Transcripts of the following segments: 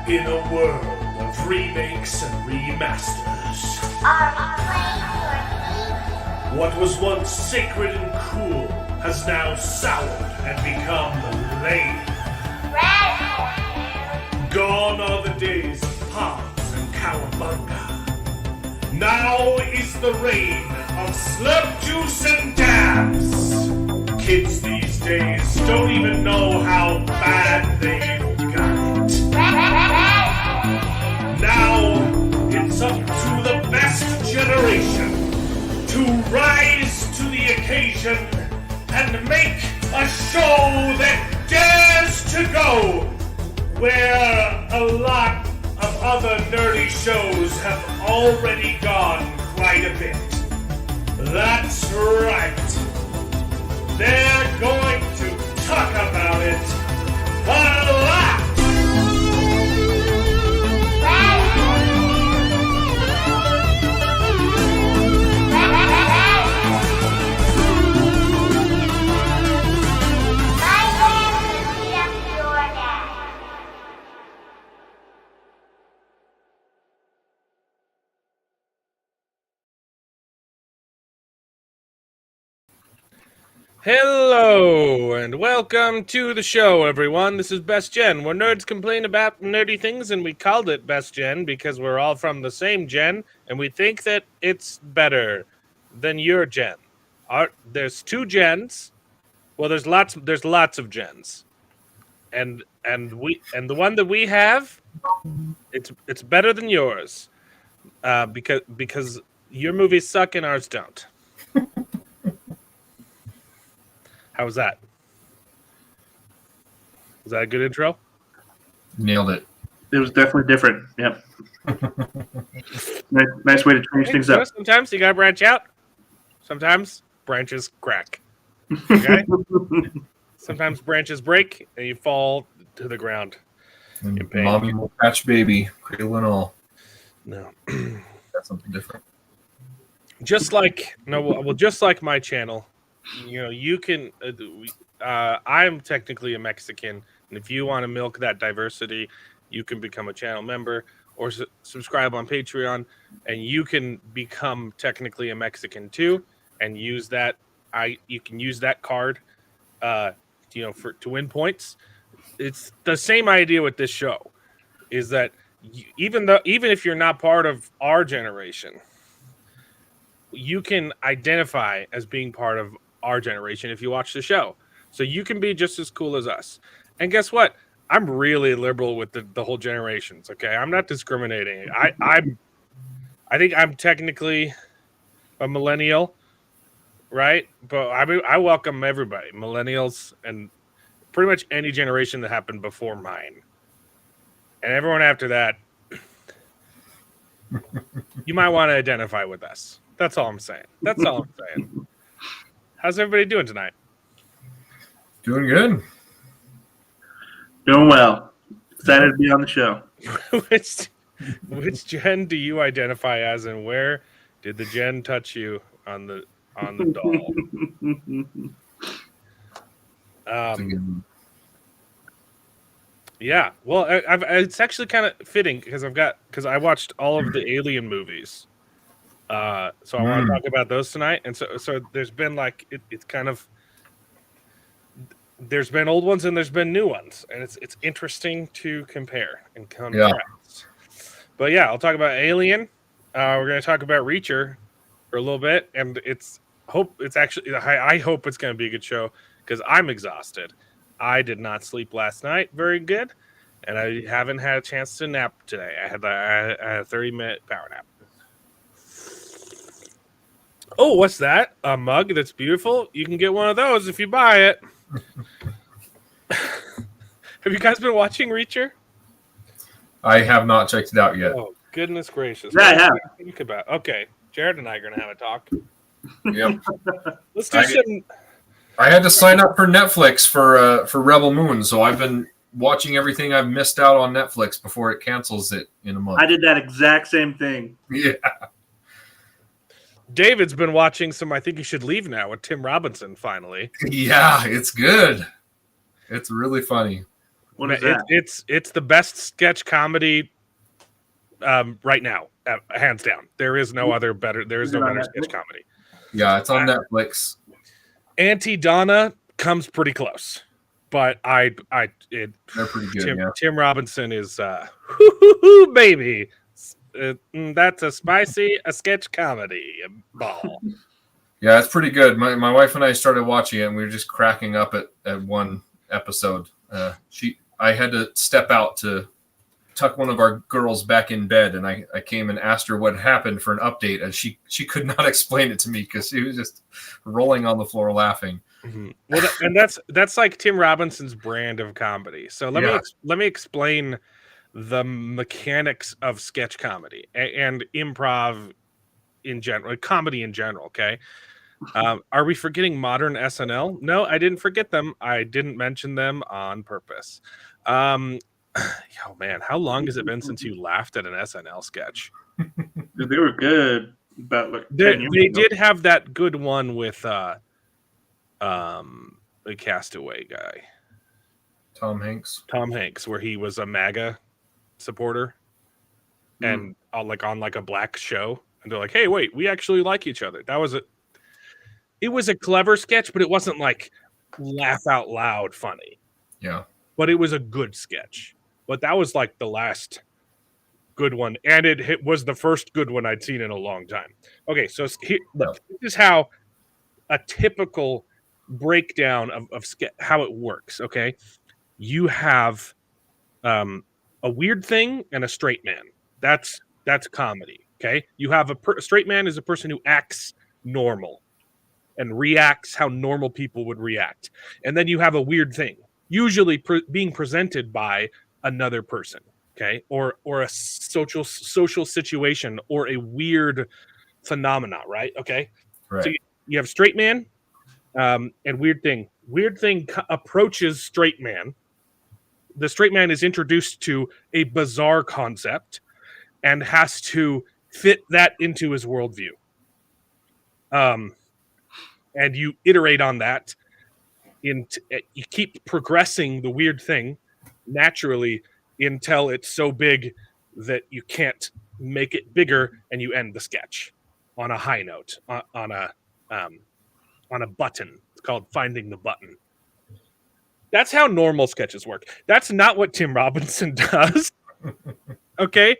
In a world of remakes and remasters, what was once sacred and cool has now soured and become lame. Gone are the days of Pogs and Cowabunga. Now is the reign of slurp juice and dabs. Kids these days don't even know how bad they've got it. Now it's up to the best generation to rise to the occasion and make a show that dares to go where a lot of other nerdy shows have already gone quite a bit. That's right. They're going to talk about it a lot. Hello, and welcome to the show, everyone. This is Best Gen, where nerds complain about nerdy things, and we called it Best Gen because we're all from the same gen, and we think that it's better than your gen. There's two gens. Well, there's lots of gens, and the one that we have, it's better than yours, because your movies suck and ours don't. How was that? Was that a good intro? Nailed it. It was definitely different. Yep. nice way to change things up. Sometimes you gotta branch out. Sometimes branches crack. Okay? Sometimes branches break and you fall to the ground. And mommy will catch baby, cradle and all. No. That's something different. Just like my channel, you can. I'm technically a Mexican, and if you want to milk that diversity, you can become a channel member or subscribe on Patreon, and you can become technically a Mexican too, and use that. You can use that card, to win points. It's the same idea with this show, is that even if you're not part of our generation, you can identify as being part of our generation if you watch the show. So you can be just as cool as us. And guess what? I'm really liberal with the whole generations, okay? I'm not discriminating. I think I'm technically a millennial, right? But I welcome everybody, millennials, and pretty much any generation that happened before mine. And everyone after that, you might want to identify with us. That's all I'm saying. How's everybody doing tonight? Doing good. Doing well. Excited to be on the show. Which gen do you identify as, and where did the gen touch you on the doll? Yeah. Well, it's actually kind of fitting because I watched all of the Alien movies. So I want to talk about those tonight. And so there's been it's kind of, there's been old ones and there's been new ones, and it's interesting to compare and contrast. Yeah. But yeah, I'll talk about Alien. We're going to talk about Reacher for a little bit, and I hope it's going to be a good show because I'm exhausted. I did not sleep last night very good, and I haven't had a chance to nap today. I had a 30-minute power nap. Oh, what's that? A mug that's beautiful? You can get one of those if you buy it. Have you guys been watching Reacher? I have not checked it out yet. Oh, goodness gracious. Yeah, I have. Think about. Okay, Jared and I are going to have a talk. Yep. Let's do some... I had to sign up for Netflix for Rebel Moon, so I've been watching everything I've missed out on Netflix before it cancels it in a month. I did that exact same thing. Yeah. David's been watching some I Think You Should Leave Now with Tim Robinson, finally. Yeah, it's good. It's really funny. What is that? It's the best sketch comedy right now, hands down. There is no other better. There is no better sketch comedy. Yeah, it's on Netflix. Auntie Donna comes pretty close, but they're pretty good. Tim Robinson is baby. That's a sketch comedy ball. Yeah, it's pretty good. My wife and I started watching it, and we were just cracking up at one episode. I had to step out to tuck one of our girls back in bed, and I came and asked her what happened for an update, and she could not explain it to me because she was just rolling on the floor laughing. Mm-hmm. Well, and that's like Tim Robinson's brand of comedy. So let me explain the mechanics of sketch comedy and improv in general, comedy in general. Okay. Are we forgetting modern SNL? No, I didn't forget them. I didn't mention them on purpose. Oh man, how long has it been since you laughed at an SNL sketch? They were good. About like they did have that good one with the Castaway guy, Tom Hanks, where he was a MAGA supporter and on a black show, and they're like, "Hey, wait, we actually like each other." It was a clever sketch, but it wasn't like laugh out loud funny. Yeah. But it was a good sketch. But that was like the last good one. And it was the first good one I'd seen in a long time. Okay, so this is how a typical breakdown of how it works, okay? You have a weird thing and a straight man. That's comedy, okay? You have a straight man is a person who acts normal and reacts how normal people would react. And then you have a weird thing, usually being presented by another person, okay? Or a social situation or a weird phenomena, right? Okay? Right. So you have straight man and weird thing. Weird thing approaches straight man. The straight man is introduced to a bizarre concept and has to fit that into his worldview. And you iterate on that. You keep progressing the weird thing naturally until it's so big that you can't make it bigger, and you end the sketch on a high note, on a button. It's called finding the button. That's how normal sketches work. That's not what Tim Robinson does. Okay?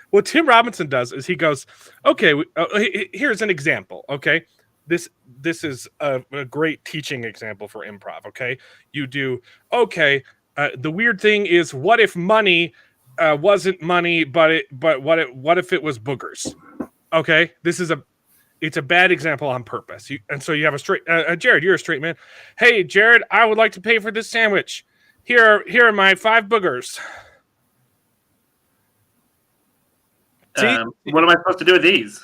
What Tim Robinson does is he goes, okay, here's an example, okay? This is a great teaching example for improv, okay? You do, okay, the weird thing is, what if money wasn't money, but what if it was boogers? Okay? It's a bad example on purpose. And so you have a straight, Jared, you're a straight man. Hey, Jared, I would like to pay for this sandwich. Here are my 5 boogers. What am I supposed to do with these?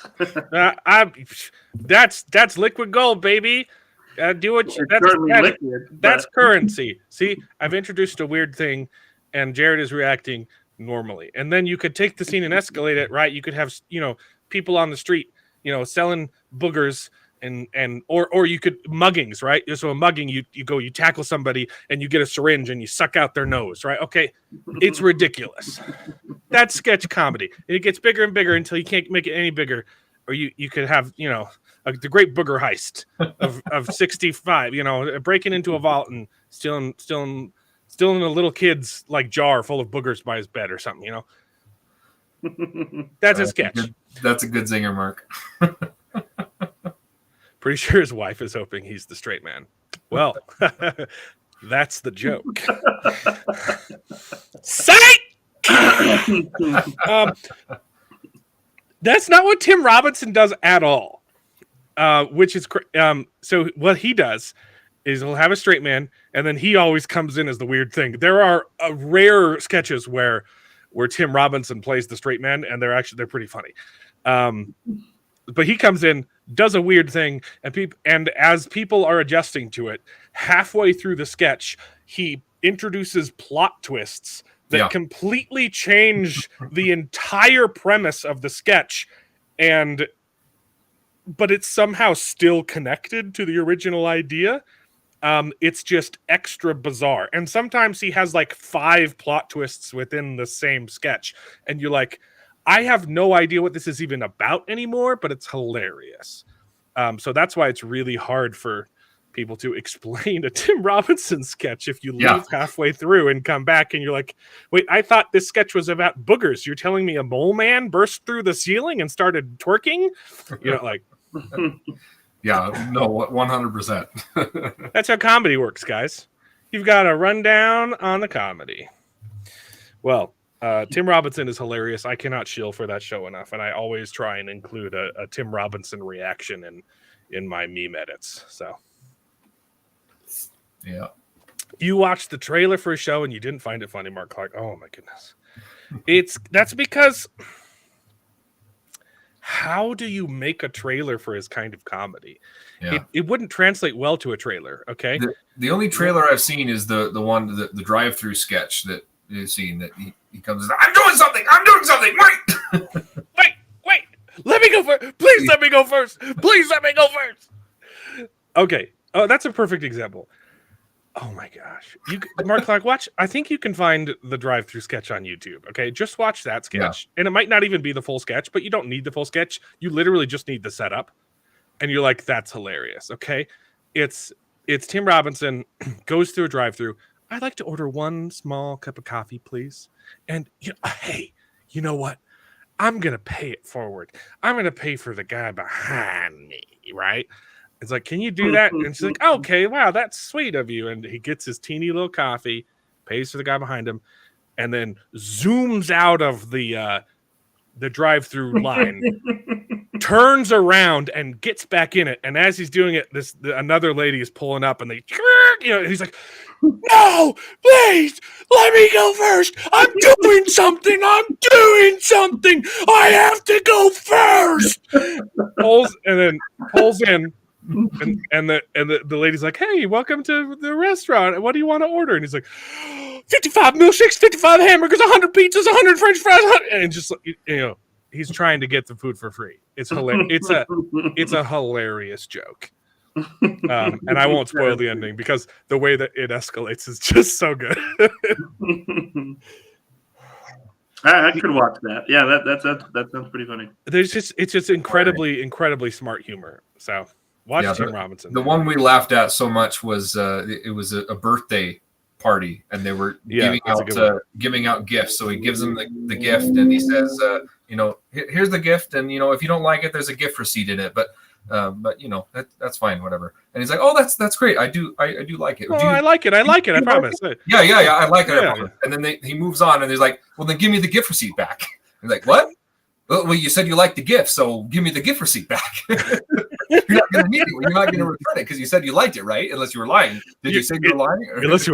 That's liquid gold, baby. Do what that's currency. See, I've introduced a weird thing, and Jared is reacting normally. And then you could take the scene and escalate it, right? You could have people on the street, selling boogers or you could muggings, right? So a mugging, you tackle somebody and you get a syringe and you suck out their nose, right? Okay, it's ridiculous. That's sketch comedy. It gets bigger and bigger until you can't make it any bigger. Or you could have the great booger heist of 65. Breaking into a vault and stealing a little kid's jar full of boogers by his bed or something. That's a sketch. That's a good zinger, Mark. Pretty sure his wife is hoping he's the straight man. Well, that's the joke. Psych! That's not what Tim Robinson does at all. Which is so what he does is he'll have a straight man, and then he always comes in as the weird thing. There are rare sketches where Tim Robinson plays the straight man, and they're pretty funny. But he comes in, does a weird thing, and as people are adjusting to it, halfway through the sketch, he introduces plot twists that completely change the entire premise of the sketch, but it's somehow still connected to the original idea. It's just extra bizarre. And sometimes he has like 5 plot twists within the same sketch. And you're like, I have no idea what this is even about anymore, but it's hilarious. So that's why it's really hard for people to explain a Tim Robinson sketch if you leave halfway through and come back and you're like, wait, I thought this sketch was about boogers. You're telling me a mole man burst through the ceiling and started twerking? You know, like... Yeah, no, 100%. That's how comedy works, guys. You've got a rundown on the comedy. Well, Tim Robinson is hilarious. I cannot shill for that show enough, and I always try and include a Tim Robinson reaction in my meme edits. So, yeah, you watched the trailer for a show and you didn't find it funny, Mark Clark. Oh my goodness, that's because. How do you make a trailer for his kind of comedy? Yeah. It wouldn't translate well to a trailer, okay? The only trailer I've seen is the one, the drive-through sketch that you've seen, that he comes, I'm doing something, wait, let me go first. Please let me go first. Please let me go first. Okay, that's a perfect example. Oh my gosh. Mark Clark, watch. I think you can find the drive-through sketch on YouTube. Okay. Just watch that sketch. And it might not even be the full sketch, but you don't need the full sketch. You literally just need the setup. And you're like, that's hilarious. Okay. It's Tim Robinson goes through a drive-through. I'd like to order 1 small cup of coffee, please. And hey, you know what? I'm gonna pay it forward. I'm gonna pay for the guy behind me, right? It's like, can you do that? And she's like, okay, wow, that's sweet of you. And he gets his teeny little coffee, pays for the guy behind him, and then zooms out of the drive-through line, turns around and gets back in it. And as he's doing it, another lady is pulling up, and and he's like, no, please, let me go first. I'm doing something. I have to go first. Pulls in. And the lady's like, hey, welcome to the restaurant. What do you want to order? And he's like, 55 milkshakes, 55 hamburgers, 100 pizzas, 100 French fries, 100. And just he's trying to get the food for free. It's hilarious. It's a hilarious joke. And I won't spoil the ending because the way that it escalates is just so good. I could watch that. Yeah, that sounds pretty funny. It's just incredibly smart humor. So watch Tim Robinson. The one we laughed at so much was it was a birthday party, and they were giving out gifts. So he gives them the gift, and he says, here's the gift, and if you don't like it, there's a gift receipt in it, but that's fine, whatever. And he's like, oh, that's great. I do like it. I like it. I promise. Yeah. I like it. Yeah. I promise. And then he moves on, and he's like, well, then give me the gift receipt back. He's like, what? Well, you said you liked the gift, so give me the gift receipt back. You're not going to need it. You're not going to return it because you said you liked it, right? Unless you were lying. Did you say you were lying? Unless you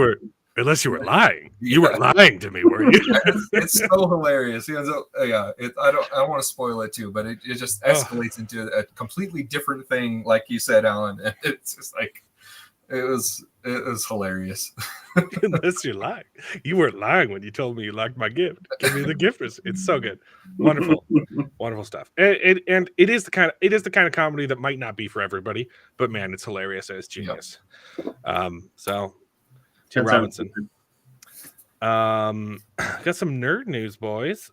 were lying. You were lying to me, were you? It's so hilarious. I don't want to spoil it too, but it just escalates into a completely different thing, like you said, Alan. And it's just like it was hilarious. Unless you're lying. You weren't lying when you told me you liked my gift. Give me the gift. It's so good. Wonderful. Wonderful stuff. And it is the kind of comedy that might not be for everybody, but man, it's hilarious and it's genius. Yep. Tim Robinson. Got some nerd news, boys.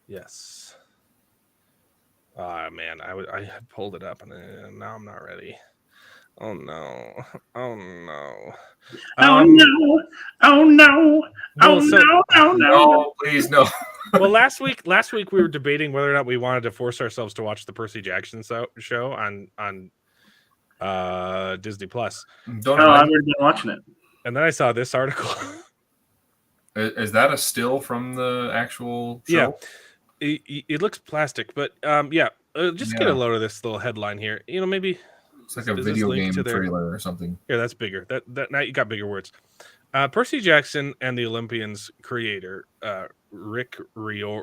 Yes. Man, I had pulled it up and now I'm not ready. Oh no! Oh no! No! Please no! Well, last week we were debating whether or not we wanted to force ourselves to watch the Percy Jackson show on Disney Plus. I've already been watching it. And then I saw this article. Is that a still from the actual show? Yeah, it looks plastic, but just get a load of this little headline here. Maybe. It's like a video game trailer or something. Yeah, that's bigger. That now you got bigger words. Percy Jackson and the Olympians creator Rick Riordan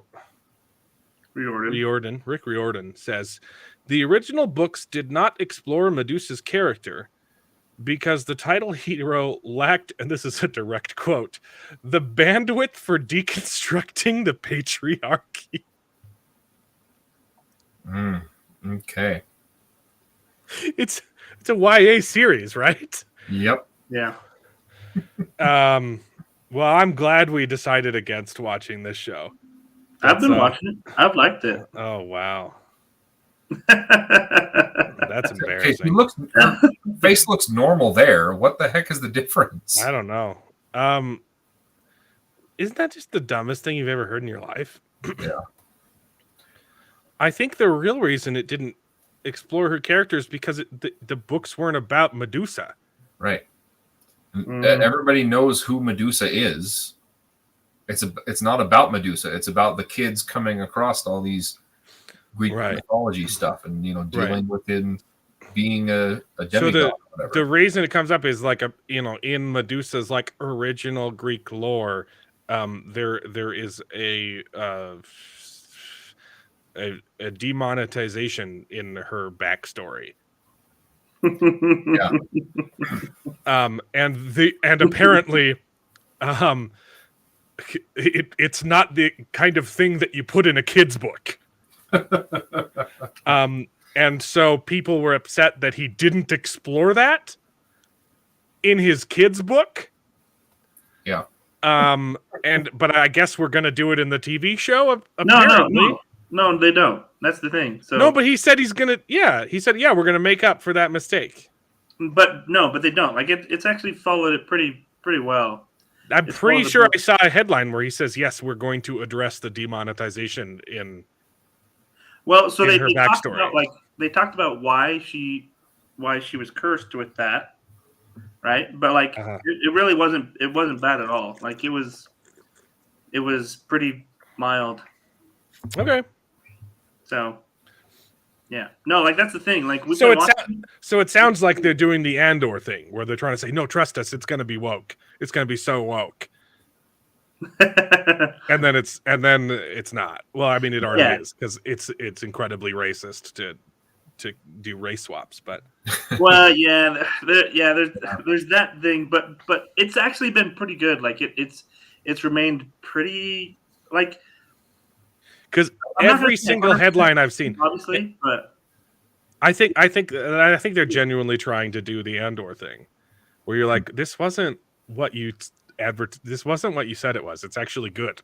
says the original books did not explore Medusa's character because the title hero lacked, and this is a direct quote, the bandwidth for deconstructing the patriarchy. Okay. It's a YA series, right? Yep. Yeah. Well, I'm glad we decided against watching this show. I've been watching it. I've liked it. Oh wow, I that's Okay, he embarrassing. looks. Her face looks normal there. What the heck is the difference? I don't know. Isn't that just the dumbest thing you've ever heard in your life? Yeah. I think the real reason it didn't explore her characters because the books weren't about Medusa. Right. Everybody knows who Medusa is. It's not about Medusa. It's about the kids coming across all these Greek mythology stuff and dealing with him being a demigod. So the reason it comes up is like in Medusa's like original Greek lore, there is a demonetization in her backstory. Yeah. And apparently, it's not the kind of thing that you put in a kid's book. And so people were upset that he didn't explore that in his kid's book. Yeah. But I guess we're gonna do it in the TV show. Apparently. No, they don't. That's the thing. So no, but he said he's gonna. Yeah, he said, yeah, we're gonna make up for that mistake. But they don't. Like it's actually followed it pretty well. I'm pretty sure I saw a headline where he says, yes, we're going to address the demonetization in. Well, so they talked backstory. about talked about why she was cursed with that, right? But it really wasn't bad at all. Like it was pretty mild. Okay. So, yeah, no, like that's the thing. Like so it sounds like they're doing the Andor thing where they're trying to say, no, trust us, it's going to be woke. It's going to be so woke. and then it's not. Well, I mean, it already is because it's incredibly racist to do race swaps. But well, yeah, there's that thing, but it's actually been pretty good. Like it's remained pretty like. Because every single headline I've seen, obviously, but I think they're genuinely trying to do the Andor thing, where you're like, this wasn't what you this wasn't what you said it was. It's actually good.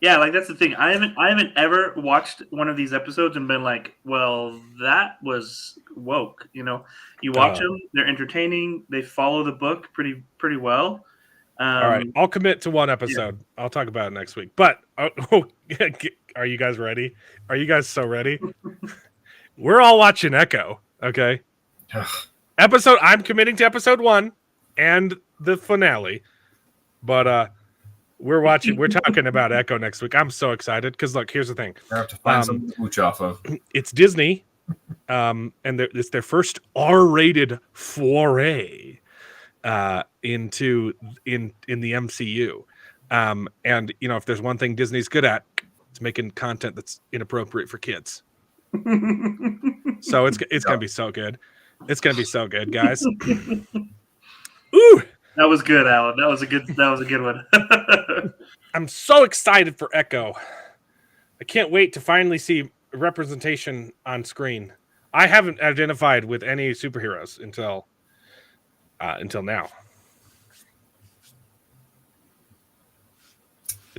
Yeah, like that's the thing. I haven't ever watched one of these episodes and been like, well, that was woke. You watch them; they're entertaining. They follow the book pretty well. All right, I'll commit to one episode. Yeah. I'll talk about it next week. But are you guys ready? Are you guys so ready? We're all watching Echo. Okay. I'm committing to episode 1 and the finale. But we're talking about Echo next week. I'm so excited because look, here's the thing. I have to find something to mooch off of. It's Disney, and it's their first R-rated foray into the MCU. And if there's one thing Disney's good at, it's making content that's inappropriate for kids. So it's gonna be so good. It's gonna be so good, guys. Ooh, that was good, Alan. That was a good one. I'm so excited for Echo. I can't wait to finally see representation on screen. I haven't identified with any superheroes until now.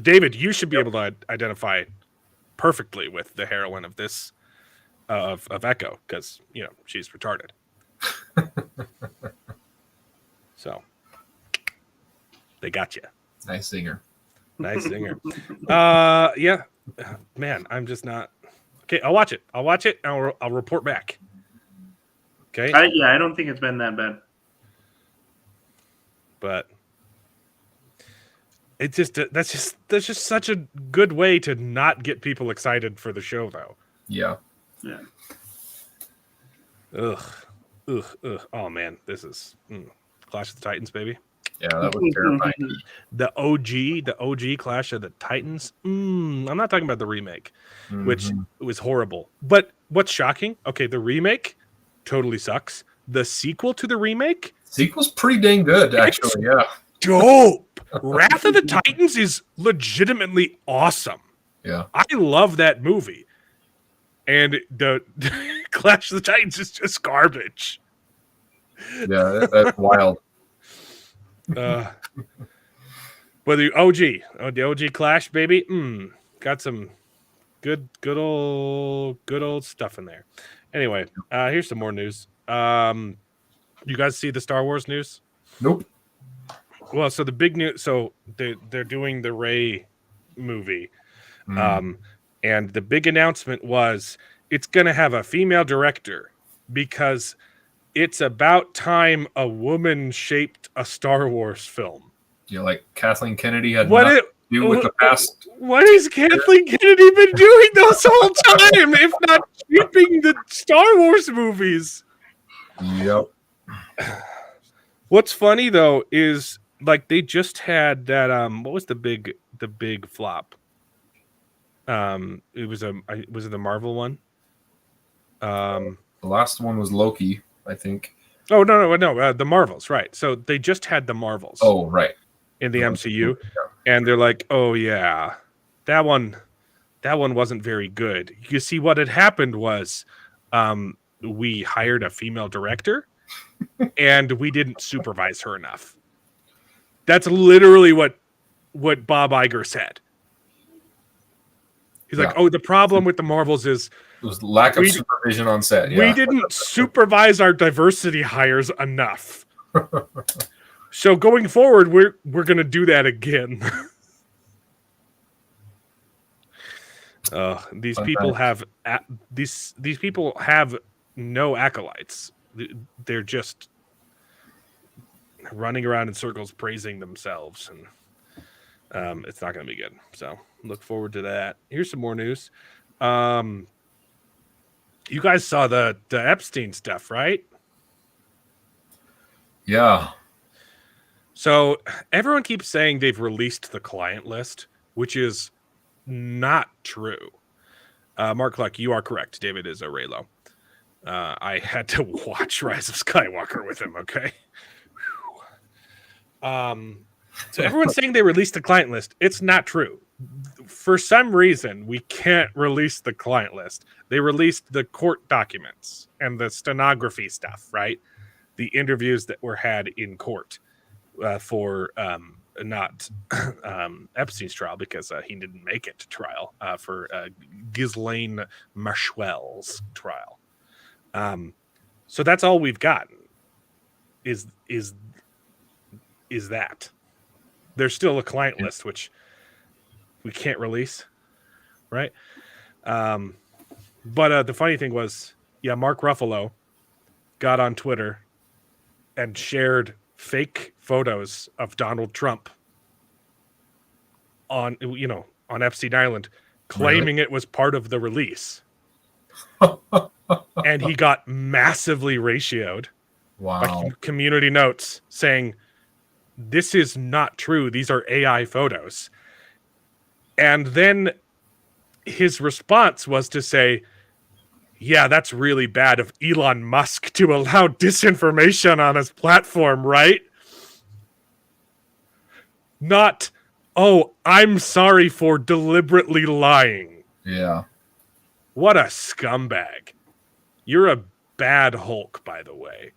David, you should be able to identify perfectly with the heroine of this of Echo because she's retarded. So they got you. Nice singer. Yeah, man, I'm just not. Okay, I'll watch it. And I'll report back. Okay. I don't think it's been that bad. But it's that's just such a good way to not get people excited for the show, though. Yeah. Ugh. Oh man, this is Clash of the Titans, baby. Yeah, that was terrifying. The OG Clash of the Titans. I'm not talking about the remake, which was horrible. But what's shocking? Okay, the remake totally sucks. The sequel to the remake. Sequel's pretty dang good, actually. Yeah. Dope. Wrath of the Titans is legitimately awesome. Yeah. I love that movie. And the Clash of the Titans is just garbage. Yeah, that's wild. But the OG Clash, baby, got some good old stuff in there. Anyway, here's some more news. You guys see the Star Wars news? Nope. Well, so the big news, so they're doing the Rey movie, and the big announcement was it's going to have a female director because it's about time a woman shaped a Star Wars film. Yeah, like Kathleen Kennedy had What nothing it, to do with the past. What has Kathleen Kennedy been doing this whole time, if not shaping the Star Wars movies? Yep. What's funny though is like they just had that what was the big flop? It was was it the Marvel one? The last one was Loki, I think. Oh no, the Marvels, right? So they just had the Marvels. Oh, right. In the MCU, and they're like, oh yeah, that one wasn't very good. You see, what had happened was, we hired a female director, and we didn't supervise her enough. That's literally what Bob Iger said. He's like, oh, the problem with the Marvels is it was lack of supervision on set. Yeah. We didn't supervise our diversity hires enough. So going forward, we're going to do that again. These people have these people have no acolytes. They're just running around in circles praising themselves, and it's not going to be good. So look forward to that. Here's some more news. You guys saw the Epstein stuff, right? Yeah. So everyone keeps saying they've released the client list, which is not true. Mark Cluck, you are correct. David is a Raylo. I had to watch Rise of Skywalker with him, okay? So everyone's saying they released the client list. It's not true. For some reason, we can't release the client list. They released the court documents and the stenography stuff, right? The interviews that were had in court. For not Epstein's trial, because he didn't make it to trial, for Ghislaine Maxwell's trial. So that's all we've gotten is that. There's still a client list, which we can't release, right? But the funny thing was, Mark Ruffalo got on Twitter and shared fake photos of Donald Trump on Epstein Island, claiming it was part of the release. And he got massively ratioed by community notes saying, this is not true. These are AI photos. And then his response was to say, yeah, that's really bad of Elon Musk to allow disinformation on his platform, right? Not, oh, I'm sorry for deliberately lying. Yeah. What a scumbag. You're a bad Hulk, by the way.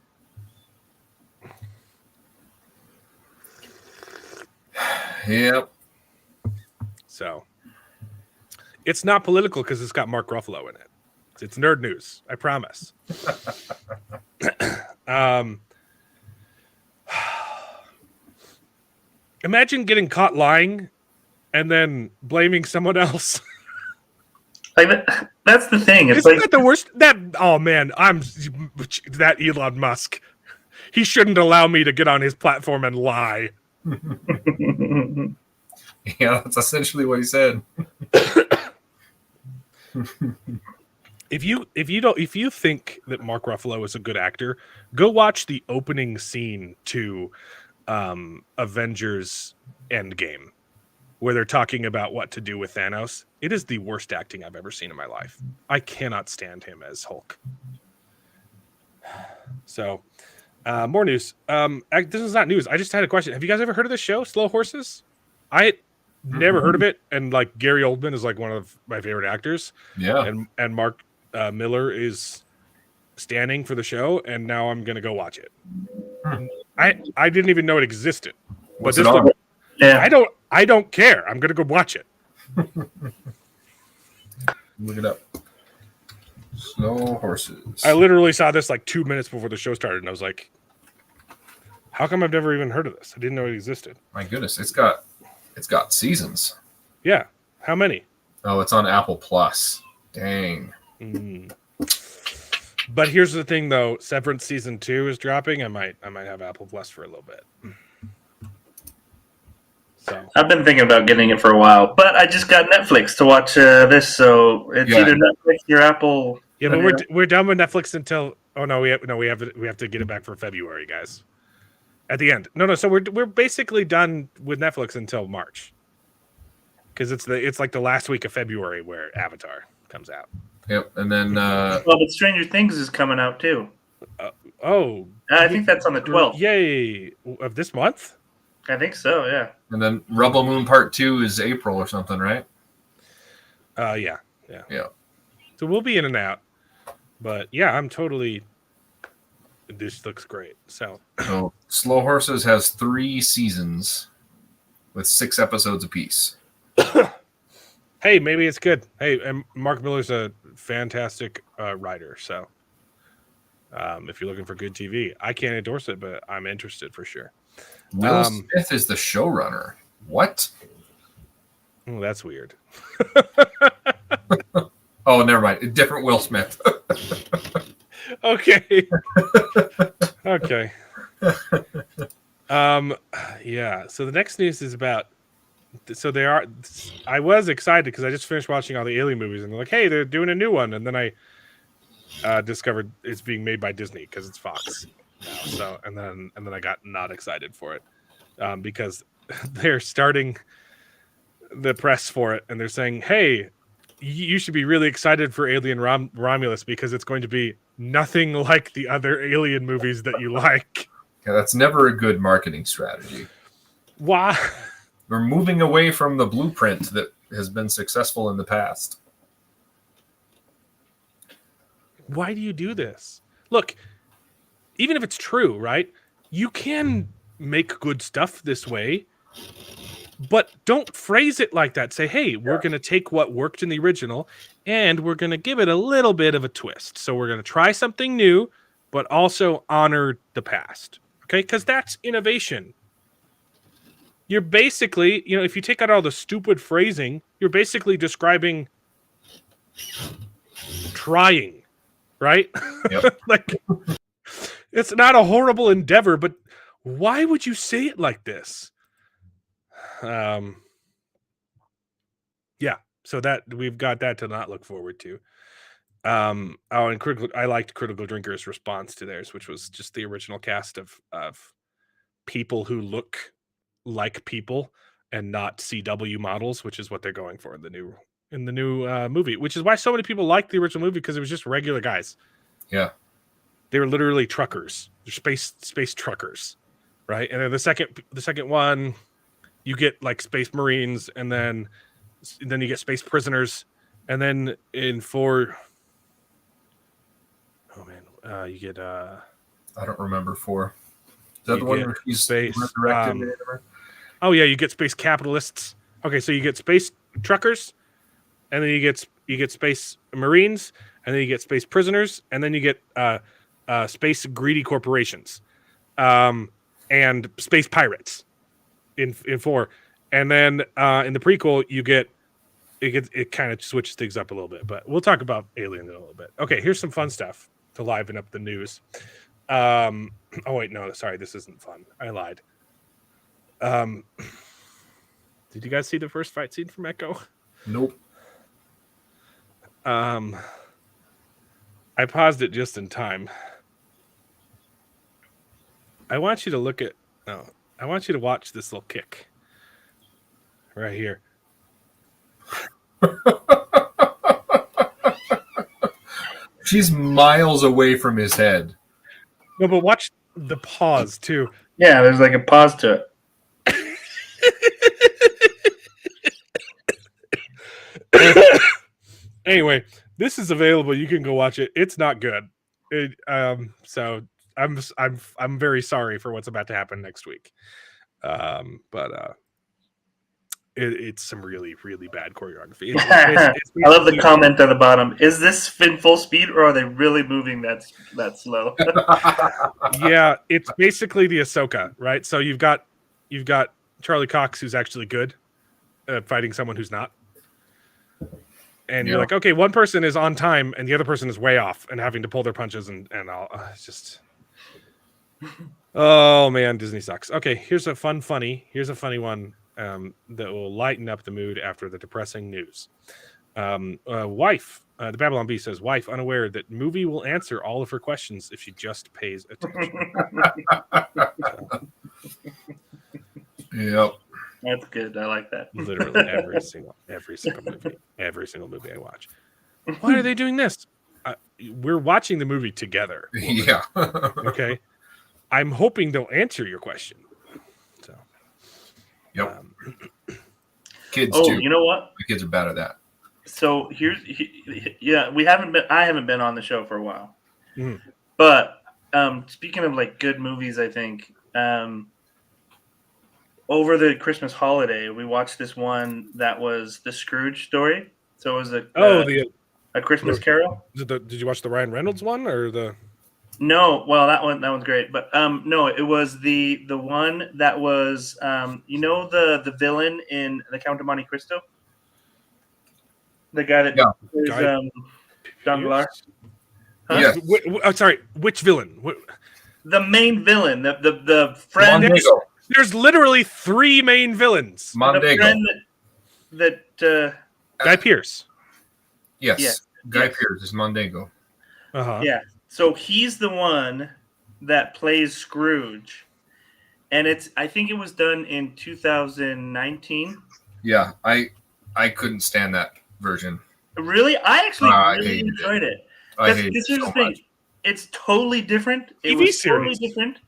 Yep. So, it's not political because it's got Mark Ruffalo in it. It's nerd news, I promise. Imagine getting caught lying and then blaming someone else. Like that's the thing. It's Isn't that the worst? Oh man, that Elon Musk. He shouldn't allow me to get on his platform and lie. Yeah, that's essentially what he said. If you think that Mark Ruffalo is a good actor, go watch the opening scene to Avengers Endgame, where they're talking about what to do with Thanos. It is the worst acting I've ever seen in my life. I cannot stand him as Hulk. So, more news. This is not news. I just had a question. Have you guys ever heard of this show, Slow Horses? I never heard of it, and like Gary Oldman is like one of my favorite actors. Yeah, and Mark Miller is standing for the show, and now I'm gonna go watch it. Hmm. I didn't even know it existed. What's but it this on? look, Yeah. I don't care. I'm gonna go watch it. Look it up. Slow Horses. I literally saw this like 2 minutes before the show started, and I was like, "How come I've never even heard of this? I didn't know it existed." My goodness, it's got seasons. Yeah, how many? Oh, it's on Apple Plus. Dang. Mm. But here's the thing, though. Severance season 2 is dropping. I might have Apple Plus for a little bit. So I've been thinking about getting it for a while, but I just got Netflix to watch this, so it's Yeah. either Netflix or Apple. yeah, but we're done with Netflix until we have to get it back for February, guys. At the end, no. So we're basically done with Netflix until March, because it's like the last week of February where Avatar comes out. Yep. And then Well, but Stranger Things is coming out too. Oh, I think that's on the 12th. yay! Of this month? I think so. Yeah. Rebel Moon Part 2 is April or something, right? Yeah. Yeah. So we'll be in and out, but yeah, I'm totally. This looks great. So Slow Horses has 3 seasons with 6 episodes apiece. hey, maybe it's good. Hey, and Mark Miller's a fantastic writer. So if you're looking for good TV, I can't endorse it, but I'm interested for sure. Will Smith is the showrunner. What? Oh, that's weird. Oh, never mind. Different Will Smith. Okay. Okay. Yeah. So the next news is about. So they are. I was excited because I just finished watching all the Alien movies, and they're like, "Hey, they're doing a new one," and then I discovered it's being made by Disney because it's Fox now. So and then I got not excited for it because they're starting the press for it, and they're saying, "Hey, you should be really excited for Alien Romulus because it's going to be nothing like the other Alien movies that you like." Yeah, that's never a good marketing strategy. Why? We're moving away from the blueprint that has been successful in the past. Why do you do this? Look, even if it's true, right? You can make good stuff this way, but don't phrase it like that. Say, hey, we're going to take what worked in the original and we're going to give it a little bit of a twist. So we're going to try something new, but also honor the past. Okay? Because that's innovation. You're basically, if you take out all the stupid phrasing, you're basically describing trying, right? Yep. Like, it's not a horrible endeavor, but why would you say it like this? Yeah, so that we've got that to not look forward to. And I liked Critical Drinker's response to theirs, which was just the original cast of people who look like people and not CW models, which is what they're going for in the new movie, which is why so many people like the original movie, because it was just regular guys. Yeah. They were literally truckers. They're space truckers, right? And then the second one, you get like space marines, and then you get space prisoners, and then in 4, you get I don't remember 4. Is that the one where he's space resurrected? oh yeah, you get space capitalists. Okay, so you get space truckers, and then you get space marines, and then you get space prisoners, and then you get space greedy corporations, and space pirates in 4, and then in the prequel it kind of switches things up a little bit, but we'll talk about Alien in a little bit. Okay, here's some fun stuff to liven up the news. Oh wait, no, sorry, this isn't fun. I lied. Did you guys see the first fight scene from Echo? Nope. I paused it just in time. I want you to watch this little kick right here. She's miles away from his head. No, but watch the pause too. Yeah, there's like a pause to it. Anyway, this is available. You can go watch it. It's not good. So I'm very sorry for what's about to happen next week. But it's some really, really bad choreography. It's I love the comment on the bottom. Is this in full speed, or are they really moving that slow? Yeah, it's basically the Ahsoka, right? So you've got Charlie Cox, who's actually good at fighting someone who's not, and you're like, okay, one person is on time and the other person is way off and having to pull their punches and all. It's just, oh man, Disney sucks. Okay, here's a funny one that will lighten up the mood after the depressing news. Wife, the Babylon Bee says, wife unaware that movie will answer all of her questions if she just pays attention. Yep. That's good. I like that. Literally every single movie I watch. Why are they doing this? We're watching the movie together. Yeah. Okay. I'm hoping they'll answer your question. So. Yep. Kids too. You know what? The kids are bad at that. So I haven't been on the show for a while. Mm. But speaking of like good movies, I think over the Christmas holiday we watched this one that was the Scrooge story. So it was a Christmas Carol. Did you watch the Ryan Reynolds one or the? No, well that one's great, but no, it was the one that was the villain in The Count of Monte Cristo, the guy that is Danglars. Huh? Yeah. Sorry, which villain? The main villain, the friend. Mondego. There's literally 3 main villains. Mondego. The friend that Guy Pearce. Yes. Yeah. Guy Pearce is Mondego. Uh-huh. Yeah. So he's the one that plays Scrooge. And I think it was done in 2019. Yeah, I couldn't stand that version. Really? I actually really enjoyed it. I hate Because it here's so the thing. much. It's totally different. It TV was series. totally different.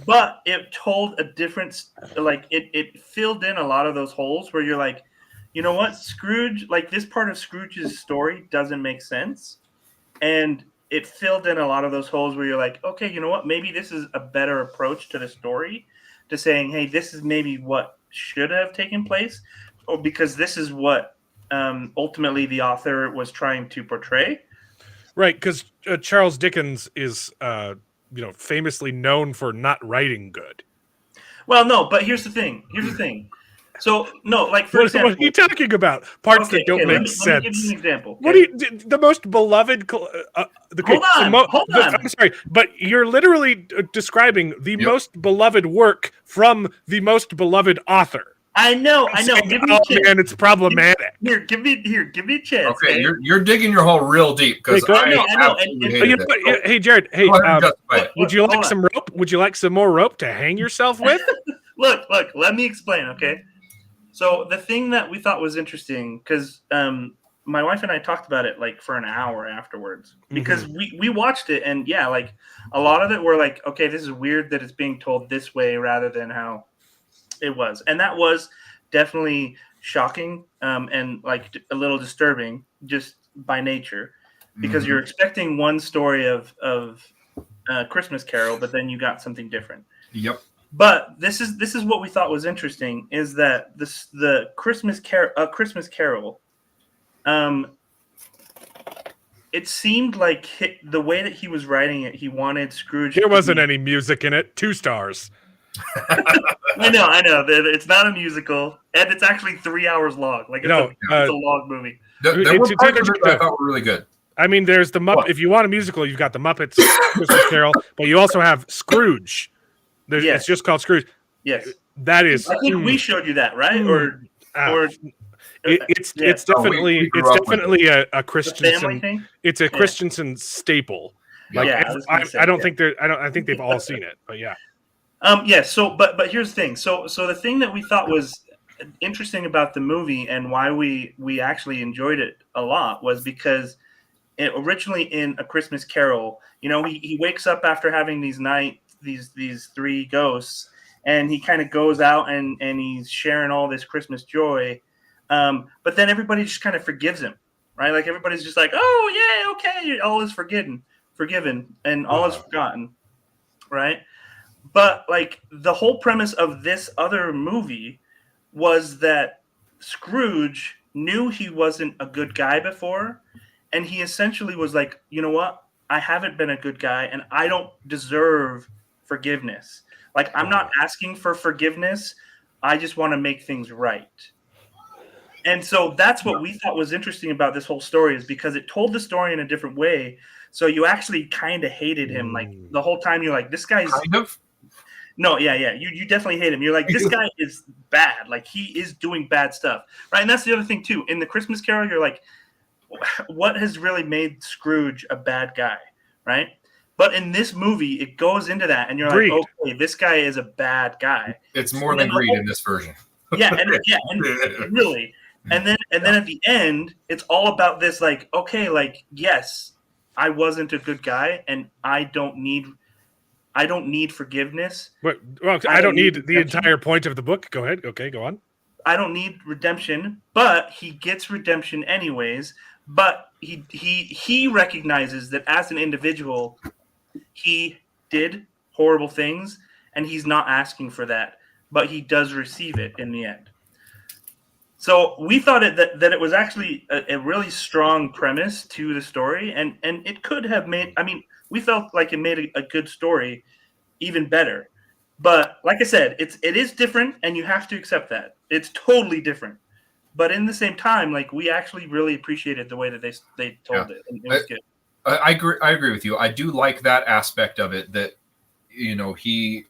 But it told a different, like, it filled in a lot of those holes where you're like, you know what? Scrooge, like, this part of Scrooge's story doesn't make sense. And it filled in a lot of those holes where you're like, okay, you know what? Maybe this is a better approach to the story, to saying, hey, this is maybe what should have taken place, or because this is what ultimately the author was trying to portray. Right, because Charles Dickens is, famously known for not writing good. Well, no, but here's the thing. So, no, like, for example... What are you talking about? Parts that don't make sense. Let me give you an example. Okay? What do you... The most beloved... Hold on. I'm sorry, but you're literally describing the most beloved work from the most beloved author. I know. Saying, Give me a chance. Man, it's problematic. Give me a chance. Okay, you're digging your hole real deep because I know. Hey, Jared. Hey, would you like some rope? Would you like some more rope to hang yourself with? Look. Let me explain. Okay. So the thing that we thought was interesting, because my wife and I talked about it like for an hour afterwards, because we watched it, and yeah, like a lot of it were like, okay, this is weird that it's being told this way rather than how it was, and that was definitely shocking and like a little disturbing just by nature, because you're expecting one story of Christmas Carol, but then you got something different. Yep. But this is what we thought was interesting, is that the Christmas Carol, it seemed like the way that he was writing it, he wanted Scrooge. There wasn't any music in it. 2 stars. I know. It's not a musical, and it's actually 3 hours long. Like, it's a long movie. There were parts of it that I thought were really good. I mean, there's the Muppet. If you want a musical, you've got the Muppets Christmas Carol, but you also have Scrooge. It's just called Scrooge. Yes, that is. I think we showed you that, right? It's definitely a Christensen thing. It's a Christensen staple. Like, I don't think I think they've all seen it, but yeah. So but here's the thing. So the thing that we thought was interesting about the movie and why we actually enjoyed it a lot was because originally in A Christmas Carol, he wakes up after having these 3 ghosts, and he kind of goes out and he's sharing all this Christmas joy, but then everybody just kind of forgives him, right? Like, everybody's just like, oh yeah, okay, all is forgiven. forgiven and all is forgotten, right? But like the whole premise of this other movie was that Scrooge knew he wasn't a good guy before, and he essentially was like, you know what? I haven't been a good guy, and I don't deserve forgiveness. Like, I'm not asking for forgiveness. I just want to make things right. And so that's what we thought was interesting about this whole story, is because it told the story in a different way. So you actually kind of hated him. Like the whole time you're like, this guy's Kind of. no, yeah. You definitely hate him. You're like, this guy is bad. Like he is doing bad stuff. Right. And that's the other thing too. In the Christmas Carol, you're like, what has really made Scrooge a bad guy? Right. But in this movie, it goes into that, and you're Greed. like, okay, this guy is a bad guy. It's more than greed in this version. Yeah, and really. And then at the end, it's all about this, like, okay, like, yes, I wasn't a good guy, and I don't need forgiveness. Well, I don't need the entire point of the book. Go ahead. Okay, go on. I don't need redemption, but he gets redemption anyways. But he recognizes that as an individual, he did horrible things, and he's not asking for that, but he does receive it in the end. So we thought that it was actually a really strong premise to the story, and it could have made. I mean, we felt like it made a good story even better. But like I said, it is different, and you have to accept that it's totally different. But in the same time, like we actually really appreciated the way that they told it. And it was good. I agree with you. I do like that aspect of it. That he.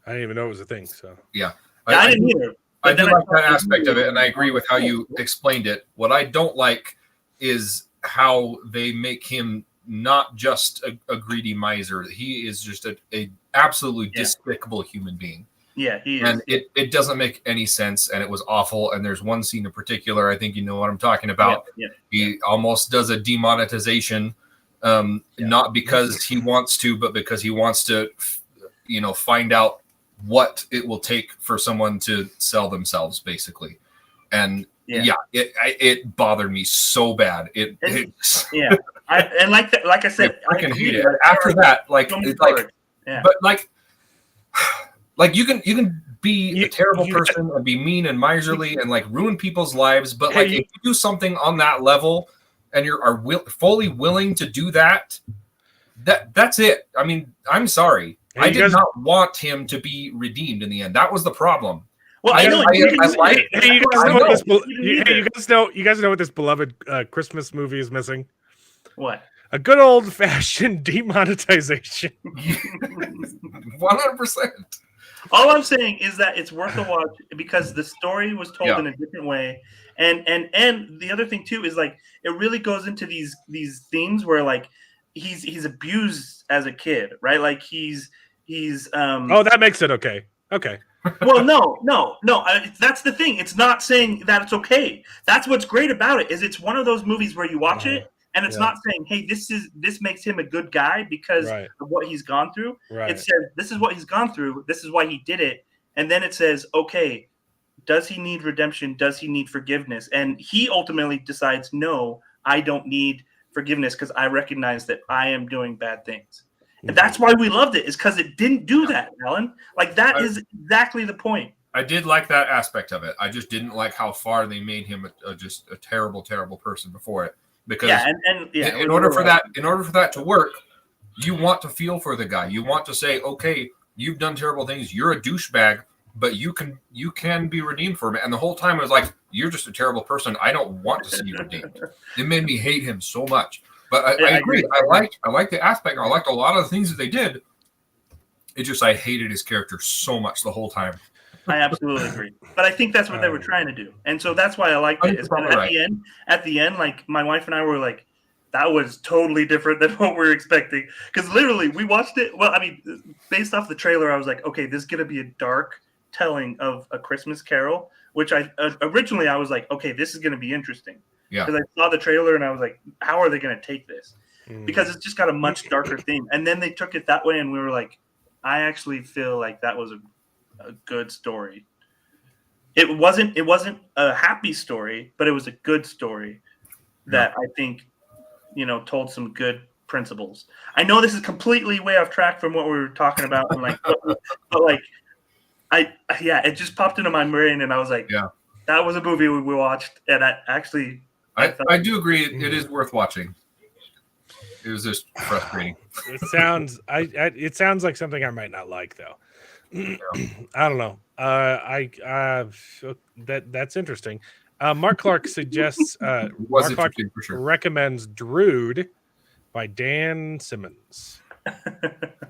I didn't even know it was a thing. So yeah, I didn't either. I do like that aspect of it, and I agree with how you explained it. What I don't like is how they make him not just a greedy miser. He is just a absolutely despicable human being. Yeah, he is. And it doesn't make any sense, and it was awful. And there's one scene in particular, I think you know what I'm talking about. Yeah. He almost does a demonetization, not because he wants to, but because he wants to, find out what it will take for someone to sell themselves, basically. And it bothered me so bad. Like I said, I can hate it. After that, but you can be a terrible person and be mean and miserly and like ruin people's lives, but like if you do something on that level and you're fully willing to do that, that's it. I mean, I'm sorry. I did not want him to be redeemed in the end. That was the problem. Well, you guys know what this beloved Christmas movie is missing? What? A good old-fashioned demonetization. 100%. All I'm saying is that it's worth a watch because the story was told in a different way, and the other thing too is like it really goes into these themes where like he's abused as a kid, right? Like he's that makes it okay. Okay. Well, no. That's the thing. It's not saying that it's okay. That's what's great about it. Is it's one of those movies where you watch it and it's not saying, "Hey, this makes him a good guy because of what he's gone through." Right. It says, "This is what he's gone through. This is why he did it." And then it says, "Okay, does he need redemption? Does he need forgiveness?" And he ultimately decides, "No, I don't need forgiveness because I recognize that I am doing bad things." And that's why we loved it, is because it didn't do that, Alan. Like that is exactly the point. I did like that aspect of it. I just didn't like how far they made him just a terrible, terrible person before it. Because in order for that to work, you want to feel for the guy. You want to say, okay, you've done terrible things. You're a douchebag, but you can be redeemed for it. And the whole time it was like, you're just a terrible person. I don't want to see you redeemed. It made me hate him so much. But I agree. I liked the aspect. I liked a lot of the things that they did. It just I hated his character so much the whole time. I absolutely agree. But I think that's what they were trying to do. And so that's why I liked it. At the end, like my wife and I were like, that was totally different than what we were expecting. Because literally we watched it. Well, I mean, based off the trailer, I was like, okay, this is going to be a dark telling of A Christmas Carol, which I originally I was like, okay, this is going to be interesting. Yeah. Because I saw the trailer and I was like, how are they going to take this? Because it's just got a much darker theme. And then they took it that way and we were like, I actually feel like that was a good story. It wasn't a happy story, but it was a good story that I think, told some good principles. I know this is completely way off track from what we were talking about, and like, but like, it just popped into my brain, and I was like, Yeah. that was a movie we watched, and I do agree it is worth watching. It was just frustrating. It sounds it sounds like something I might not like though. I don't know. That's interesting. Mark Clark suggests Was Mark Clark interesting for sure. recommends Drood by Dan Simmons.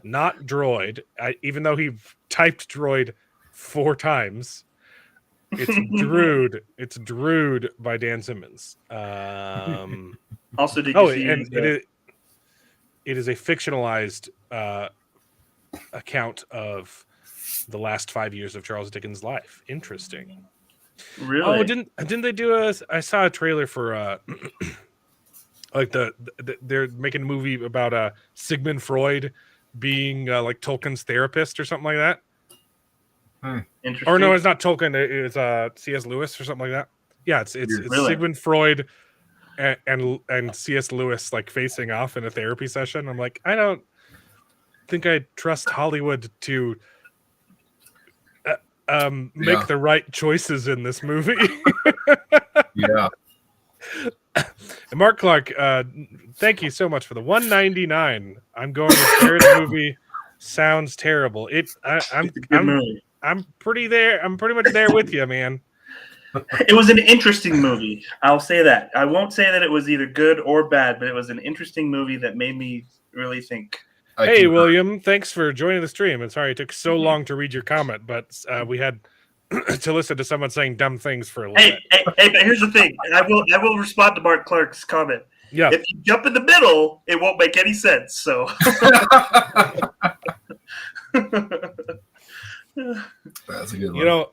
Not Droid. Even though he typed Droid 4 times. It's Drood. It's Drood by Dan Simmons. Also, did you see? And it is a fictionalized account of the last 5 years of Charles Dickens' life. Interesting. Really? Oh, didn't they do I saw a trailer for like they're making a movie about Sigmund Freud being like Tolkien's therapist or something like that. Interesting. Or no, it's not Tolkien. It's C.S. Lewis or something like that. Yeah, it's Really? Sigmund Freud and C.S. Lewis like facing off in a therapy session. I'm like, I don't think I trust Hollywood to make the right choices in this movie. Yeah. And Mark Clark, thank you so much for the $1.99. I'm going with Jared's movie. Sounds terrible. I'm pretty there. I'm pretty much there with you, man. It was an interesting movie. I'll say that. I won't say that it was either good or bad, but it was an interesting movie that made me really think. Hey, William, thanks for joining the stream. And sorry it took so long to read your comment, but we had to listen to someone saying dumb things for a little bit. Hey, but here's the thing. I will respond to Mark Clark's comment. Yeah. If you jump in the middle, it won't make any sense. So. That's a good one. You know,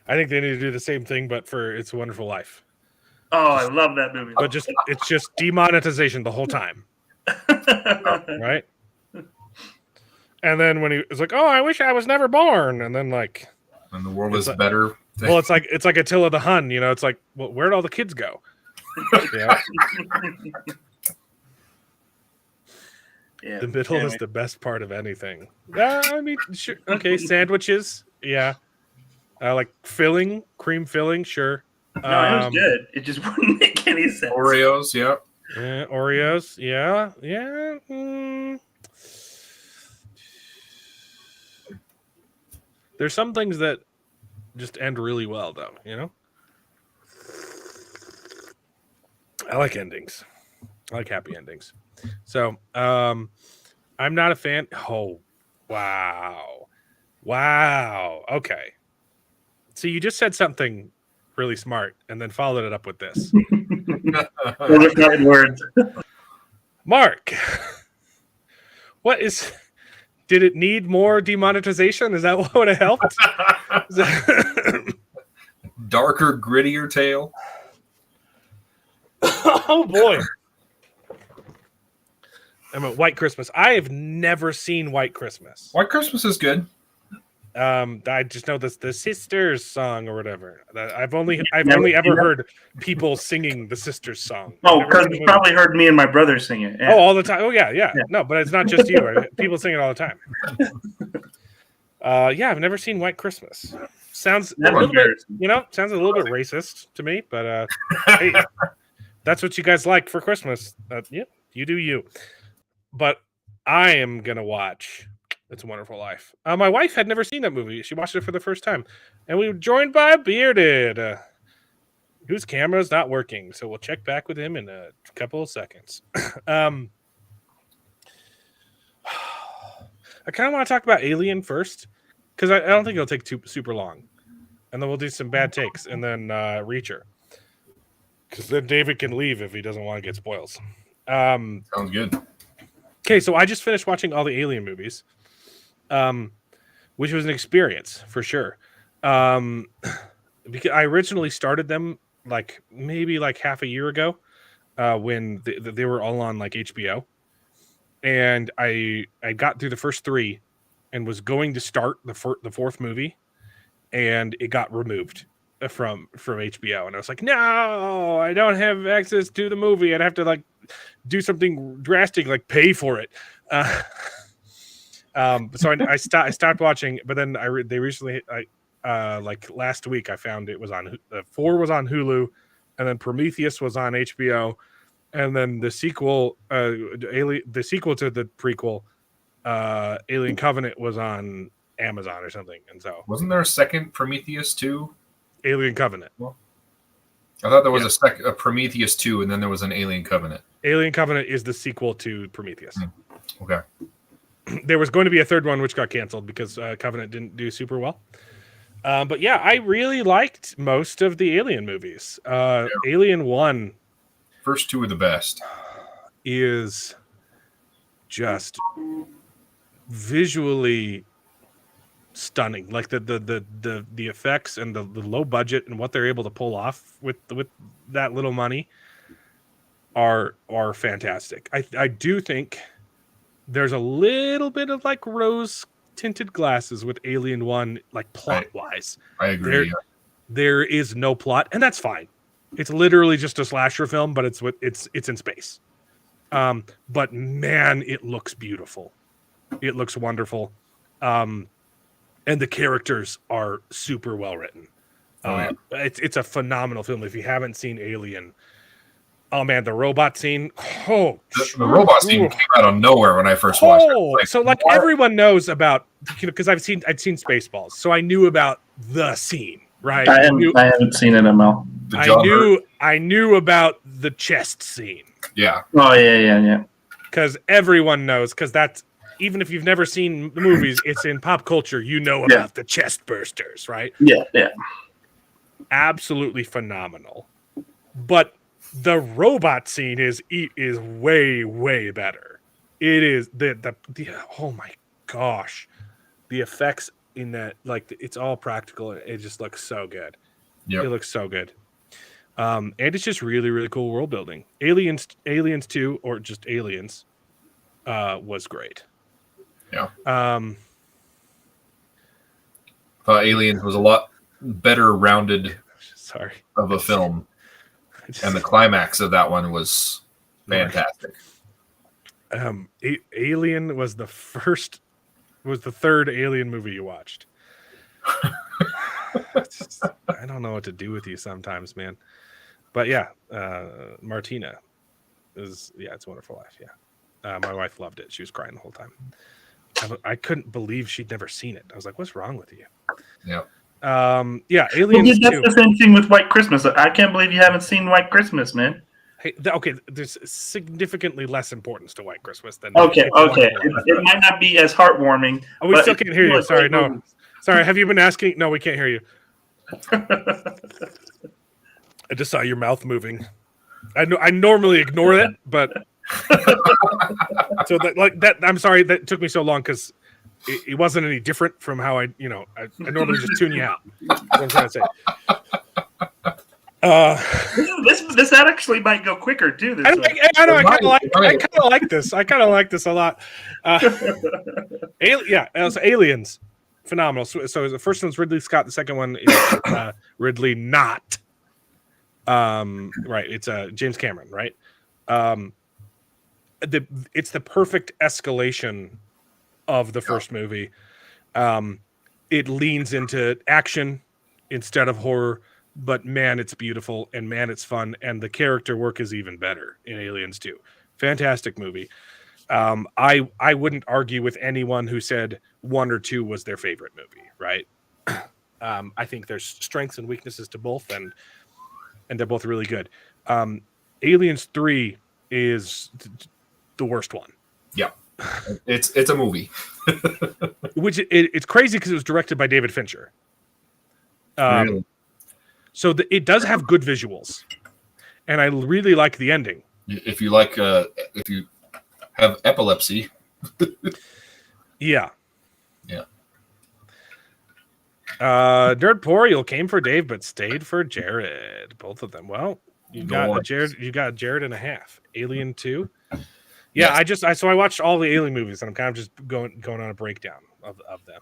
I think they need to do the same thing, but for It's a Wonderful Life. Oh, I love that movie. But it's just demonetization the whole time. Right? And then when he was like, "Oh, I wish I was never born," and then like, and the world is better. Well, it's like Attila the Hun, you know. It's like, well, where'd all the kids go? Yeah. Yeah. The middle is the best part of anything. I mean, sure. Okay, sandwiches. Yeah. Like filling, cream filling, sure. No, it was good. It just wouldn't make any sense. Oreos, yeah. Oreos, yeah. There's some things that just end really well, though, you know? I like endings. I like happy endings. So, I'm not a fan. Oh, wow. Okay. So you just said something really smart and then followed it up with this. Those are kind words. Mark, did it need more demonetization? Is that what would have helped? Darker, grittier tale. Oh boy. I mean, White Christmas. I have never seen White Christmas. White Christmas is good. I just know the Sisters song or whatever. I've only ever heard people singing the Sisters song. Oh, because you probably heard me and my brother sing it. Yeah. Oh, all the time. Oh, yeah. No, but it's not just you. People sing it all the time. Yeah, I've never seen White Christmas. Sounds a little bit, sounds a little bit racist to me, but hey, that's what you guys like for Christmas. Yeah, you do you. But I am gonna watch It's a Wonderful Life. My wife had never seen that movie. She watched it for the first time, and we were joined by Bearded, whose camera is not working. So we'll check back with him in a couple of seconds. I kind of want to talk about Alien first, because I don't think it'll take super long, and then we'll do some bad takes, and then Reacher, because then David can leave if he doesn't want to get spoils. Sounds good. Okay, so I just finished watching all the Alien movies, which was an experience for sure. Because I originally started them maybe half a year ago, when they were all on HBO, and I got through the first 3, and was going to start the fourth movie, and it got removed. from HBO, and I was like, no, I don't have access to the movie. I'd have to like do something drastic, like pay for it. So I stopped watching, but then they recently, like last week, I found it was on 4 was on Hulu, and then Prometheus was on HBO, and then the sequel, the sequel to the prequel, Alien Covenant was on Amazon or something, and so Wasn't there a second Prometheus 2? Alien Covenant. I thought there was a Prometheus 2, and then there was an Alien Covenant. Alien Covenant is the sequel to Prometheus. Okay. There was going to be a third one, which got canceled because Covenant didn't do super well. But yeah, I really liked most of the Alien movies. Alien 1 First 2 are the best. is just visually stunning. Like the effects and the low budget and what they're able to pull off with that little money are fantastic. I do think there's a little bit of like rose tinted glasses with Alien 1, like plot wise. I agree. There is no plot, and that's fine. It's literally just a slasher film, but it's in space. But man, it looks beautiful. It looks wonderful. And the characters are super well written. It's a phenomenal film. If you haven't seen Alien, oh man, the robot scene. Oh, the robot scene came out of nowhere when I first watched it. So like everyone knows about, because I'd seen Spaceballs, so I knew about the scene, right? I haven't seen it, ML. I knew about the chest scene. Yeah. Oh yeah. Because everyone knows, because that's, even if you've never seen the movies, it's in pop culture. You know about the chest bursters, right? Yeah. Absolutely phenomenal. But the robot scene is way better. It is the oh my gosh, the effects in that, like, it's all practical. It just looks so good. Yeah, it looks so good. And it's just really cool world building. Aliens 2, or just Aliens, was great. Yeah. Thought Aliens was a lot better rounded of a film. And the climax of that one was fantastic. Alien was the third Alien movie you watched. I don't know what to do with you sometimes, man. But yeah, Martina it's a Wonderful Life. Yeah. My wife loved it. She was crying the whole time. I couldn't believe she'd never seen it. I was like, what's wrong with you? Yeah. Aliens that's 2. the same thing with White Christmas. I can't believe you haven't seen White Christmas, man. Hey, okay, there's significantly less importance to White Christmas than okay. It might not be as heartwarming. Oh, we still can't hear you. Sorry, no. Sorry, have you been asking? No, we can't hear you. I just saw your mouth moving. I normally ignore that, but so that I'm sorry that took me so long, because it wasn't any different from how I normally just tune you out. That's what I'm trying to say. This actually might go quicker too. I kind of like this. I kind of like this a lot. Aliens, phenomenal. So the first one's Ridley Scott. The second one is Ridley not. Right. It's James Cameron. Right. It's the perfect escalation of the first movie. It leans into action instead of horror, but man, it's beautiful, and man, it's fun, and the character work is even better in Aliens 2. Fantastic movie. I wouldn't argue with anyone who said 1 or 2 was their favorite movie, right? I think there's strengths and weaknesses to both, and they're both really good. Aliens 3 is the worst one. Yeah. It's a movie. Which it's crazy because it was directed by David Fincher. Really? So it does have good visuals, and I really like the ending. If you if you have epilepsy. Yeah. Nerdporial came for Dave but stayed for Jared. Both of them. Well, you got Jared and a half. Alien 2. Yeah, yes. I watched all the Alien movies, and I'm kind of just going on a breakdown of them.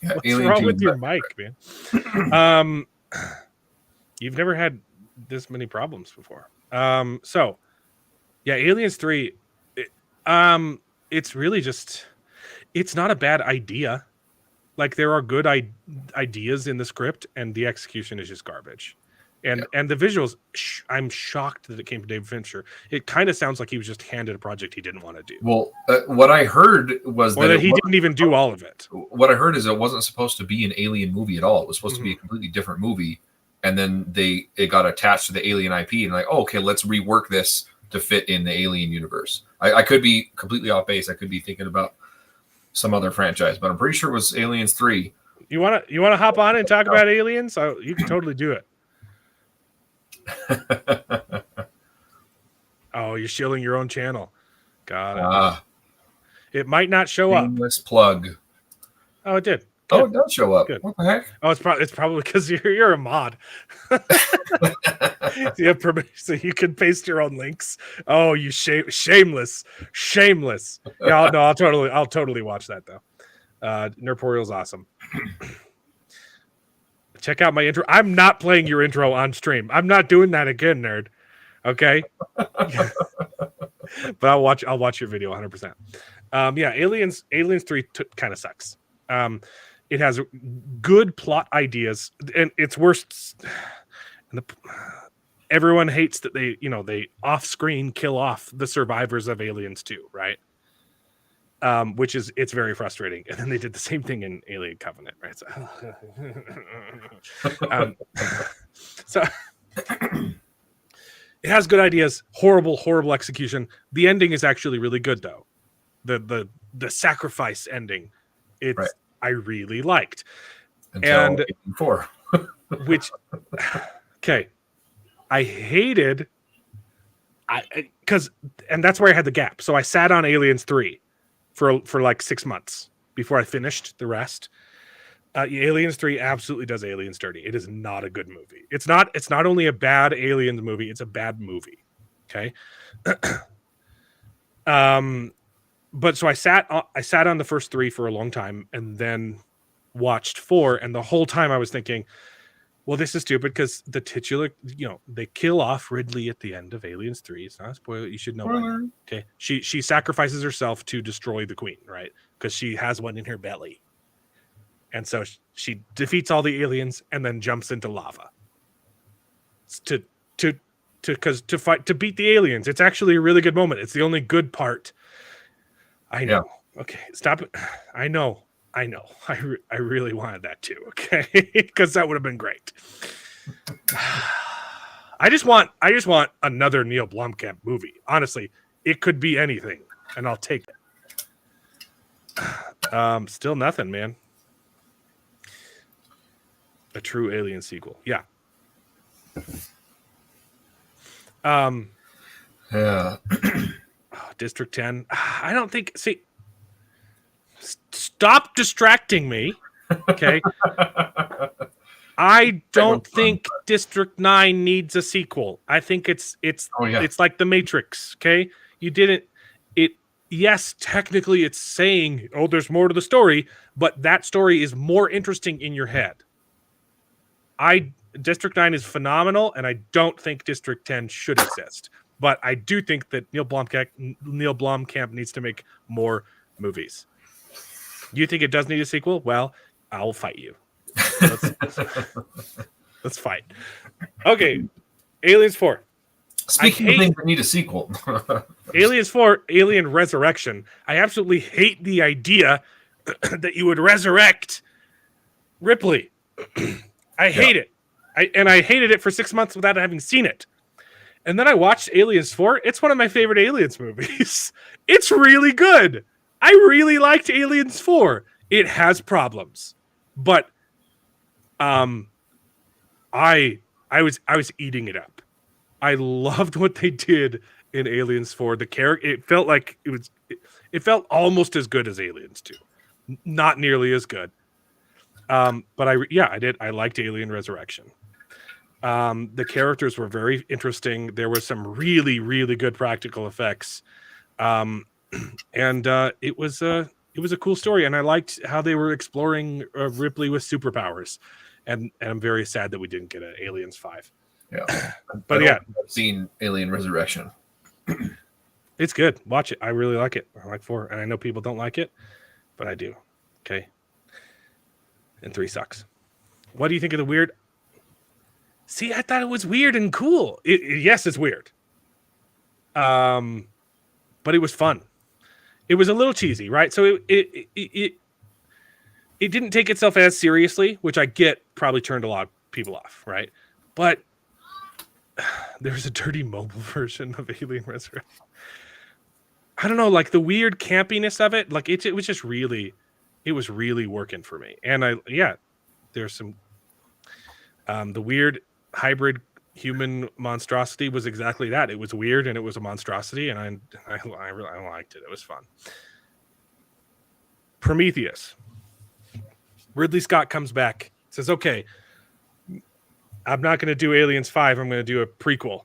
Yeah, what's Alien wrong with your mic, man? You've never had this many problems before. So yeah, Aliens 3, it's really just, it's not a bad idea. Like there are good ideas in the script, and the execution is just garbage. And the visuals, I'm shocked that it came to David Fincher. It kind of sounds like he was just handed a project he didn't want to do. Well, what I heard was that he didn't even do all of it. What I heard is it wasn't supposed to be an alien movie at all. It was supposed to be a completely different movie, and then it got attached to the Alien IP, and like, oh, okay, let's rework this to fit in the Alien universe. I could be completely off base. I could be thinking about some other franchise, but I'm pretty sure it was Aliens 3. You wanna hop on and talk about Aliens? You can totally do it. Oh, you're shilling your own channel. Got it. It might not show up. Shameless plug. Oh, it did. Good. Oh, it does show up. Good. What the heck? Oh, it's probably because you're a mod. Yeah, so you can paste your own links. Oh, you shameless. Yeah, no, I'll totally watch that though. Nerporial's awesome. Check out my intro. I'm not playing your intro on stream. I'm not doing that again, nerd. Okay. But I'll watch your video 100%. Yeah, Aliens 3 kind of sucks. It has good plot ideas, and it's worse. Everyone hates that they off screen kill off the survivors of Aliens 2, right? It's very frustrating. And then they did the same thing in Alien Covenant, right? So it has good ideas, horrible execution. The ending is actually really good though. The sacrifice ending, I really liked. Until 4. Which okay. I hated and that's where I had the gap. So I sat on Aliens 3 for like 6 months before I finished the rest. Aliens 3 absolutely does Aliens dirty. It is not a good movie. It's not only a bad Aliens movie, it's a bad movie. Okay. But so I sat on the first 3 for a long time and then watched 4, and the whole time I was thinking, well, this is stupid because the titular, they kill off Ridley at the end of Aliens 3. It's not a spoiler. You should know. Okay. She sacrifices herself to destroy the queen, right? Because she has one in her belly. And so she defeats all the aliens and then jumps into lava. To beat the aliens. It's actually a really good moment. It's the only good part. I know. Yeah. Okay. Stop it. I know. I really wanted that too. Okay, because that would have been great. I just want another Neil Blomkamp movie. Honestly, it could be anything, and I'll take it. Still nothing, man. A true Alien sequel. Yeah. Yeah. District 10. I don't think. See. Stop distracting me. Okay. I don't think District 9 needs a sequel. I think it's like The Matrix. Okay. You didn't. Yes, technically it's saying, oh, there's more to the story, but that story is more interesting in your head. District 9 is phenomenal, and I don't think District 10 should exist. But I do think that Neil Blomkamp needs to make more movies. Do you think it does need a sequel? Well, I'll fight you. Let's fight. Okay, Aliens 4. Speaking of things that need a sequel. Aliens 4, Alien Resurrection. I absolutely hate the idea that you would resurrect Ripley. I hate it. I hated it for 6 months without having seen it. And then I watched Aliens 4. It's one of my favorite Aliens movies. It's really good. I really liked Aliens 4. It has problems, but I was eating it up. I loved what they did in Aliens 4. The character, it felt like it felt almost as good as Aliens 2. Not nearly as good. But I did. I liked Alien Resurrection. The characters were very interesting. There were some really, really good practical effects. And it was a cool story, and I liked how they were exploring Ripley with superpowers. and I'm very sad that we didn't get an Aliens 5. Yeah, But yeah, I've seen Alien Resurrection. it's good. Watch it. I really like it. I like 4, and I know people don't like it, but I do. Okay. And 3 sucks. What do you think of the weird? See, I thought it was weird and cool. Yes, it's weird. But it was fun. It was a little cheesy, right? So it didn't take itself as seriously, which I get probably turned a lot of people off, right? But there's a dirty mobile version of Alien Resurrection. I don't know, like the weird campiness of it, like it was just really, it was really working for me. And there's some the weird hybrid human monstrosity was exactly that. It was weird and it was a monstrosity, and I really liked it. It was fun. Prometheus. Ridley Scott comes back, says, okay, I'm not going to do Aliens 5. I'm going to do a prequel.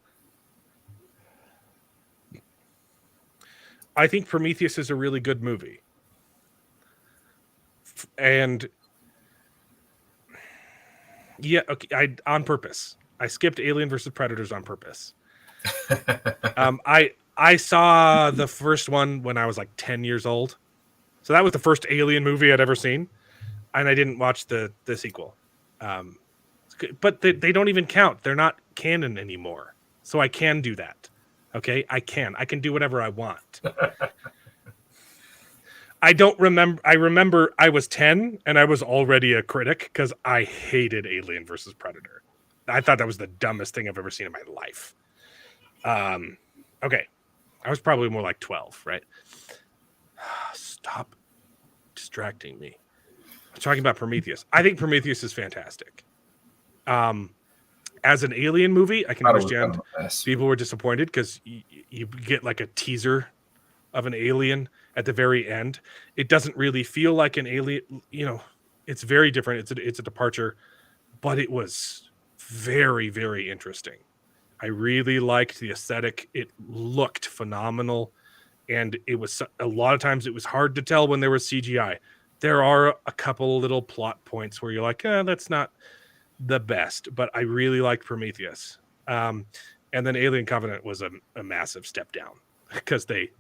I think Prometheus is a really good movie. And yeah, okay, on purpose. I skipped Alien versus Predators on purpose. I saw the first one when I was like 10 years old. So that was the first Alien movie I'd ever seen. And I didn't watch the sequel. But they don't even count. They're not canon anymore. So I can do that. Okay? I can do whatever I want. I remember I was 10 and I was already a critic because I hated Alien versus Predator. I thought that was the dumbest thing I've ever seen in my life. Okay. I was probably more like 12, right? Stop distracting me. I'm talking about Prometheus. I think Prometheus is fantastic. As an Alien movie, I can understand people were disappointed because you get like a teaser of an alien at the very end. It doesn't really feel like an alien, it's very different. It's a departure, but it was very, very interesting. I really liked the aesthetic. It looked phenomenal. And it was a lot of times it was hard to tell when there was CGI. There are a couple little plot points where you're like, that's not the best, but I really liked Prometheus. And then Alien Covenant was a massive step down because they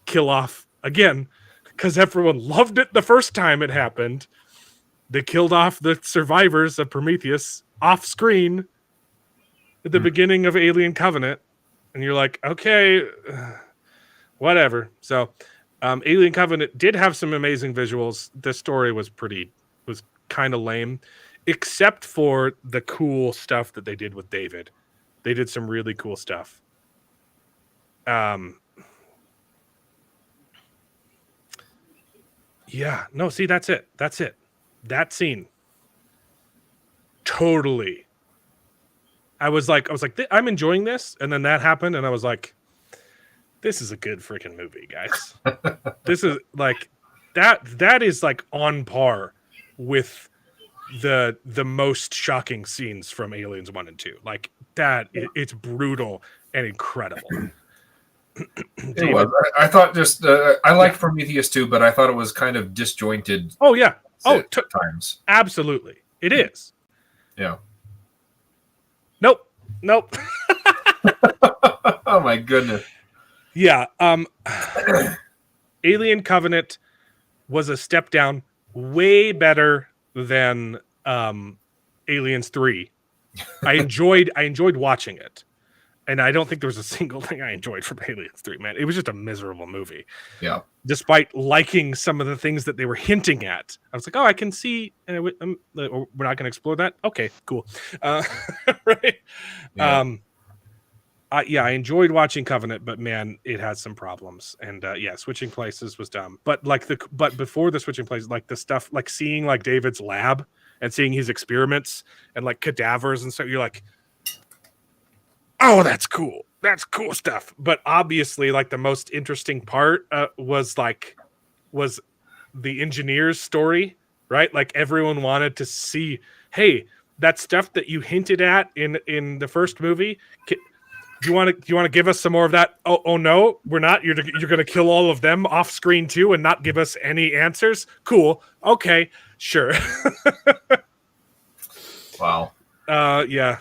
kill off again, because everyone loved it the first time it happened. They killed off the survivors of Prometheus off screen at the beginning of Alien Covenant. And you're like, okay, whatever. So Alien Covenant did have some amazing visuals. The story was kind of lame, except for the cool stuff that they did with David. They did some really cool stuff. Yeah, no, see, that's it. That scene. Totally. I was like, I'm enjoying this. And then that happened. And I was like, this is a good freaking movie, guys. This is like, that is like on par with the most shocking scenes from Aliens 1 and 2. Like that, it's brutal and incredible. It was. I thought just I liked Prometheus too, but I thought it was kind of disjointed. Oh yeah. At times. Absolutely. It is. Yeah. Nope. Oh my goodness. Yeah. Alien Covenant was a step down, way better than Aliens 3. I enjoyed watching it. And I don't think there was a single thing I enjoyed from Aliens 3, man. It was just a miserable movie. Yeah. Despite liking some of the things that they were hinting at. I was like, I can see. And we're not going to explore that? Okay, cool. Right? Yeah. I enjoyed watching Covenant, but man, it had some problems. And switching places was dumb. But but before the switching places, like the stuff, like seeing like David's lab and seeing his experiments and like cadavers and stuff, you're like, oh, that's cool. That's cool stuff. But obviously, like the most interesting part was the engineer's story, right? Like everyone wanted to see, hey, that stuff that you hinted at in the first movie. Do you want to give us some more of that? Oh no, we're not. You're going to kill all of them off screen too, and not give us any answers. Cool. Okay, sure. Yeah.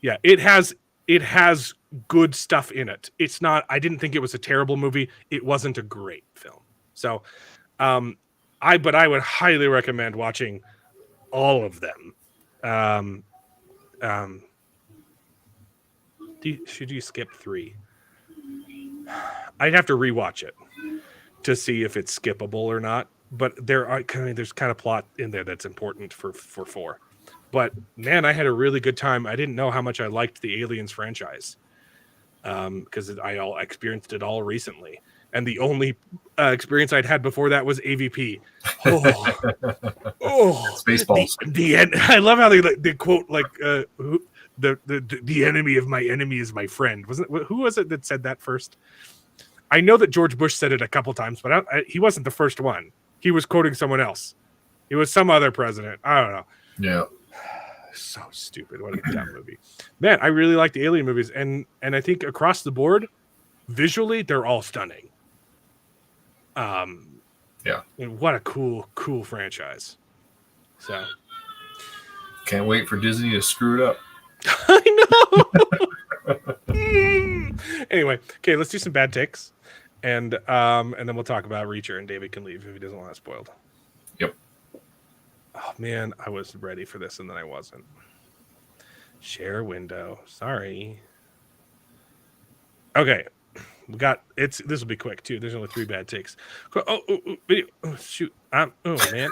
Yeah, it has good stuff in it. It's not. I didn't think it was a terrible movie. It wasn't a great film. So, I would highly recommend watching all of them. Should you skip 3? I'd have to rewatch it to see if it's skippable or not. But there's kind of plot in there that's important for 4. But man, I had a really good time. I didn't know how much I liked the Aliens franchise because I experienced it all recently, and the only experience I'd had before that was AVP. Oh, Spaceballs. I love how they quote like the enemy of my enemy is my friend. Who was it that said that first? I know that George Bush said it a couple times, but he wasn't the first one. He was quoting someone else. It was some other president. I don't know. Yeah. So stupid. What a dumb movie. Man, I really like the Alien movies. And I think across the board, visually, they're all stunning. Yeah. And what a cool franchise. So. Can't wait for Disney to screw it up. I know. Anyway, okay, let's do some bad takes. And then we'll talk about Reacher, and David can leave if he doesn't want it spoiled. Yep. Oh man, I was ready for this and then I wasn't. Share window. Sorry. Okay. This will be quick too. There's only 3 bad takes. Video. Oh, shoot. Oh man.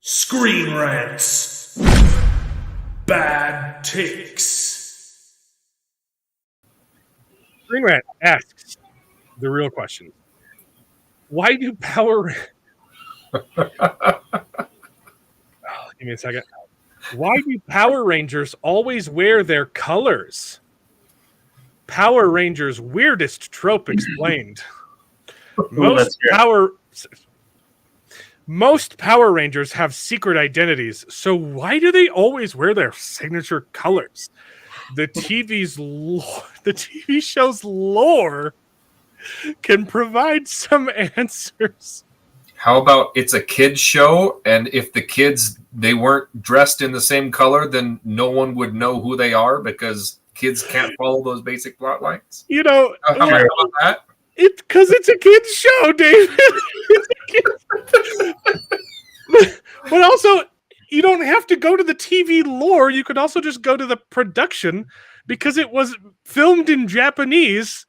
Screen Rants. Bad takes. Screen Rant asks the real question. Why do Power give me a second. Why do Power Rangers always wear their colors? Power Rangers weirdest trope explained. Most Power Rangers have secret identities, so why do they always wear their signature colors? The TV show's lore can provide some answers. How about it's a kids show, and if the kids they weren't dressed in the same color, then no one would know who they are because kids can't follow those basic plot lines. You know, how about that? It's because it's a kids show, David. But also, you don't have to go to the TV lore. You could also just go to the production because it was filmed in Japanese,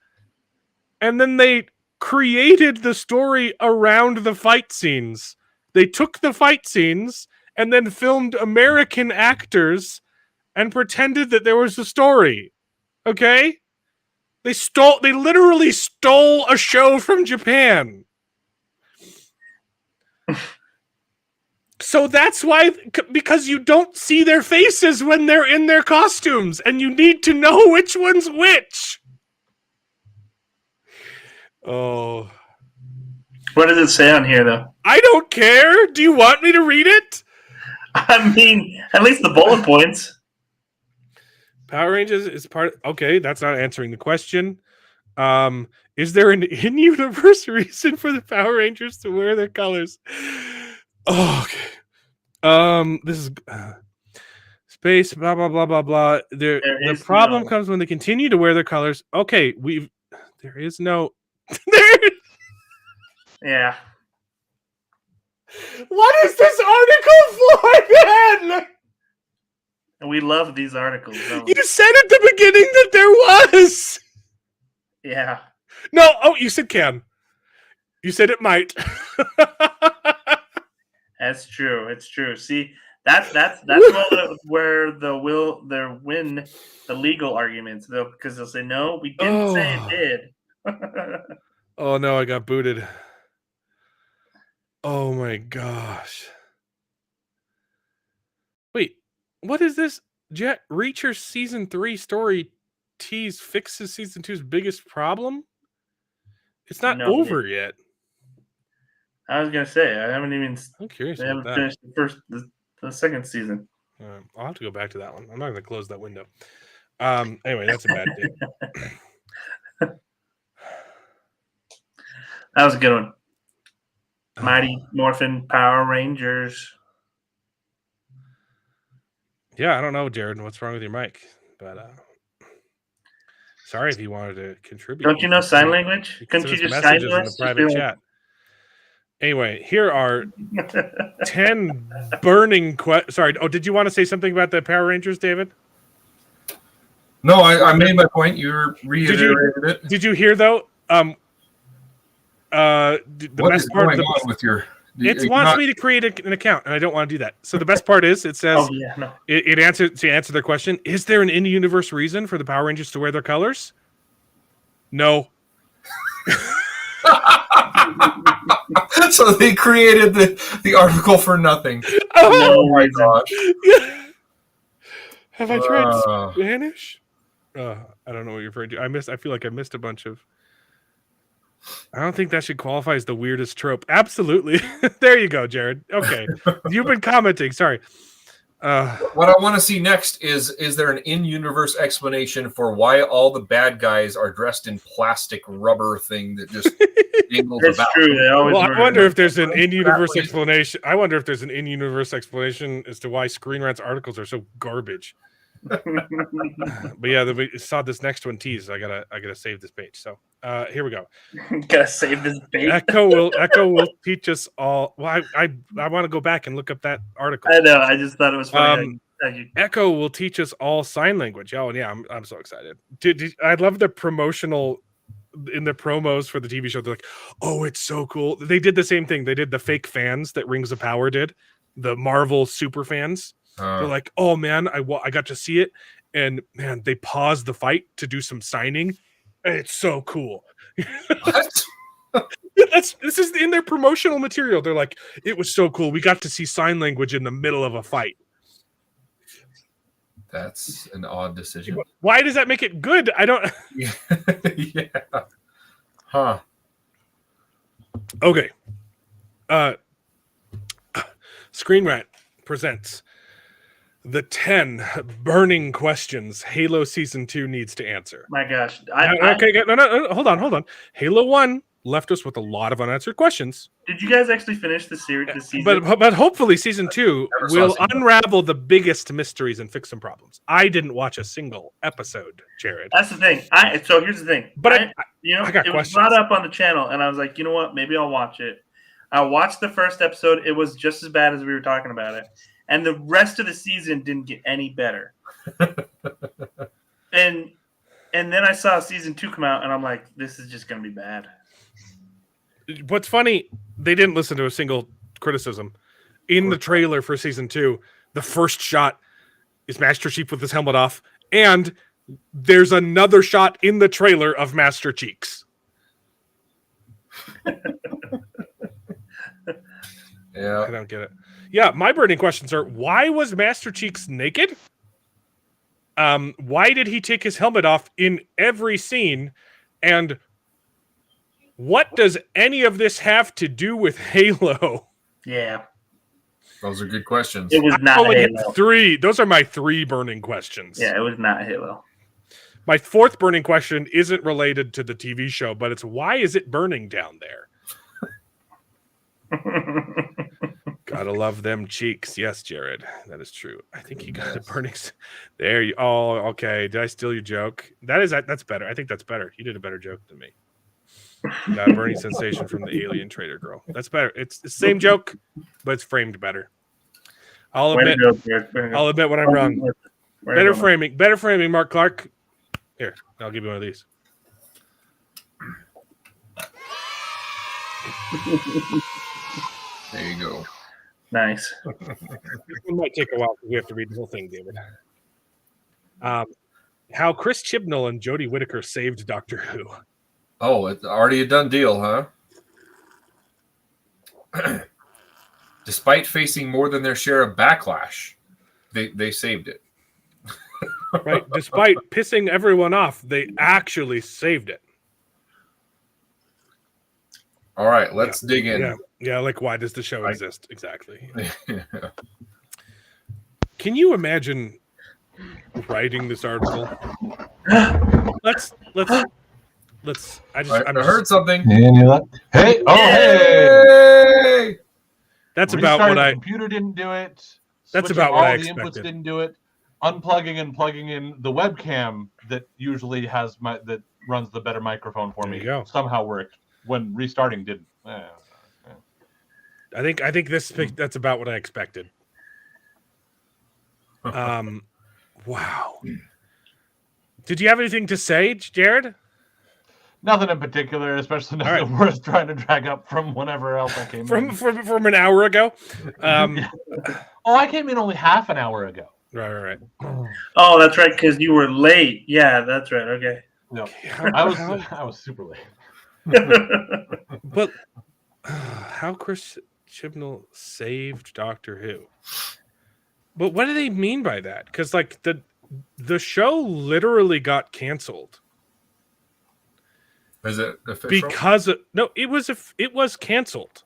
and then they created the story around the fight scenes. They took the fight scenes and then filmed American actors and pretended that there was a story. Okay? They literally stole a show from Japan. So that's why, because you don't see their faces when they're in their costumes, and you need to know which one's which. Oh. What does it say on here, though? I don't care. Do you want me to read it? I mean, at least the bullet points. Power Rangers is part. Okay, that's not answering the question. Is there an in-universe reason for the Power Rangers to wear their colors? Oh, okay. This is space. Blah blah blah blah blah. The problem comes when they continue to wear their colors. Okay, there is no. Yeah. What is this article for then? We love these articles. Don't we? You said at the beginning that there was. Yeah. No. Oh, you said can. You said it might. That's true. It's true. See, that's where they'll win the legal arguments though, because they'll say no, we didn't say it did. Oh no, I got booted. Oh my gosh. Wait, what is this? Reacher season 3 story tease fixes season 2's biggest problem? It's not over yet. I was gonna say I haven't even. I'm curious. They haven't finished the second season. I'll have to go back to that one. I'm not gonna close that window. Anyway, that's a bad thing. That was a good one. Mighty Morphin Power Rangers. Yeah, I don't know, Jared, what's wrong with your mic, but sorry if you wanted to contribute. Don't you know sign language? You can Couldn't you send us just sign messages to in the us? private chat. Anyway, here are 10 burning questions. Sorry. Oh, did you want to say something about the Power Rangers, David? No, I made my point. You reiterated it. Did you hear though? What is going on with your? It wants me to create an account, and I don't want to do that. So the best part is, it says, it answers to answer their question. Is there an in-universe reason for the Power Rangers to wear their colors? No. So they created the article for nothing. Oh my gosh! Have I tried Spanish? I don't know what you're referring to. I feel like I missed a bunch of. I don't think that should qualify as the weirdest trope. Absolutely. There you go, Jared. Okay. You've been commenting. Sorry. What I want to see next is there an in-universe explanation for why all the bad guys are dressed in plastic rubber thing that just dingles That's about? true. Well, I wonder if there's an in-universe explanation. I wonder if there's an in-universe explanation as to why Screen Rant's articles are so garbage. But yeah, we saw this next one teased. I gotta save this page. So here we go. Gotta save this page. Echo will teach us all. Well, I want to go back and look up that article. I know. I just thought it was funny. Echo will teach us all sign language. Oh, yeah, I'm so excited. I love the promotional in the promos for the TV show. They're like, oh, it's so cool. They did the same thing. They did the fake fans that Rings of Power did, the Marvel super fans. They're like, oh man, I got to see it, and man, they paused the fight to do some signing. It's so cool. What? This is in their promotional material. They're like, it was so cool. We got to see sign language in the middle of a fight. That's an odd decision. Why does that make it good? I don't. Yeah. Huh. Okay. Screen Rant presents the 10 burning questions Halo Season 2 needs to answer. My gosh. No, hold on. Halo 1 left us with a lot of unanswered questions. Did you guys actually finish the series? The season? But hopefully Season 2 will unravel the biggest mysteries and fix some problems. I didn't watch a single episode, Jared. That's the thing. So here's the thing. But I got it was brought up on the channel, and I was like, you know what? Maybe I'll watch it. I watched the first episode. It was just as bad as we were talking about it. And the rest of the season didn't get any better. and then I saw Season 2 come out, and I'm like, this is just going to be bad. What's funny, they didn't listen to a single criticism. In the trailer for Season 2, the first shot is Master Chief with his helmet off, and there's another shot in the trailer of Master Cheeks. Yeah. I don't get it. Yeah, my burning questions are, why was Master Cheeks naked? Why did he take his helmet off in every scene? And what does any of this have to do with Halo? Yeah. Those are good questions. It was not Halo. 3. Those are my 3 burning questions. Yeah, it was not Halo. My 4th burning question isn't related to the TV show, but it's, why is it burning down there? Gotta love them cheeks. Yes, Jared, that is true. I think you got it burning. There you. Oh, okay. Did I steal your joke? That's better. I think that's better. You did a better joke than me. Got a burning sensation from the alien trader girl. That's better. It's the same joke, but it's framed better. I'll admit when I'm wrong. Better framing. Mark Clark. Here, I'll give you one of these. There you go. Nice. It might take a while because we have to read the whole thing, David. How Chris Chibnall and Jodie Whittaker saved Doctor Who. Oh, it's already a done deal, huh? Despite facing more than their share of backlash, they saved it. Right. Despite pissing everyone off, they actually saved it. All right, let's dig in. Yeah, like, why does the show exist? Exactly. Can you imagine writing this article? Let's. I heard something. Hey! Hey! That's about what the computer didn't do it. That's about what I the expected. inputs didn't do it. unplugging and plugging in the webcam that usually that runs the better microphone for There me you go. somehow worked when restarting didn't. I think that's about what I expected. Wow. Did you have anything to say, Jared? Nothing in particular, especially nothing worth trying to drag up from whenever else I came in. From an hour ago. Oh, I came in only half an hour ago. Right. Oh, that's right, because you were late. Yeah, that's right. Okay. No, I was super late. But how Chris Chibnall saved Doctor Who? But what do they mean by that? Because like the show literally got canceled. Is it official? Because it was canceled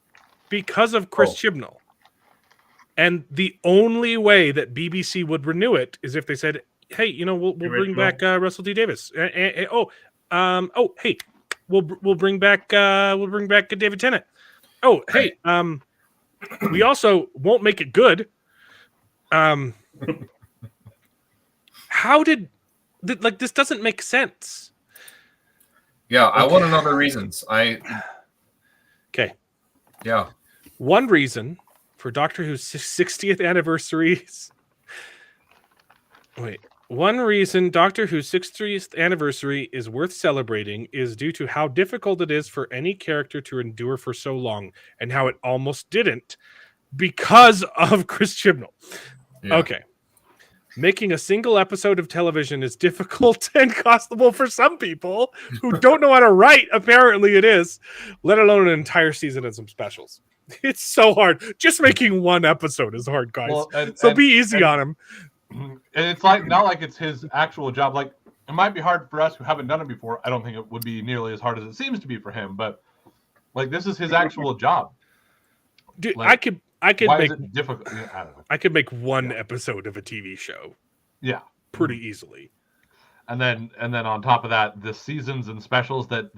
because of Chris Chibnall. And the only way that BBC would renew it is if they said, "Hey, we'll bring back Russell T Davies." Hey, we'll bring back David Tennant. Oh, hey, we also won't make it good. How did this doesn't make sense? Yeah, I want to know the reasons. Okay. Yeah. One reason for Doctor Who's 60th anniversaries. One reason Doctor Who's 60th anniversary is worth celebrating is due to how difficult it is for any character to endure for so long, and how it almost didn't because of Chris Chibnall. Yeah. Okay. Making a single episode of television is difficult and costable for some people who don't know how to write. Apparently it is, let alone an entire season and some specials. It's so hard. Just making one episode is hard, guys. Well, be easy on him. And it's like not like it's his actual job. Like, it might be hard for us who haven't done it before. I don't think it would be nearly as hard as it seems to be for him. But like, this is his actual job. Dude, like, I could why make is it difficult? I don't know. I could make one episode of a TV show. Yeah, pretty easily. And then on top of that, the seasons and specials that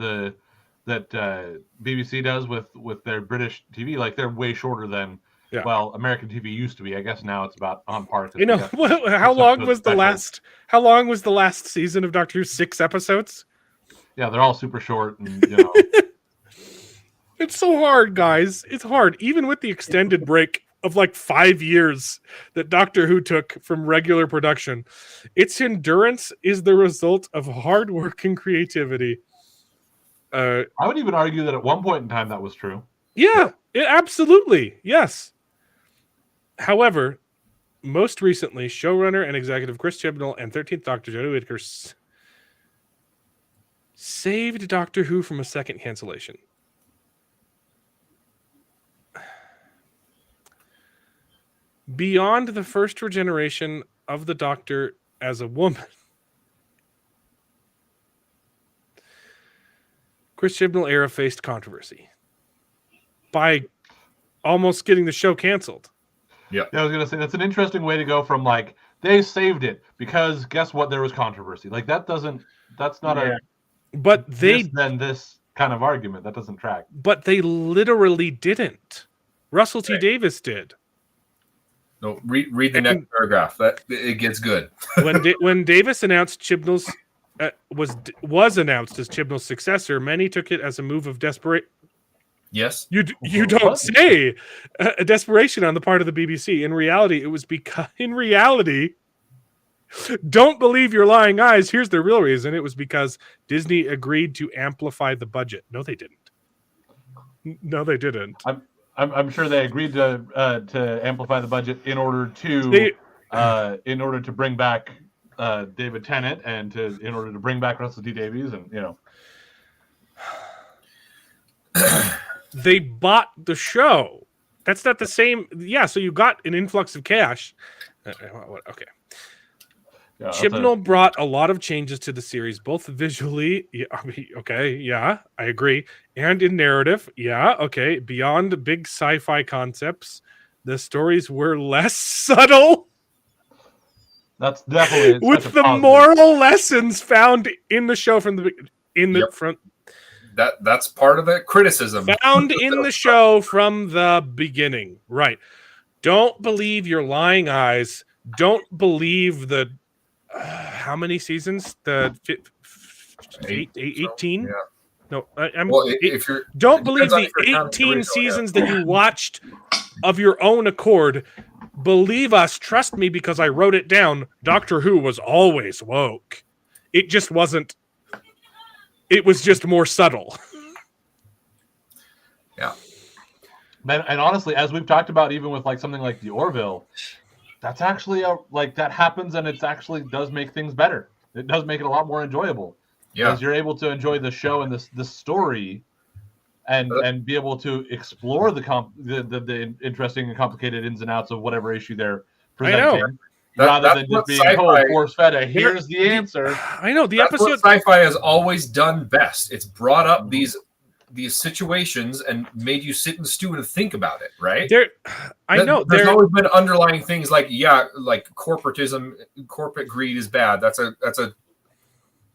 BBC does with their British TV, like, they're way shorter than American TV used to be. I guess now it's about on par. How long was the last season of Doctor Who? 6 episodes. Yeah, they're all super short, and it's so hard, guys. It's hard, even with the extended break of like 5 years that Doctor Who took from regular production. Its endurance is the result of hard work and creativity. I would even argue that at one point in time that was true. Yeah, absolutely. Yes. However, most recently, showrunner and executive Chris Chibnall and 13th Doctor Jodie Whittaker saved Doctor Who from a second cancellation. Beyond the first regeneration of the Doctor as a woman, Chris Chibnall era faced controversy by almost getting the show canceled. Yeah, I was going to say, that's an interesting way to go from like, they saved it because guess what? There was controversy. Like, that's not but they then this kind of argument that doesn't track. But they literally didn't. Russell T Davies did. No, read the next paragraph. It gets good. when Davis announced Chibnall's was announced as Chibnall's successor, many took it as a move of desperation. Yes, you don't say. A desperation on the part of the BBC. In reality, it was because don't believe your lying eyes. Here's the real reason. It was because Disney agreed to amplify the budget. No, they didn't. No, they didn't. I'm sure they agreed to amplify the budget in order to bring back David Tennant and in order to bring back Russell T Davies, and they bought the show. That's not the same. Yeah, so you got an influx of cash. Okay. Yeah, Chibnall brought a lot of changes to the series, both visually, I agree, and in narrative, beyond big sci-fi concepts, the stories were less subtle. That's definitely with the moral lessons found in the show from the front. That's part of the criticism found in the show from the beginning, right? Don't believe your lying eyes. don't believe the how many seasons? The 18? Yeah. No, I'm. Well, if you're Don't believe depends on the if you're counting 18 original, seasons that you watched of your own accord. Believe us, trust me, because I wrote it down. Doctor Who was always woke. It just wasn't. It was just more subtle. Yeah. And honestly, as we've talked about, even with like something like the Orville, that's actually like that happens, and it's actually does make things better. It does make it a lot more enjoyable. Yeah. Because you're able to enjoy the show and the story, and be able to explore the interesting and complicated ins and outs of whatever issue they're presenting, rather that's than what just being sci-fi- force fed. Here's the answer. I know the That's episode. what sci-fi has always done best. It's brought up these situations and made you sit and stew and think about it, right? There's always been underlying things like corporatism, corporate greed is bad. That's a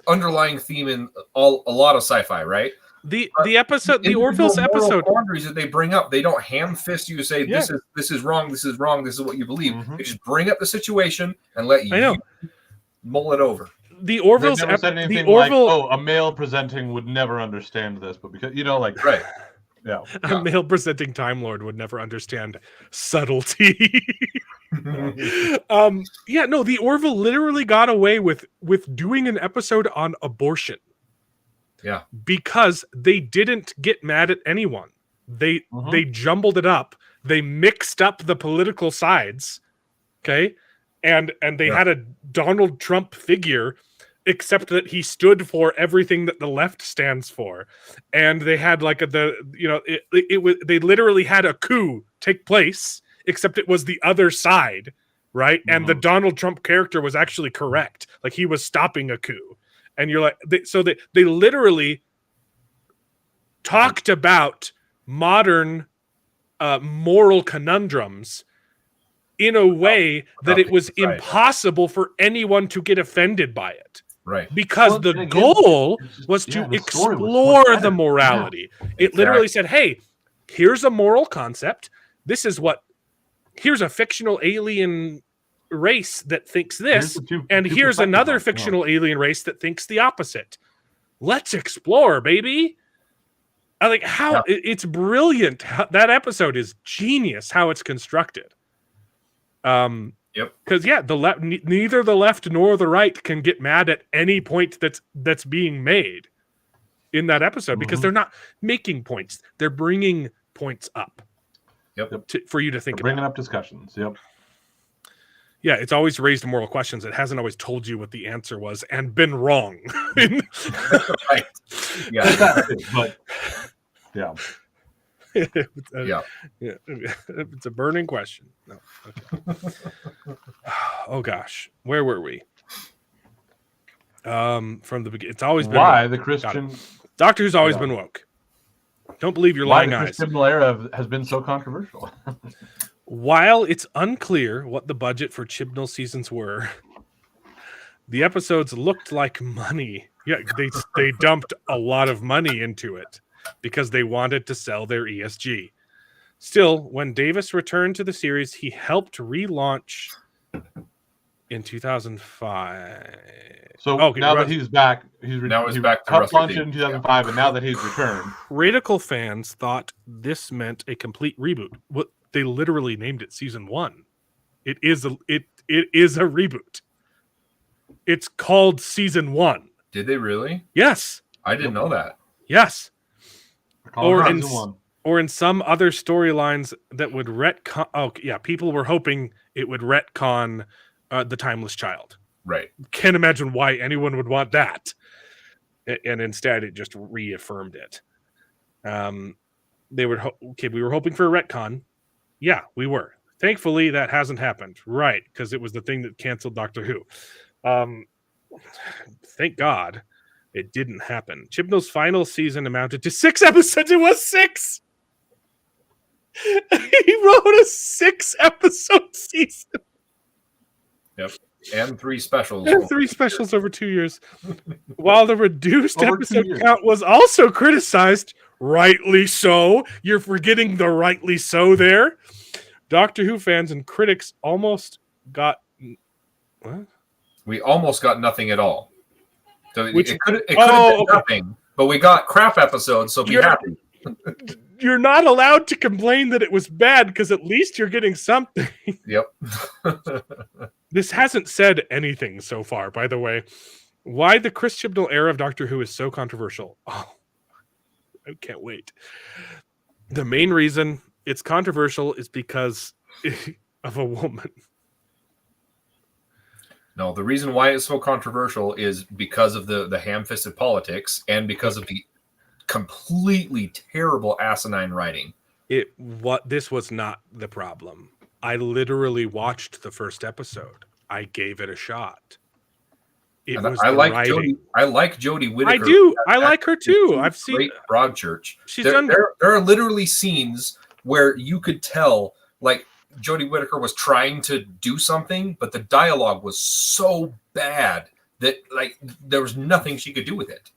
underlying theme in a lot of sci-fi, right? The episode, the Orville's episode, quandaries that they bring up, they don't ham fist you, say this is wrong, this is wrong, this is what you believe. They just bring up the situation and let you mull it over. The Orville's never said anything like, "Oh, a male presenting would never understand this," but because right, yeah, a male presenting Time Lord would never understand subtlety. The Orville literally got away with doing an episode on abortion. Yeah, because they didn't get mad at anyone. They jumbled it up. They mixed up the political sides. Okay, and they had a Donald Trump figure, except that he stood for everything that the left stands for, and they had like they literally had a coup take place, except it was the other side, right? And the Donald Trump character was actually correct, like he was stopping a coup. And you're like, they literally talked about modern moral conundrums in a way that it was impossible for anyone to get offended by it. Right. Because the goal was to explore the morality. Yeah. It literally said, hey, here's a moral concept. Here's a fictional alien race that thinks this, here's another fictional alien race that thinks the opposite. Let's explore, baby. I like how it's brilliant. That episode is genius how it's constructed. Because neither the left nor the right can get mad at any point that's being made in that episode, because they're not making points, they're bringing points up. For you to think about. Bringing up discussions. Yeah, it's always raised moral questions. It hasn't always told you what the answer was and been wrong. Right. Yeah. But it's a burning question. No. Okay. Oh gosh, where were we? From the beginning, it's always been why woke. The Christian Doctor Who's always been woke. Don't believe your lying eyes. Why the Christian era has been so controversial. While it's unclear what the budget for Chibnall seasons were, the episodes looked like money. Yeah, they dumped a lot of money into it because they wanted to sell their ESG. Still, when Davis returned to the series, he helped relaunch in 2005. So now that he's back, he's back to helped launch it in 2005, and now that he's returned, critical fans thought this meant a complete reboot. What they literally named it season 1. It is a reboot. It's called season 1. Did they really? Yes. I didn't know that. Yes. Or in some other storylines that would retcon. Oh yeah, people were hoping it would retcon the Timeless Child. Right. Can't imagine why anyone would want that. And instead, it just reaffirmed it. We were hoping for a retcon. Yeah, we were. Thankfully, that hasn't happened. Right, because it was the thing that canceled Doctor Who. Thank God it didn't happen. Chibnall's final season amounted to 6 episodes. It was 6! He wrote a 6-episode season. Yep. And 3 specials. And 3 specials over 2 years. While the reduced episode count was also criticized, rightly so. You're forgetting the rightly so there. Doctor Who fans and critics almost got What? We almost got nothing at all. So it could have been okay. nothing, but we got crap episodes, so be happy. You're not allowed to complain that it was bad because at least you're getting something. Yep. This hasn't said anything so far, by the way. Why the Chris Chibnall era of Doctor Who is so controversial. Oh, I can't wait. The main reason it's controversial is because of a woman. No, the reason why it's so controversial is because of the ham-fisted politics and because of the completely terrible asinine writing. This was not the problem. I literally watched the first episode. I gave it a shot. It was I the like writing. I like Jodie Whittaker. I do. I like her too. I've seen great Broadchurch. She's there, done. There are literally scenes where you could tell, like, Jodie Whittaker was trying to do something, but the dialogue was so bad that, like, there was nothing she could do with it.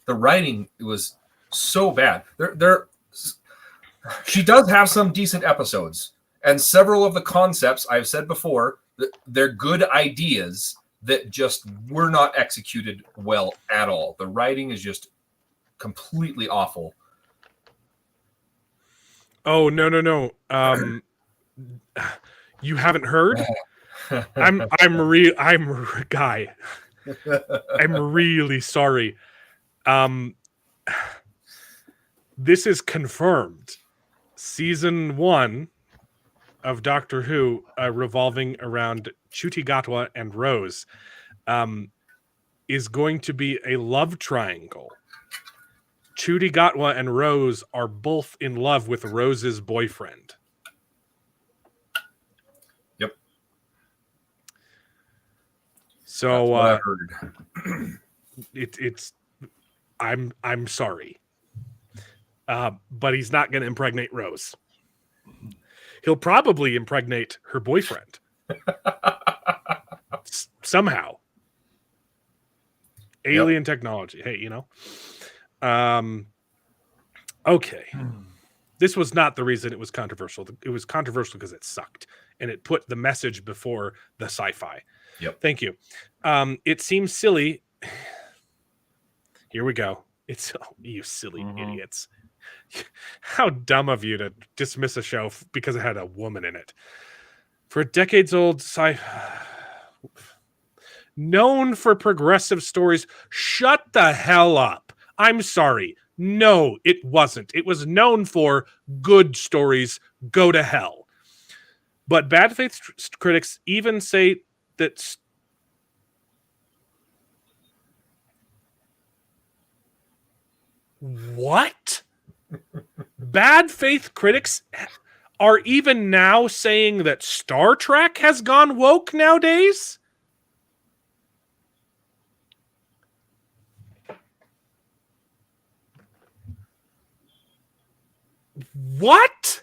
The writing was so bad. She does have some decent episodes, and several of the concepts I've said before, they're good ideas that just were not executed well at all. The writing is just completely awful. Oh no. You haven't heard? I'm Guy. I'm really sorry. This is confirmed. Season 1 of Doctor Who, revolving around Ncuti Gatwa and Rose, is going to be a love triangle. Ncuti Gatwa and Rose are both in love with Rose's boyfriend. Yep. So that's what I heard. It's I'm sorry. But he's not going to impregnate Rose. He'll probably impregnate her boyfriend. Somehow. Alien technology. Hey, you know. Okay. This was not the reason it was controversial. It was controversial because it sucked. And it put the message before the sci-fi. Yep. Thank you. It seems silly. Here we go. It's you silly idiots. How dumb of you to dismiss a show because it had a woman in it. For a decades-old known for progressive stories. Shut the hell up. I'm sorry. No, it wasn't. It was known for good stories. Go to hell. But bad faith critics even say that what? Bad faith critics are even now saying that Star Trek has gone woke nowadays? What?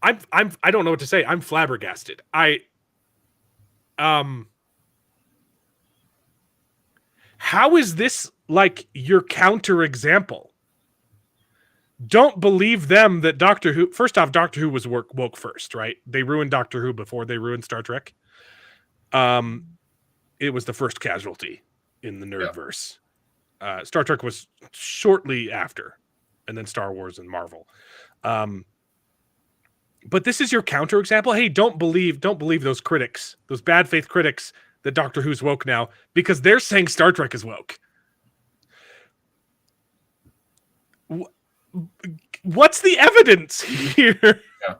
I don't know what to say. I'm flabbergasted. How is this like your counter example? Don't believe them that Doctor Who. First off, Doctor Who was woke first, right? They ruined Doctor Who before they ruined Star Trek. It was the first casualty in the nerdverse. Star Trek was shortly after, and then Star Wars and Marvel. But this is your counter example. Hey, don't believe those critics, those bad faith critics, that Doctor Who's woke now because they're saying Star Trek is woke. What's the evidence here? Yeah.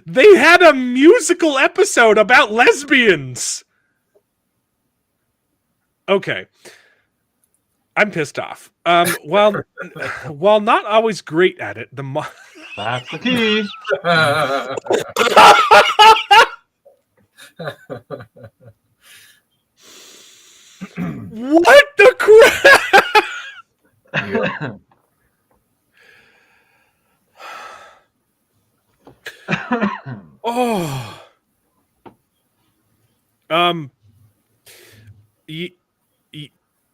They had a musical episode about lesbians. Okay. I'm pissed off. While not always great at it, that's the key. What the crap? Yeah. Oh.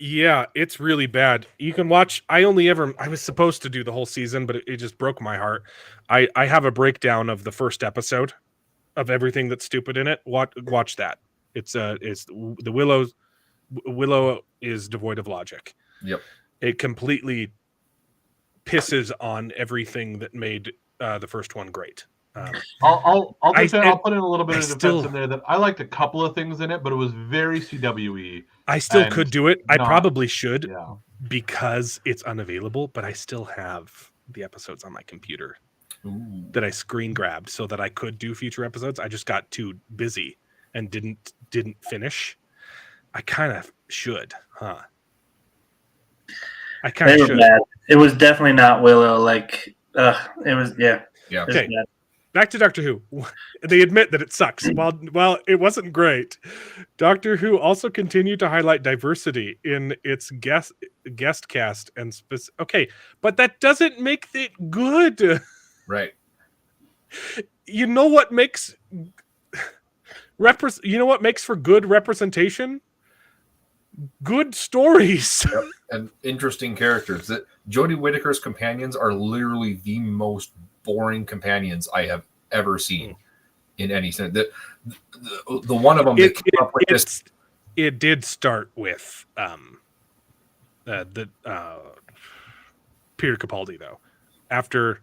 Yeah, it's really bad. You can watch. I was supposed to do the whole season, but it just broke my heart. I have a breakdown of the first episode of everything that's stupid in it. Watch that. It's the Willow is devoid of logic. Yep. It completely pisses on everything that made the first one great. I'll put in a little bit of defense still, in there that I liked a couple of things in it, but it was very CWE. I still could do it. I probably should, Yeah. because it's unavailable, but I still have the episodes on my computer that I screen grabbed so that I could do future episodes. I just got too busy and didn't finish. I kind of should, huh? I kind of should. Bad. It was definitely not Willow. Like, it was, yeah. Yeah. Okay. Back to Doctor Who. They admit that it sucks. While it wasn't great, Doctor Who also continued to highlight diversity in its guest cast and okay, but that doesn't make it good. Right. You know what makes for good representation? Good stories. Yep. And interesting characters. That Jodie Whittaker's companions are literally the most boring companions I have ever seen in any sense. The one of them that came up with this. It did start with Peter Capaldi, though. After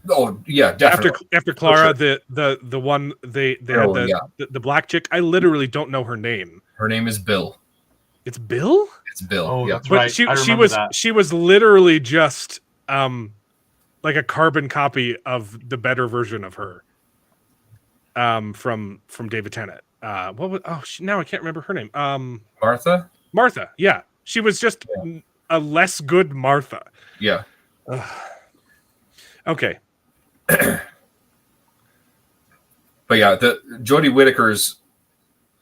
Definitely. After Clara, sure. the one they had the black chick. I literally don't know her name. Her name is Bill. It's Bill? It's Bill. Oh, yeah. that's right. She was literally just like a carbon copy of the better version of her. From David Tennant. Now I can't remember her name. Martha? Martha, yeah. She was just a less good Martha. Yeah. Okay. But yeah, the Jodie Whittaker's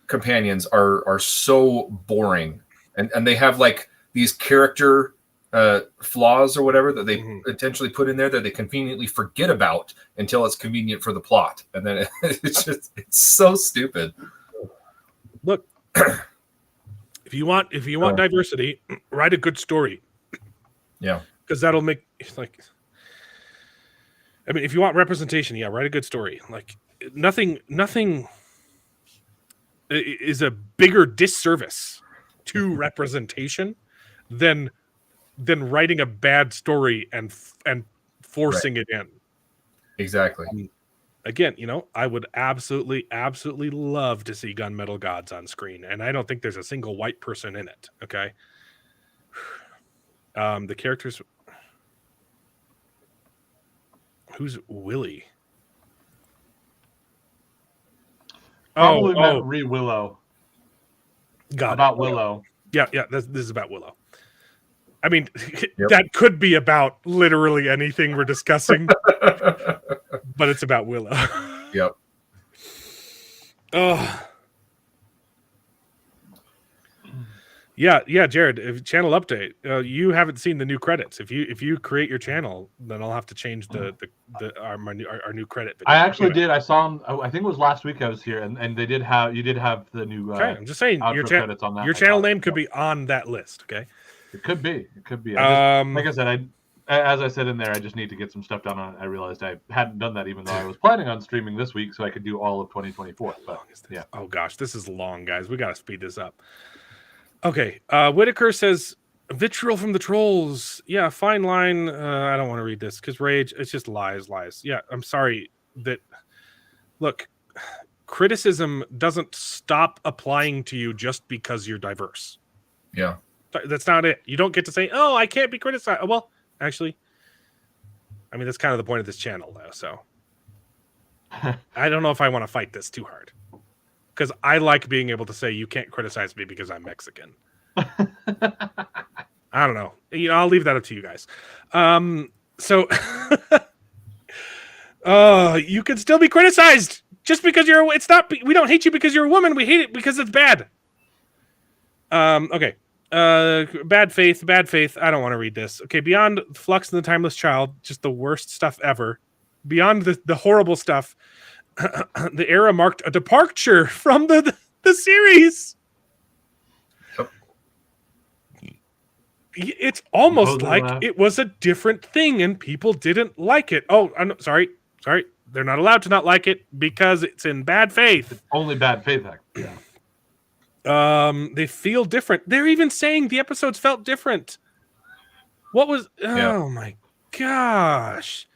companions are so boring, and they have like these character flaws or whatever that they intentionally put in there that they conveniently forget about until it's convenient for the plot, and then it's so stupid. Look, if you want diversity, write a good story. Yeah, because that'll make if you want representation, write a good story. Like nothing is a bigger disservice to representation than writing a bad story and forcing it in. Exactly. Again, I would absolutely love to see Gunmetal Gods on screen, and I don't think there's a single white person in it. Okay. The characters. Who's Willie? Probably meant Re Willow. About Willow. Yeah. This is about Willow. I mean, that could be about literally anything we're discussing, but it's about Willow. Yep. Oh. Yeah, Jared. Channel update. You haven't seen the new credits. If you create your channel, then I'll have to change our new credit video. I actually did. I saw them. I think it was last week I was here, and you did have the new. Okay, I'm just saying credits on that. Your channel name could be on that list. Okay. It could be. Like I said, as I said in there, I just need to get some stuff done on it. I realized I hadn't done that, even though I was planning on streaming this week, so I could do all of 2024. But yeah. Oh gosh, this is long, guys. We got to speed this up. Okay. Whitaker says vitriol from the trolls. Yeah, fine line. I don't want to read this because rage. It's just lies. Yeah, I'm sorry that. Look, criticism doesn't stop applying to you just because you're diverse. Yeah. That's not it. You don't get to say, "Oh, I can't be criticized." Well, actually, I mean that's kind of the point of this channel, though. So I don't know if I want to fight this too hard because I like being able to say you can't criticize me because I'm Mexican. I don't know. I'll leave that up to you guys. So you can still be criticized just because you're. It's not. We don't hate you because you're a woman. We hate it because it's bad. Okay. Bad faith. I don't want to read this. Okay, beyond Flux and the Timeless Child, just the worst stuff ever. Beyond the horrible stuff, the era marked a departure from the series. Yep. It's almost Composer like laugh. it was a different thing and people didn't like it. Oh, I'm sorry. They're not allowed to not like it because it's in bad faith. Only bad faith act. Yeah. They feel different. They're even saying the episodes felt different. What was? Oh my gosh!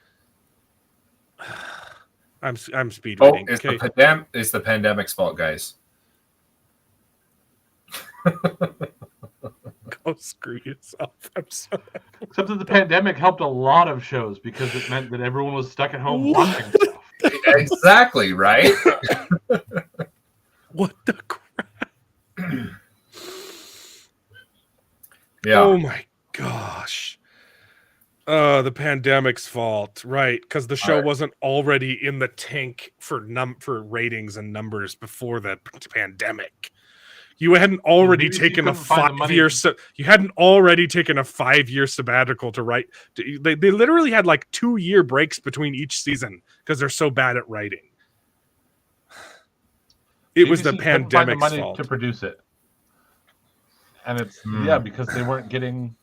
I'm speed Oh, reading. it's Okay. it's the pandemic's fault, guys. Go screw yourself. I'm sorry. Except that the pandemic helped a lot of shows because it meant that everyone was stuck at home What? watching stuff. Exactly, right? What the crap? Yeah. Oh my gosh. The pandemic's fault, right? Because the show wasn't already in the tank for ratings and numbers before the pandemic. You hadn't already BBC taken a couldn't find the money. 5 year. You hadn't already taken a 5-year sabbatical to write. They literally had like 2-year breaks between each season because they're so bad at writing. It was the BBC couldn't find the pandemic's money fault. to produce it, and it's because they weren't getting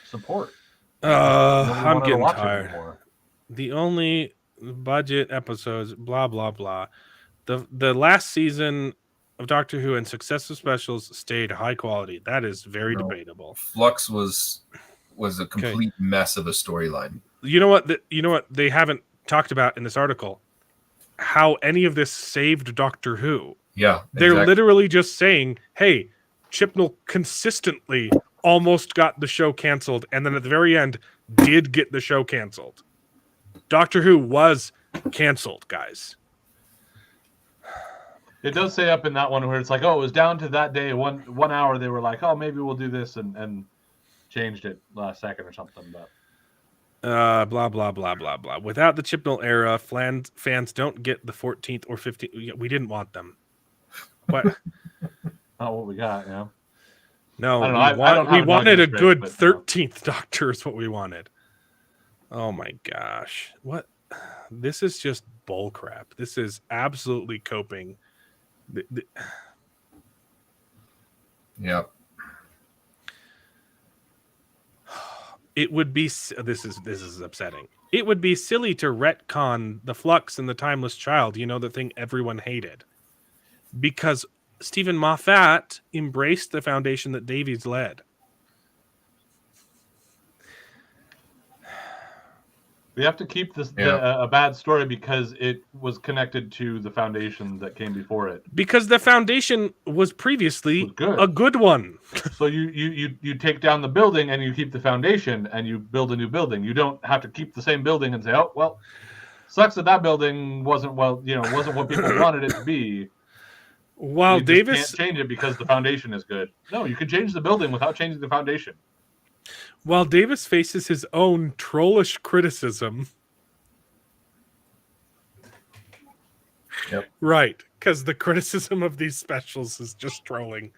support. Nobody I'm wanted to getting watch it tired. anymore. The only budget episodes, blah blah blah. The last season of Doctor Who and successive specials stayed high quality. That is very debatable. Flux was a complete mess of a storyline. You know what they haven't talked about in this article? How any of this saved Doctor Who. Yeah. They're literally just saying, hey, Chibnall consistently almost got the show canceled, and then at the very end did get the show canceled. Doctor Who was canceled, guys. It does say up in that one where it's like, oh, it was down to that day, one hour. They were like, oh, maybe we'll do this, and changed it last second or something. But blah blah blah blah blah. Without the Chibnall era, fans don't get the 14th or 15th. We didn't want them. What? not what we got, you know. No, I don't know. we wanted a good but, 13th Doctor is what we wanted. Oh my gosh. What? This is just bull crap. This is absolutely coping. Yep. It would be this is upsetting. It would be silly to retcon the Flux and the Timeless Child, the thing everyone hated. Because Stephen Moffat embraced the foundation that Davies led. We have to keep this a bad story because it was connected to the foundation that came before it. Because the foundation was previously a good one. So you take down the building and you keep the foundation and you build a new building. You don't have to keep the same building and say, oh well, sucks that building wasn't what people wanted it to be. While you Davis can't change it because the foundation is good. No, you can change the building without changing the foundation. While Davis faces his own trollish criticism. Yep. Right, because the criticism of these specials is just trolling.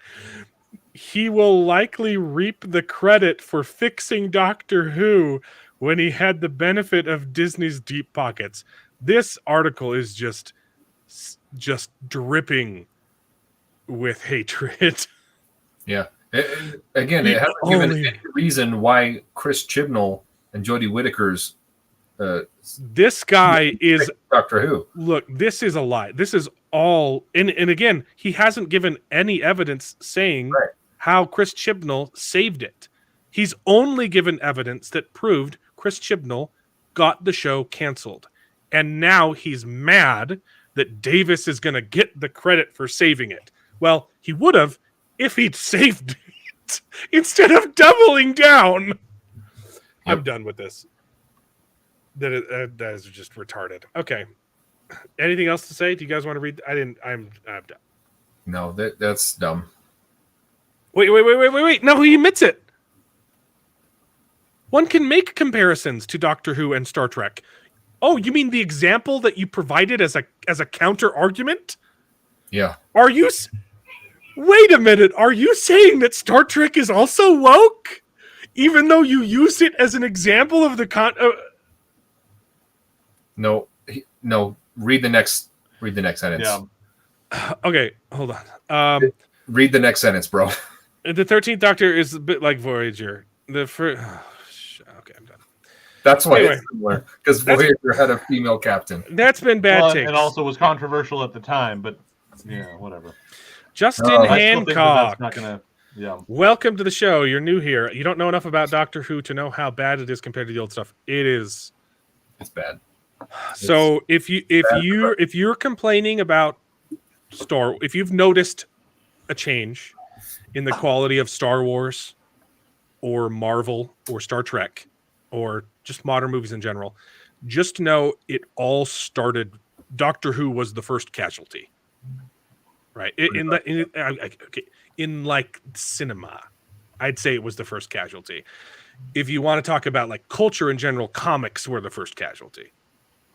He will likely reap the credit for fixing Doctor Who when he had the benefit of Disney's deep pockets. This article is just dripping with hatred. Yeah. It hasn't given any reason why Chris Chibnall and Jodie Whittaker's this guy is Doctor Who. Look, this is a lie. This is all and again, he hasn't given any evidence saying how Chris Chibnall saved it. He's only given evidence that proved Chris Chibnall got the show canceled. And now he's mad that Davis is going to get the credit for saving it. Well, he would have if he'd saved it instead of doubling down. Yep. I'm done with this. That is just retarded. Okay. Anything else to say? Do you guys want to read? I'm done. No, that's dumb. Wait. No, he admits it. One can make comparisons to Doctor Who and Star Trek. Oh, you mean the example that you provided as a counter argument? Yeah. Are you? Wait a minute. Are you saying that Star Trek is also woke, even though you use it as an example of the No. Read the next sentence. Yeah. Okay, hold on. Read the next sentence, bro. The 13th Doctor is a bit like Voyager. The first. Okay, I'm done. That's why Anyway, it's similar, because Voyager had a female captain. That's been bad takes. And also was controversial at the time, but yeah, whatever. Justin I I still think Hancock. that's not gonna. Yeah. Welcome to the show. You're new here. You don't know enough about Doctor Who to know how bad it is compared to the old stuff. It is. It's bad. So if you're complaining about if you've noticed a change in the quality of Star Wars or Marvel or Star Trek or just modern movies in general, just know it all started. Doctor Who was the first casualty, right? In like cinema, I'd say it was the first casualty. If you want to talk about like culture in general, comics were the first casualty.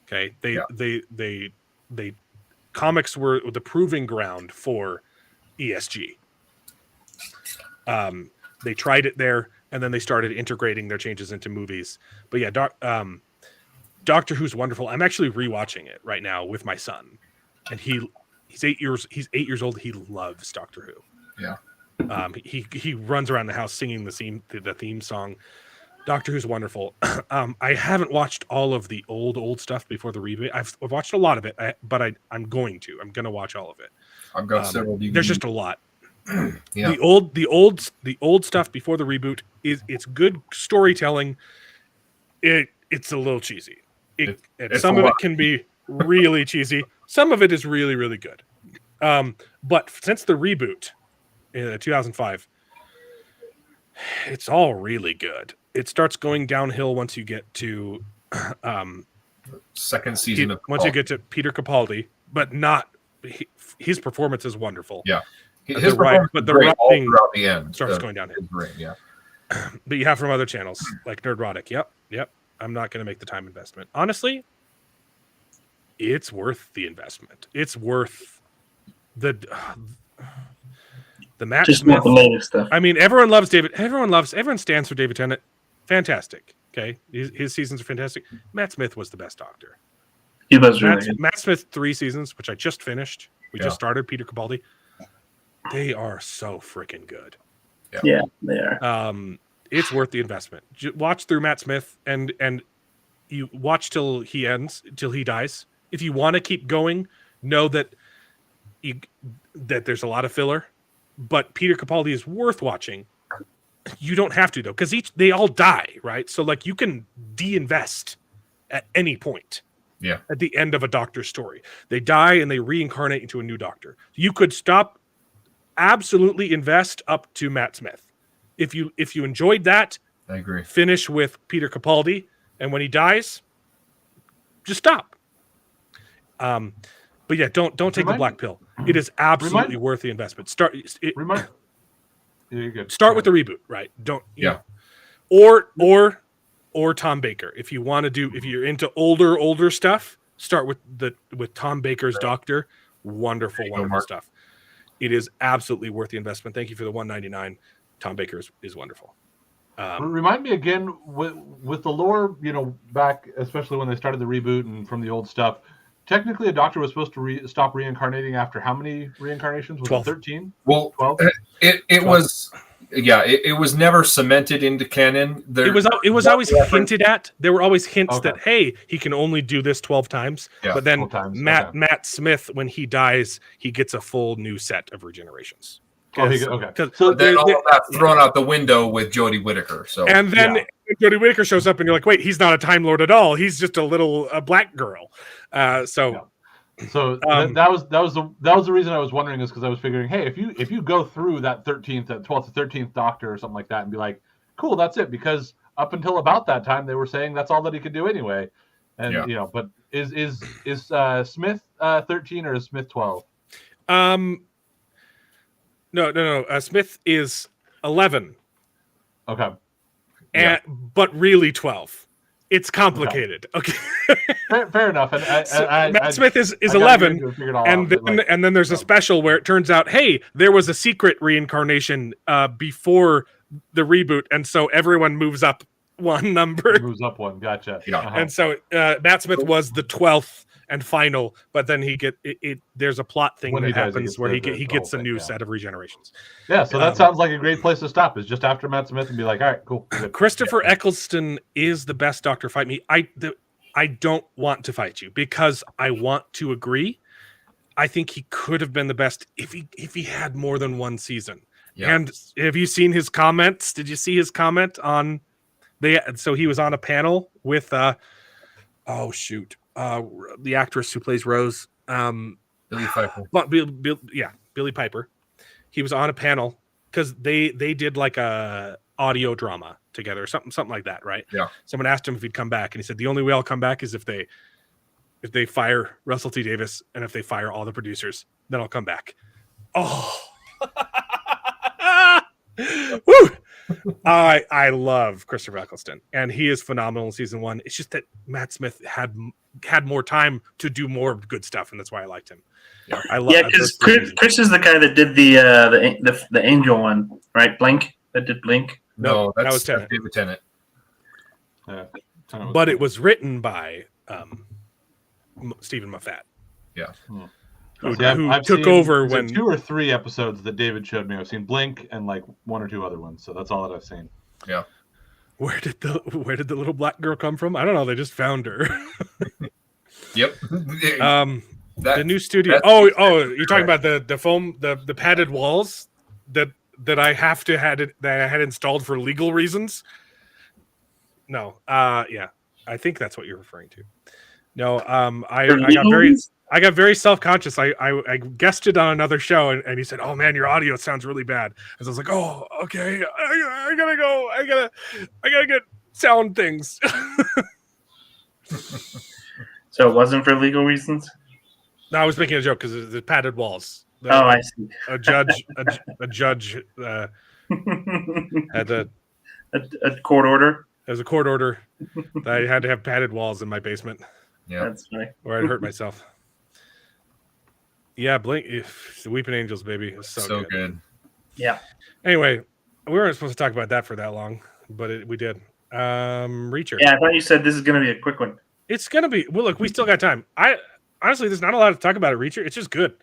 Okay, they comics were the proving ground for ESG. They tried it there, and then they started integrating their changes into movies. But yeah, Doctor Who's wonderful. I'm actually rewatching it right now with my son, and he's 8 years old. He loves Doctor Who. Yeah. He runs around the house singing the theme song. Doctor Who's wonderful. I haven't watched all of the old stuff before the reboot. I've watched a lot of it, but I'm going to watch all of it. I've got several DVDs. There's just a lot. Yeah. The old stuff before the reboot it's good storytelling. It's a little cheesy. Some of it can be really cheesy. Some of it is really, really good. But since the reboot in 2005, it's all really good. It starts going downhill once you get to second season of once you get to Peter Capaldi, but not his performance is wonderful. Yeah. His the performance but is the great all writing throughout the end starts going downhill. Great, yeah. But you have from other channels like Nerdrotic. Yep. I'm not going to make the time investment. Honestly, it's worth the investment. It's worth the Matt Just Smith. not the latest stuff. I mean, everyone stands for David Tennant. Fantastic. Okay. His seasons are fantastic. Matt Smith was the best Doctor. He was really good. Matt Smith 3 seasons, which I just finished. We just started Peter Capaldi. They are so freaking good. Yeah, they are. It's worth the investment. Watch through Matt Smith and you watch till he dies. If you want to keep going, know that there's a lot of filler, but Peter Capaldi is worth watching. You don't have to though, because they all die, right? So like you can de-invest at any point. Yeah. At the end of a Doctor's story, they die and they reincarnate into a new Doctor. You could stop, absolutely invest up to Matt Smith. If you enjoyed that, I agree. Finish with Peter Capaldi, and when he dies, just stop. But yeah, don't take the black pill. It is absolutely worth the investment. Start with the reboot, right? Or Tom Baker. If you're into older stuff, start with Tom Baker's Doctor. Wonderful stuff. It is absolutely worth the investment. Thank you for the $1.99. Tom Baker is wonderful. Remind me again with the lore, back especially when they started the reboot and from the old stuff. Technically, a Doctor was supposed to stop reincarnating after how many reincarnations? Was 12. it 13? Well, 12? It 12. Was. Yeah, it was never cemented into canon. It was always hinted at. There were always hints that, hey, he can only do this 12 times. Yeah, but then Matt Smith, when he dies, he gets a full new set of regenerations. So then all of that's thrown out the window with Jodie Whittaker. So and then Jodie Whittaker shows up, and you're like, wait, he's not a Time Lord at all. He's just a black girl. So that was the reason I was wondering, is because I was figuring, hey, if you go through that 12th to 13th Doctor or something like that and be like, cool, that's it, because up until about that time they were saying that's all that he could do anyway, and but is Smith 13 or is Smith 12? No. Smith is 11. Okay, but really 12. It's complicated. Okay. Fair enough. And Matt Smith is 11, and then there's a special where it turns out, hey, there was a secret reincarnation before the reboot, and so everyone moves up one number. Moves up one. Gotcha. Yeah. Uh-huh. And so Matt Smith was the 12th and final, but then there's a plot thing When that he dies, he happens gets where the- he the gets a whole new thing, yeah. set of regenerations. Yeah, so that sounds like a great place to stop. Is just after Matt Smith and be like, all right, cool. Good. Christopher Eccleston is the best Dr. Fight Me. I don't want to fight you because I want to agree. I think he could have been the best if he had more than one season. Yeah. And have you seen his comments? Did you see his comment on so he was on a panel with the actress who plays Rose, Billy Piper. Billy Piper. He was on a panel because they did like a audio drama together, something like that, right? Yeah. Someone asked him if he'd come back, and he said the only way I'll come back is if they fire Russell T. Davis and if they fire all the producers, then I'll come back. Oh, woo! I love Christopher Eccleston, and he is phenomenal in season 1. It's just that Matt Smith had more time to do more good stuff, and that's why I liked him. Yeah. I love. because Chris is the guy that did the Angel one, right? Blink that did Blink. No, that that's was Tennant. David Tennant. Yeah. But it was written by Stephen Moffat. Yeah. Who I've took seen, over is it when 2 or 3 episodes that David showed me. I've seen Blink and like 1 or 2 other ones. So that's all that I've seen. Yeah. Where did the little black girl come from? I don't know. They just found her. Yep. The new studio. Oh, you're talking about the foam, the padded walls that I had installed for legal reasons. No, yeah, I think that's what you're referring to. No, I got very self-conscious. I guested on another show, and he said, "Oh man, your audio sounds really bad." And so I was like, "Oh, okay, I gotta go. I gotta get sound things." So it wasn't for legal reasons. No, I was making a joke because the padded walls. I see. A judge had a court order. There's a court order that I had to have padded walls in my basement, Yeah. That's funny. or I'd hurt myself. Yeah, Blink, the Weeping Angels, baby, it's so good. Yeah. Anyway, we weren't supposed to talk about that for that long, but we did. Reacher. Yeah, I thought you said this is going to be a quick one. It's gonna be. Well, look, we still got time. Honestly, there's not a lot to talk about at Reacher. It's just good.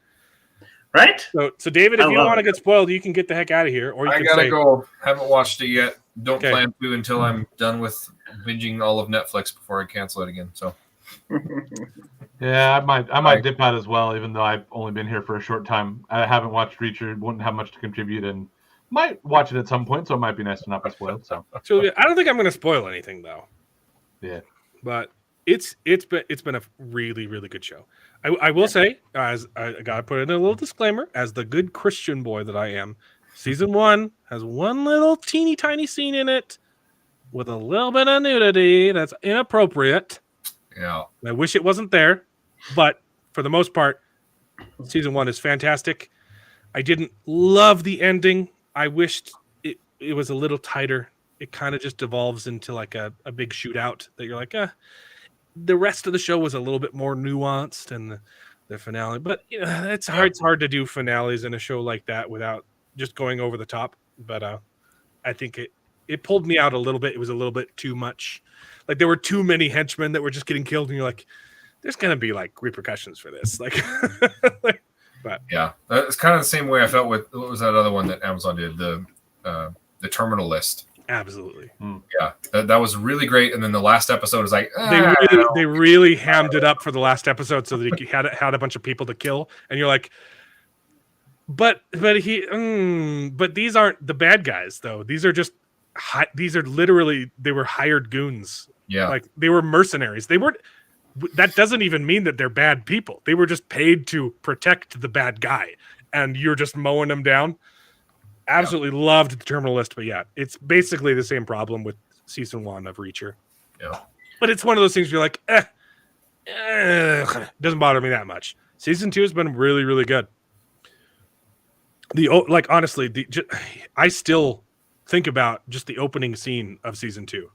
Right? So David, if I you don't love want to it. get spoiled, you can get the heck out of here, or you I can gotta say, go. Haven't watched it yet. Don't Okay. plan to until I'm done with binging all of Netflix before I cancel it again. So Yeah, I might dip out as well, even though I've only been here for a short time. I haven't watched Reacher, wouldn't have much to contribute, and might watch it at some point, so it might be nice to not be spoiled. So So I don't think I'm going to spoil anything though. yeah, But it's been a really, really good show. I will say, as I gotta put in a little disclaimer, as the good Christian boy that I am, season 1 has one little teeny tiny scene in it with a little bit of nudity that's inappropriate. yeah, I wish it wasn't there, but for the most part, season 1 is fantastic. I didn't love the ending. I wished it was a little tighter. It kind of just devolves into like a big shootout that you're like, the rest of the show was a little bit more nuanced, and the finale. But it's hard. It's hard to do finales in a show like that without just going over the top. But I think it pulled me out a little bit. It was a little bit too much. Like there were too many henchmen that were just getting killed, and you're like, there's gonna be like repercussions for this. Like, but yeah. It's kind of the same way I felt with what was that other one that Amazon did, the Terminal List. absolutely. Yeah, that was really great. And then the last episode is like They really hammed it up for the last episode so that he had a bunch of people to kill, and you're like, but these aren't the bad guys though. These are just these are literally they were hired goons. yeah, Like they were mercenaries. They weren't. That doesn't even mean that they're bad people. They were just paid to protect the bad guy, and you're just mowing them down. Absolutely loved the Terminal List, but yeah, it's basically the same problem with season 1 of Reacher. yeah, But it's one of those things where you're like, doesn't bother me that much. Season 2 has been really, really good. Honestly, I still think about just the opening scene of season 2.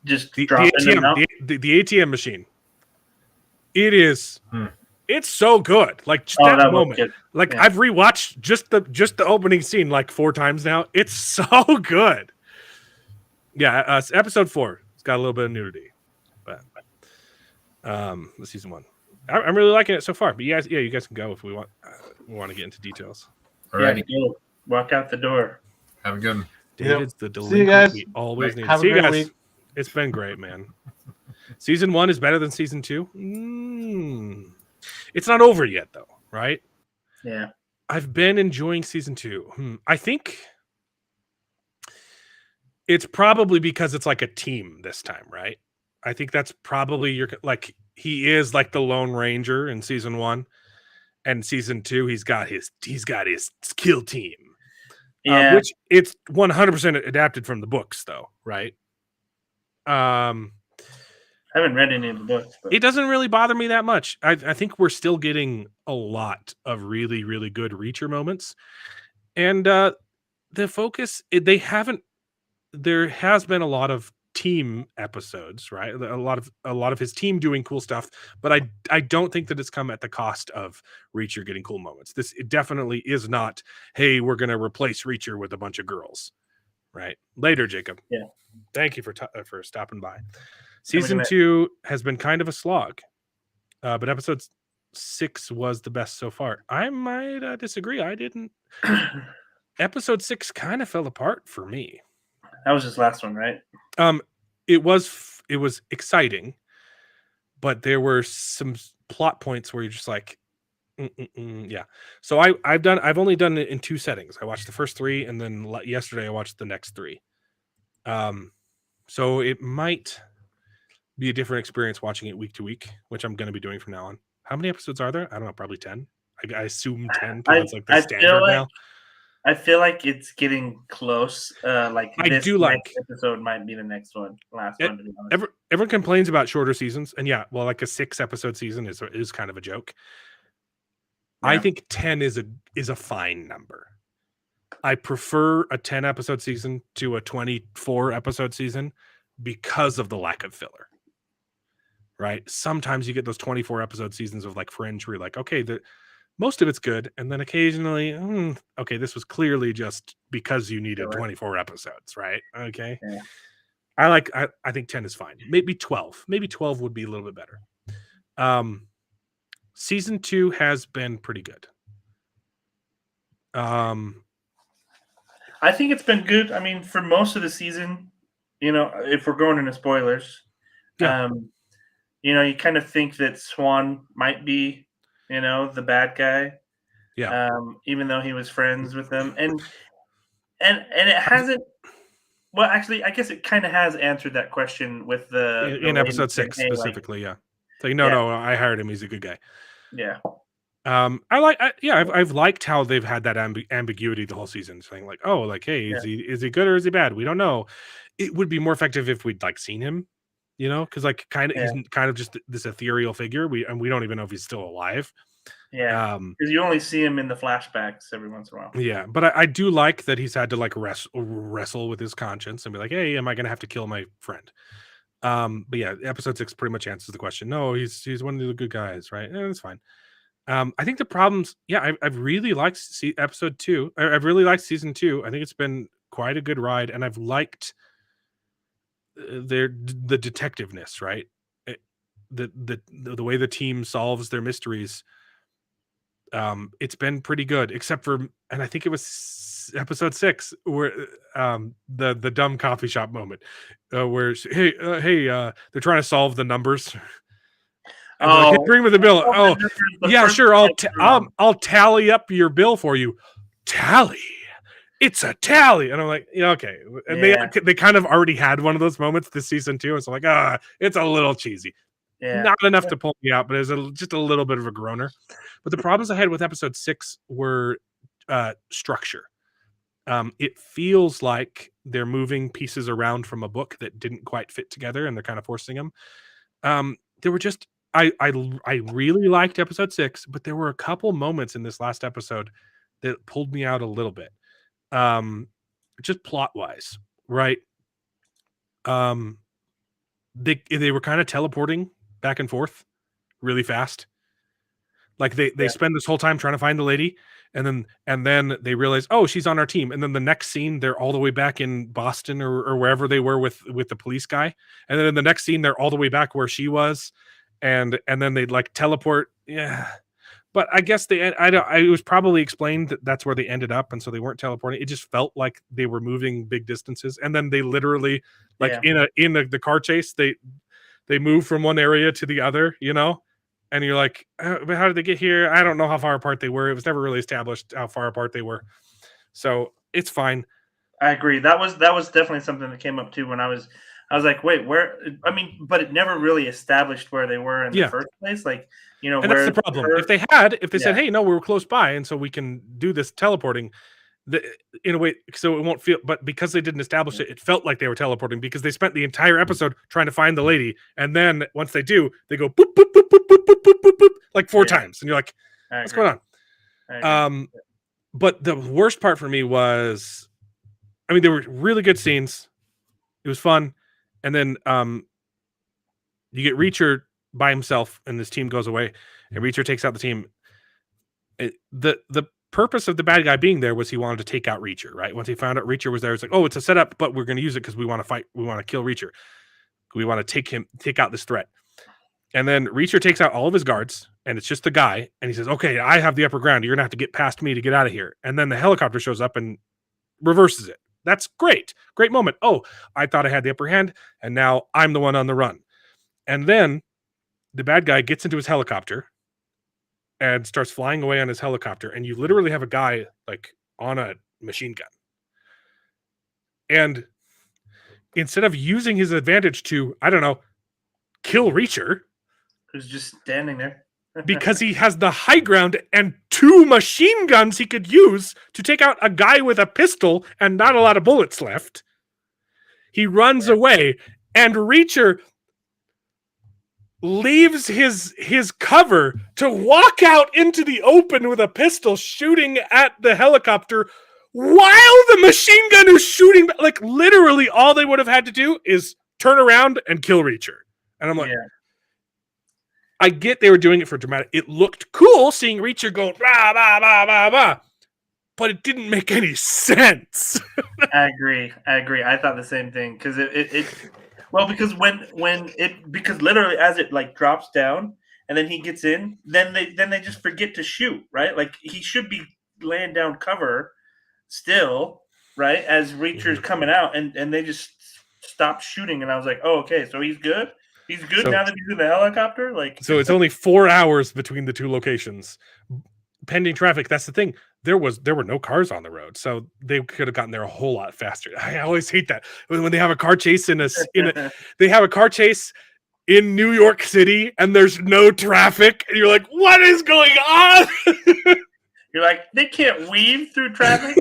Just The drop in and out. ATM, the ATM machine. It is. It's so good. Like just that was moment. good. Like Yeah. I've rewatched just the opening scene like 4 times now. It's so good. Yeah, episode 4. It's got a little bit of nudity, but the season 1. I'm really liking it so far. But you guys can go if we want to get into details. Alrighty. Yeah, go. Walk out the door. Have a good one. David's the See you delinquent guys. we always need. Have See a you great guys. week. It's been great, man. Season 1 is better than season 2. It's not over yet, though, right? Yeah. I've been enjoying season 2. I think it's probably because it's like a team this time, right? I think that's probably like he is like the Lone Ranger in season 1, and season 2 he's got his skill team, Yeah. which it's 100% adapted from the books, though, right? I haven't read any of the books, but It doesn't really bother me that much. I think we're still getting a lot of really, really good Reacher moments, and the focus there has been a lot of team episodes, right? A lot of his team doing cool stuff, but I don't think that it's come at the cost of Reacher getting cool moments. It definitely is not, hey, we're going to replace Reacher with a bunch of girls, right? Later, Jacob. Yeah. Thank you for stopping by. Season 2 has been kind of a slog, but episode 6 was the best so far. I might disagree. I didn't. Episode 6 kind of fell apart for me. that was his last one, right? It was exciting, but there were some plot points where you're just like, yeah. So I've only done it in 2 settings. I watched the first 3, and then yesterday I watched the next 3. So it might be a different experience watching it week to week, which I'm going to be doing from now on. How many episodes are there? I don't know, probably 10. I assume 10 because that's like the standard now. I feel like it's getting close. Like I this do like next episode might be the next one, last one. To be honest. Everyone complains about shorter seasons, and yeah, well, like a 6-episode season is kind of a joke. Yeah. I think 10 is a fine number. I prefer a 10-episode season to a 24-episode season because of the lack of filler. Right? Sometimes you get those 24-episode seasons of like Fringe where you're like, okay, most of it's good, and then occasionally, okay, this was clearly just because you needed 24 episodes, right? Okay. Yeah. I think 10 is fine. Maybe 12. Maybe 12 would be a little bit better. Season 2 has been pretty good. I think it's been good. I mean, for most of the season, if we're going into spoilers, yeah. You kind of think that Swan might be, the bad guy. Yeah. Even though he was friends with them, and it hasn't. Well, actually, I guess it kind of has answered that question with the in episode 6 specifically. Yeah. It's like no, I hired him. He's a good guy. Yeah. I've liked how they've had that ambiguity the whole season, saying like, oh, like, hey, is he good or is he bad? We don't know. It would be more effective if we'd like seen him, because like he's kind of just this ethereal figure. We don't even know if he's still alive. Yeah, because you only see him in the flashbacks every once in a while. Yeah, but I do like that he's had to like wrestle with his conscience and be like, hey, am I going to have to kill my friend? But yeah, episode 6 pretty much answers the question. No, he's one of the good guys, right? That's fine. I think the problems, I've really liked episode 2. I've really liked season 2. I think it's been quite a good ride, and I've liked the detectiveness, right? The way the team solves their mysteries. It's been pretty good, except for, and I think it was episode 6 where the dumb coffee shop moment where they're trying to solve the numbers. Like, hey, bring me the bill. Oh, yeah, sure. I'll tally up your bill for you. Tally. It's a tally. And I'm like, okay. And they kind of already had one of those moments this season too. And so like, it's a little cheesy. Yeah. Not enough to pull me out, but it's just a little bit of a groaner. But the problems I had with episode 6 were structure. It feels like they're moving pieces around from a book that didn't quite fit together, and they're kind of forcing them. There were just I really liked episode 6, but there were a couple moments in this last episode that pulled me out a little bit. Just plot wise, right? They were kind of teleporting back and forth really fast. Like they spend this whole time trying to find the lady, and then they realize, oh, she's on our team, and then the next scene they're all the way back in Boston or wherever they were with the police guy, and then in the next scene they're all the way back where she was, and then they'd like teleport. Yeah, but I guess it was probably explained that that's where they ended up, and so they weren't teleporting. It just felt like they were moving big distances, and then they literally like in the car chase they move from one area to the other, and you're like, but how did they get here? I don't know how far apart they were. It was never really established how far apart they were. So it's fine. I agree. That was definitely something that came up too when I was like, wait, where? I mean, but it never really established where they were in the first place. Like, and where that's the problem. If they said, hey, no, we were close by, and so we can do this teleporting, in a way, so it won't feel. But because they didn't establish it, it felt like they were teleporting because they spent the entire episode trying to find the lady, and then once they do, they go boop boop boop boop boop boop boop boop boop like 4 times, and you're like, what's going on? But the worst part for me was, I mean, there were really good scenes. It was fun, and then you get Reacher by himself, and this team goes away, and Reacher takes out the team. The purpose of the bad guy being there was he wanted to take out Reacher, right? Once he found out Reacher was there, it's like, oh, it's a setup, but we're going to use it because we want to fight. We want to kill Reacher. We want to take out this threat. And then Reacher takes out all of his guards, and it's just the guy, and he says, okay, I have the upper ground. You're going to have to get past me to get out of here. And then the helicopter shows up and reverses it. That's great. Great moment. Oh, I thought I had the upper hand, and now I'm the one on the run. And then the bad guy gets into his helicopter and starts flying away on his helicopter, and you literally have a guy like on a machine gun. And instead of using his advantage to, I don't know, kill Reacher, who's just standing there because he has the high ground and 2 machine guns he could use to take out a guy with a pistol and not a lot of bullets left, he runs away, and Reacher leaves his cover to walk out into the open with a pistol shooting at the helicopter while the machine gun is shooting. Like, literally all they would have had to do is turn around and kill Reacher. And I'm like, I get they were doing it for dramatic. It looked cool seeing Reacher go rah, rah, rah, rah, rah, but it didn't make any sense. I agree. I thought the same thing because well, because because literally as it like drops down and then he gets in, then they just forget to shoot, right? Like he should be laying down cover still, right? As Reacher's coming out, and they just stopped shooting, and I was like, oh, okay, so he's good. He's good now that he's in the helicopter. Like, so it's only 4 hours between the 2 locations, pending traffic. That's the thing. There were no cars on the road, so they could have gotten there a whole lot faster. I always hate that when they have a car chase they have a car chase in New York City and there's no traffic, and you're like, what is going on? You're like, they can't weave through traffic.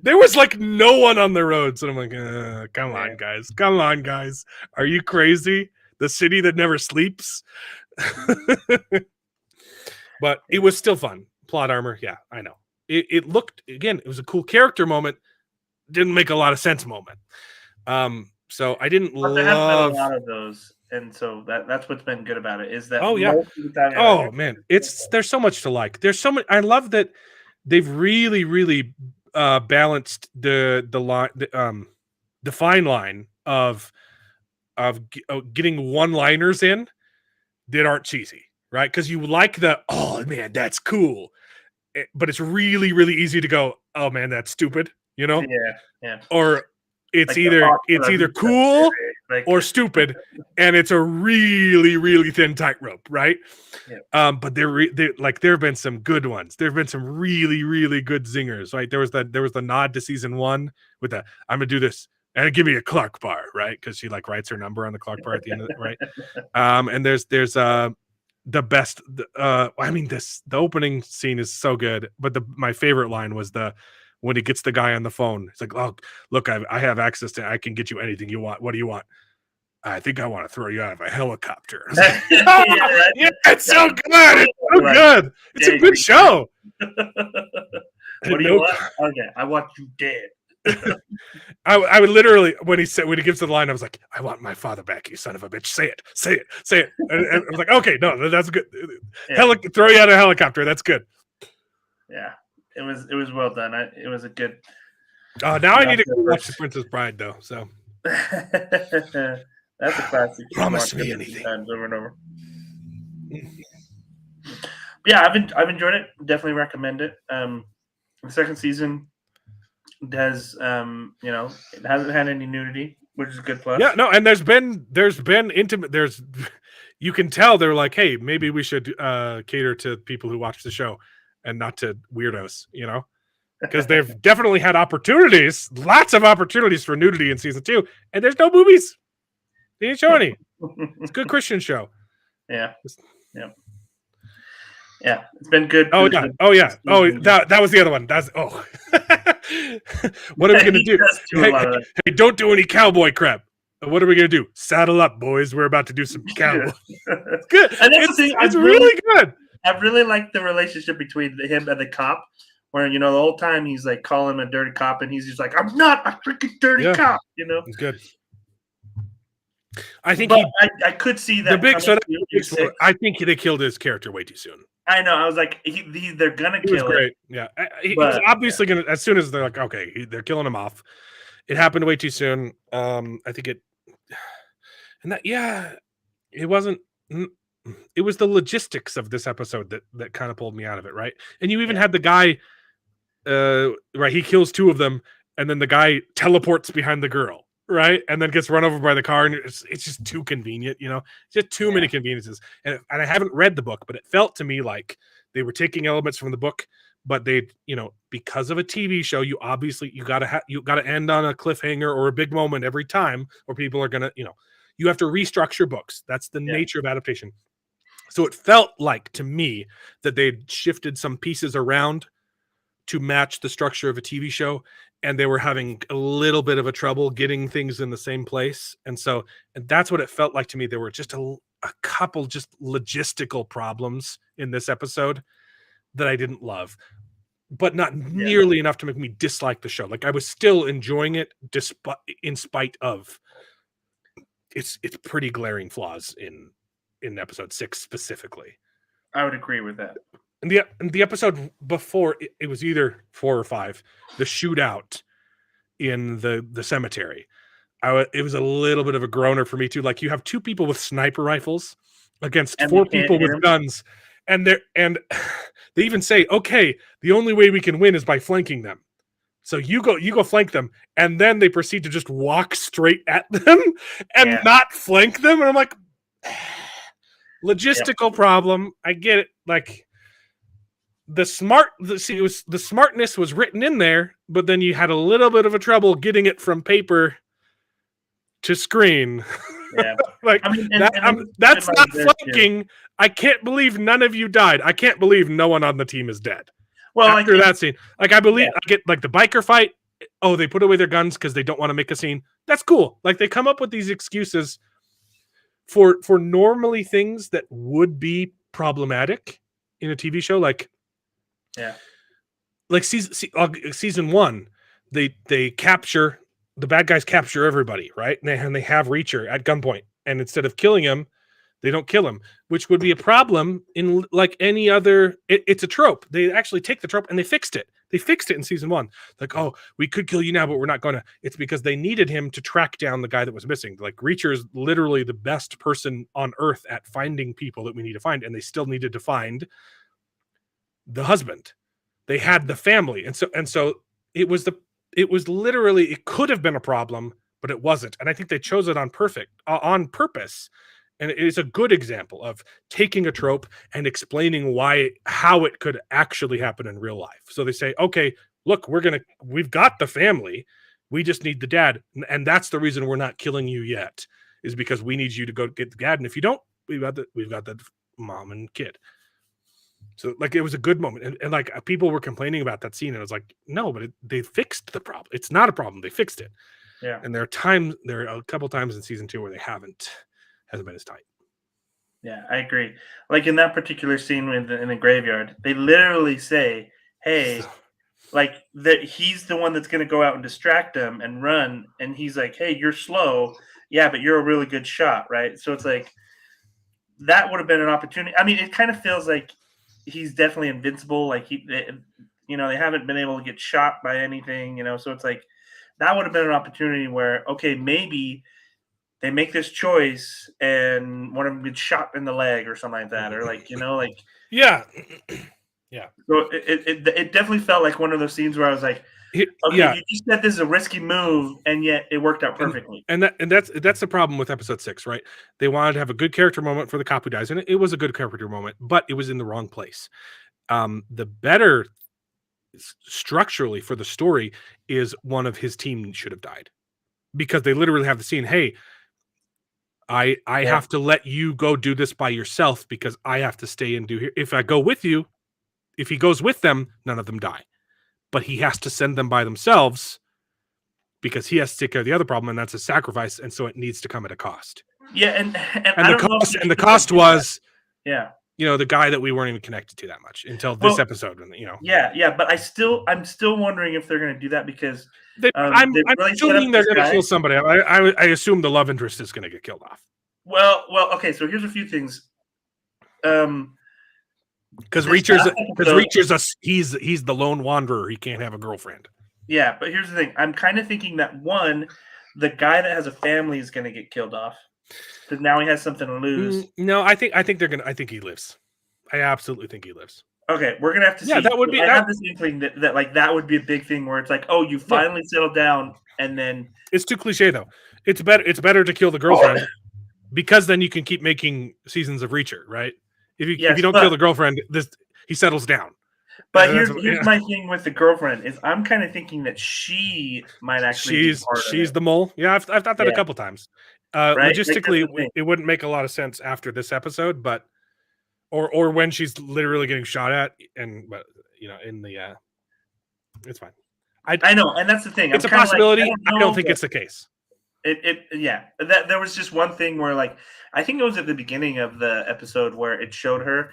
There was like no one on the roads, and I'm like, come on, guys, are you crazy? The city that never sleeps. But it was still fun. Plot armor, yeah, I know. It looked, again, it was a cool character moment. Didn't make a lot of sense moment. So I didn't love. There have been a lot of those, and so that's what's been good about it. Is that man, there's so much to like. There's so much. I love that they've really, really balanced the fine line of getting one-liners in that aren't cheesy. Right? Because you like oh man, that's cool. But it's really, really easy to go, oh man, that's stupid, Yeah. Or it's like either cool or stupid, and it's a really, really thin tightrope, right? Yeah. But there have been some good ones. There have been some really, really good zingers, right? There was the nod to season 1 with the I'm gonna do this and give me a Clark bar, right? Because she like writes her number on the Clark bar at the end of it, right? And there's the best. The opening scene is so good, but my favorite line was when he gets the guy on the phone. It's like, oh, look, I have access to. I can get you anything you want. What do you want? I think I want to throw you out of a helicopter. Like, yeah, it's so good. It's so good. It's a good show. What do you want? Okay, I want you dead. I would literally, when he gives the line, I was like, I want my father back, you son of a bitch. Say it. And I was like, okay, no, that's good. Throw you out of a helicopter. That's good. Yeah, it was well done. It was a good. Now I need to go watch The Princess Bride though. So That's a classic. Promise me anything. Times over and over. Yeah, I've enjoyed it. Definitely recommend it. The second season has it hasn't had any nudity, which is a good plus. Yeah, no, and there's been intimate. You can tell they're like, hey, maybe we should cater to people who watch the show and not to weirdos, because they've definitely had opportunities, lots of opportunities for nudity in season 2, and there's no boobies. They didn't show any. It's a good Christian show. Yeah. Yeah, it's been good. Oh yeah. That was the other one. That's what are we gonna do? Hey, don't do any cowboy crap. What are we gonna do? Saddle up, boys. We're about to do some cowboy. It's good. And it's really good. I really like the relationship between him and the cop, where the whole time he's like calling him a dirty cop, and he's just like, "I'm not a freaking dirty cop," It's good. I think I could see that. I think they killed his character way too soon. I know. I was like, they're gonna kill it. Yeah, he was obviously gonna. As soon as they're like, okay, they're killing him off. It happened way too soon. I think it, and that it wasn't. It was the logistics of this episode that kind of pulled me out of it, right? And you even had the guy, right? He kills 2 of them, and then the guy teleports behind the girl. Right, and then gets run over by the car, and it's just too convenient, just too many conveniences. And I haven't read the book, but it felt to me like they were taking elements from the book, but they, because of a TV show, you gotta end on a cliffhanger or a big moment every time, or people are gonna, you have to restructure books. That's the nature of adaptation. So it felt like to me that they'd shifted some pieces around to match the structure of a TV show, and they were having a little bit of a trouble getting things in the same place. And that's what it felt like to me. There were just a couple just logistical problems in this episode that I didn't love, but not nearly enough to make me dislike the show. Like, I was still enjoying it in spite of its pretty glaring flaws in episode 6 specifically. I would agree with that. And the episode before, it was either 4 or 5, the shootout in the cemetery. It was a little bit of a groaner for me too. Like, you have 2 people with sniper rifles against 4 people with guns, and they even say, okay, the only way we can win is by flanking them. So you go flank them, and then they proceed to just walk straight at them and not flank them. And I'm like, logistical problem. I get it. Like, the smartness was written in there, but then you had a little bit of a trouble getting it from paper to screen. Yeah. Like, that's not flanking. I can't believe none of you died. I can't believe no one on the team is dead. Well, after that scene, like, I believe I get, like, the biker fight. Oh, they put away their guns because they don't want to make a scene. That's cool. Like, they come up with these excuses for normally things that would be problematic in a TV show, like season 1, they capture the bad guys, capture everybody, right? And they have Reacher at gunpoint, and instead of killing him, they don't kill him, which would be a problem in like any other. It's a trope. They actually take the trope and they fixed it. They fixed it in season 1. Like, oh, we could kill you now, but we're not going to. It's because they needed him to track down the guy that was missing. Like, Reacher is literally the best person on earth at finding people that we need to find, and they still needed to find the husband. They had the family, and so it was literally, it could have been a problem, but it wasn't. And I think they chose it on purpose. And it is a good example of taking a trope and explaining how it could actually happen in real life. So they say, okay, look, we've got the family. We just need the dad. And that's the reason we're not killing you yet, is because we need you to go get the dad. And if you don't, we've got the mom and kid. So, like, it was a good moment. And like, people were complaining about that scene. And I was like, no, but they fixed the problem. It's not a problem. They fixed it. Yeah. And there are a couple times in season 2 where they hasn't been as tight. Yeah, I agree. Like, in that particular scene in the graveyard, they literally say, hey, like, that he's the one that's going to go out and distract them and run. And he's like, hey, you're slow. Yeah, but you're a really good shot, right? So it's like, that would have been an opportunity. I mean, it kind of feels like he's definitely invincible. Like they haven't been able to get shot by anything. So it's like that would have been an opportunity where okay, maybe they make this choice and one of them gets shot in the leg or something like that, or like Yeah. So it definitely felt like one of those scenes where I was like, okay, you just said this is a risky move, and yet it worked out perfectly. And that's the problem with episode 6, right? They wanted to have a good character moment for the cop who dies, and it was a good character moment, but it was in the wrong place. The better structurally for the story is one of his team should have died, because they literally have the scene. Hey, I have to let you go do this by yourself because I have to stay and do here. If I go with you, if he goes with them, none of them die. But he has to send them by themselves because he has to take care of the other problem, and that's a sacrifice, and so it needs to come at a cost. Yeah, and the cost was the guy that we weren't even connected to that much until this episode. But I'm still wondering if they're going to do that because I'm assuming they're going to kill somebody. I assume the love interest is going to get killed off. Well, okay. So here's a few things. Because Reacher's he's the lone wanderer. He can't have a girlfriend. Yeah, but here's the thing. I'm kind of thinking that one, the guy that has a family is going to get killed off because now he has something to lose. No, I think they're gonna. I think he lives. I absolutely think he lives. Okay, we're gonna have to see. Yeah, that would be. I have this inkling that would be a big thing where it's like, oh, you finally settled down, and then it's too cliche though. It's better to kill the girlfriend because then you can keep making seasons of Reacher, right? If you don't kill the girlfriend, he settles down. But here's my thing with the girlfriend is I'm kind of thinking that she might actually she's the mole. Yeah, I've thought that a couple times. Right? Logistically, it wouldn't make a lot of sense after this episode, but or when she's literally getting shot at, in the it's fine. I know, and that's the thing. It's a possibility. I don't think it's the case. There was just one thing where I think it was at the beginning of the episode where it showed her,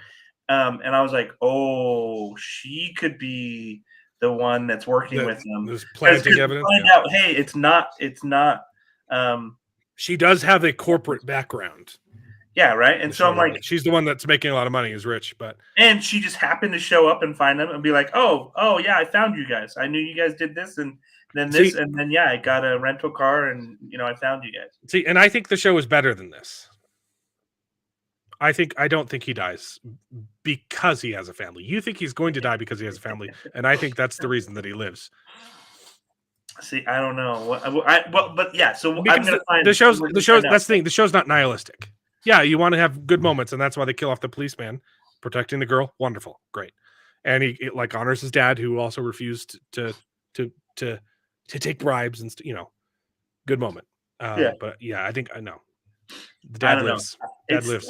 and I was like, oh, she could be the one that's working with them. There's planting evidence. Find out, hey, it's not. She does have a corporate background. Yeah, right. And so I'm like, she's the one that's making a lot of money, is rich, and she just happened to show up and find them and be like, oh yeah, I found you guys. I knew you guys did this and then this, and then I got a rental car and I found you guys. See, and I think the show is better than this. I don't think he dies because he has a family. You think he's going to die because he has a family, and I think that's the reason that he lives. See, I don't know. But yeah. So because I'm going to find the show's. That's the thing. The show's not nihilistic. Yeah, you want to have good moments, and that's why they kill off the policeman protecting the girl. Wonderful, great, and he honors his dad, who also refused to take bribes and good moment. But yeah, I think I know. The dad lives. Dad lives,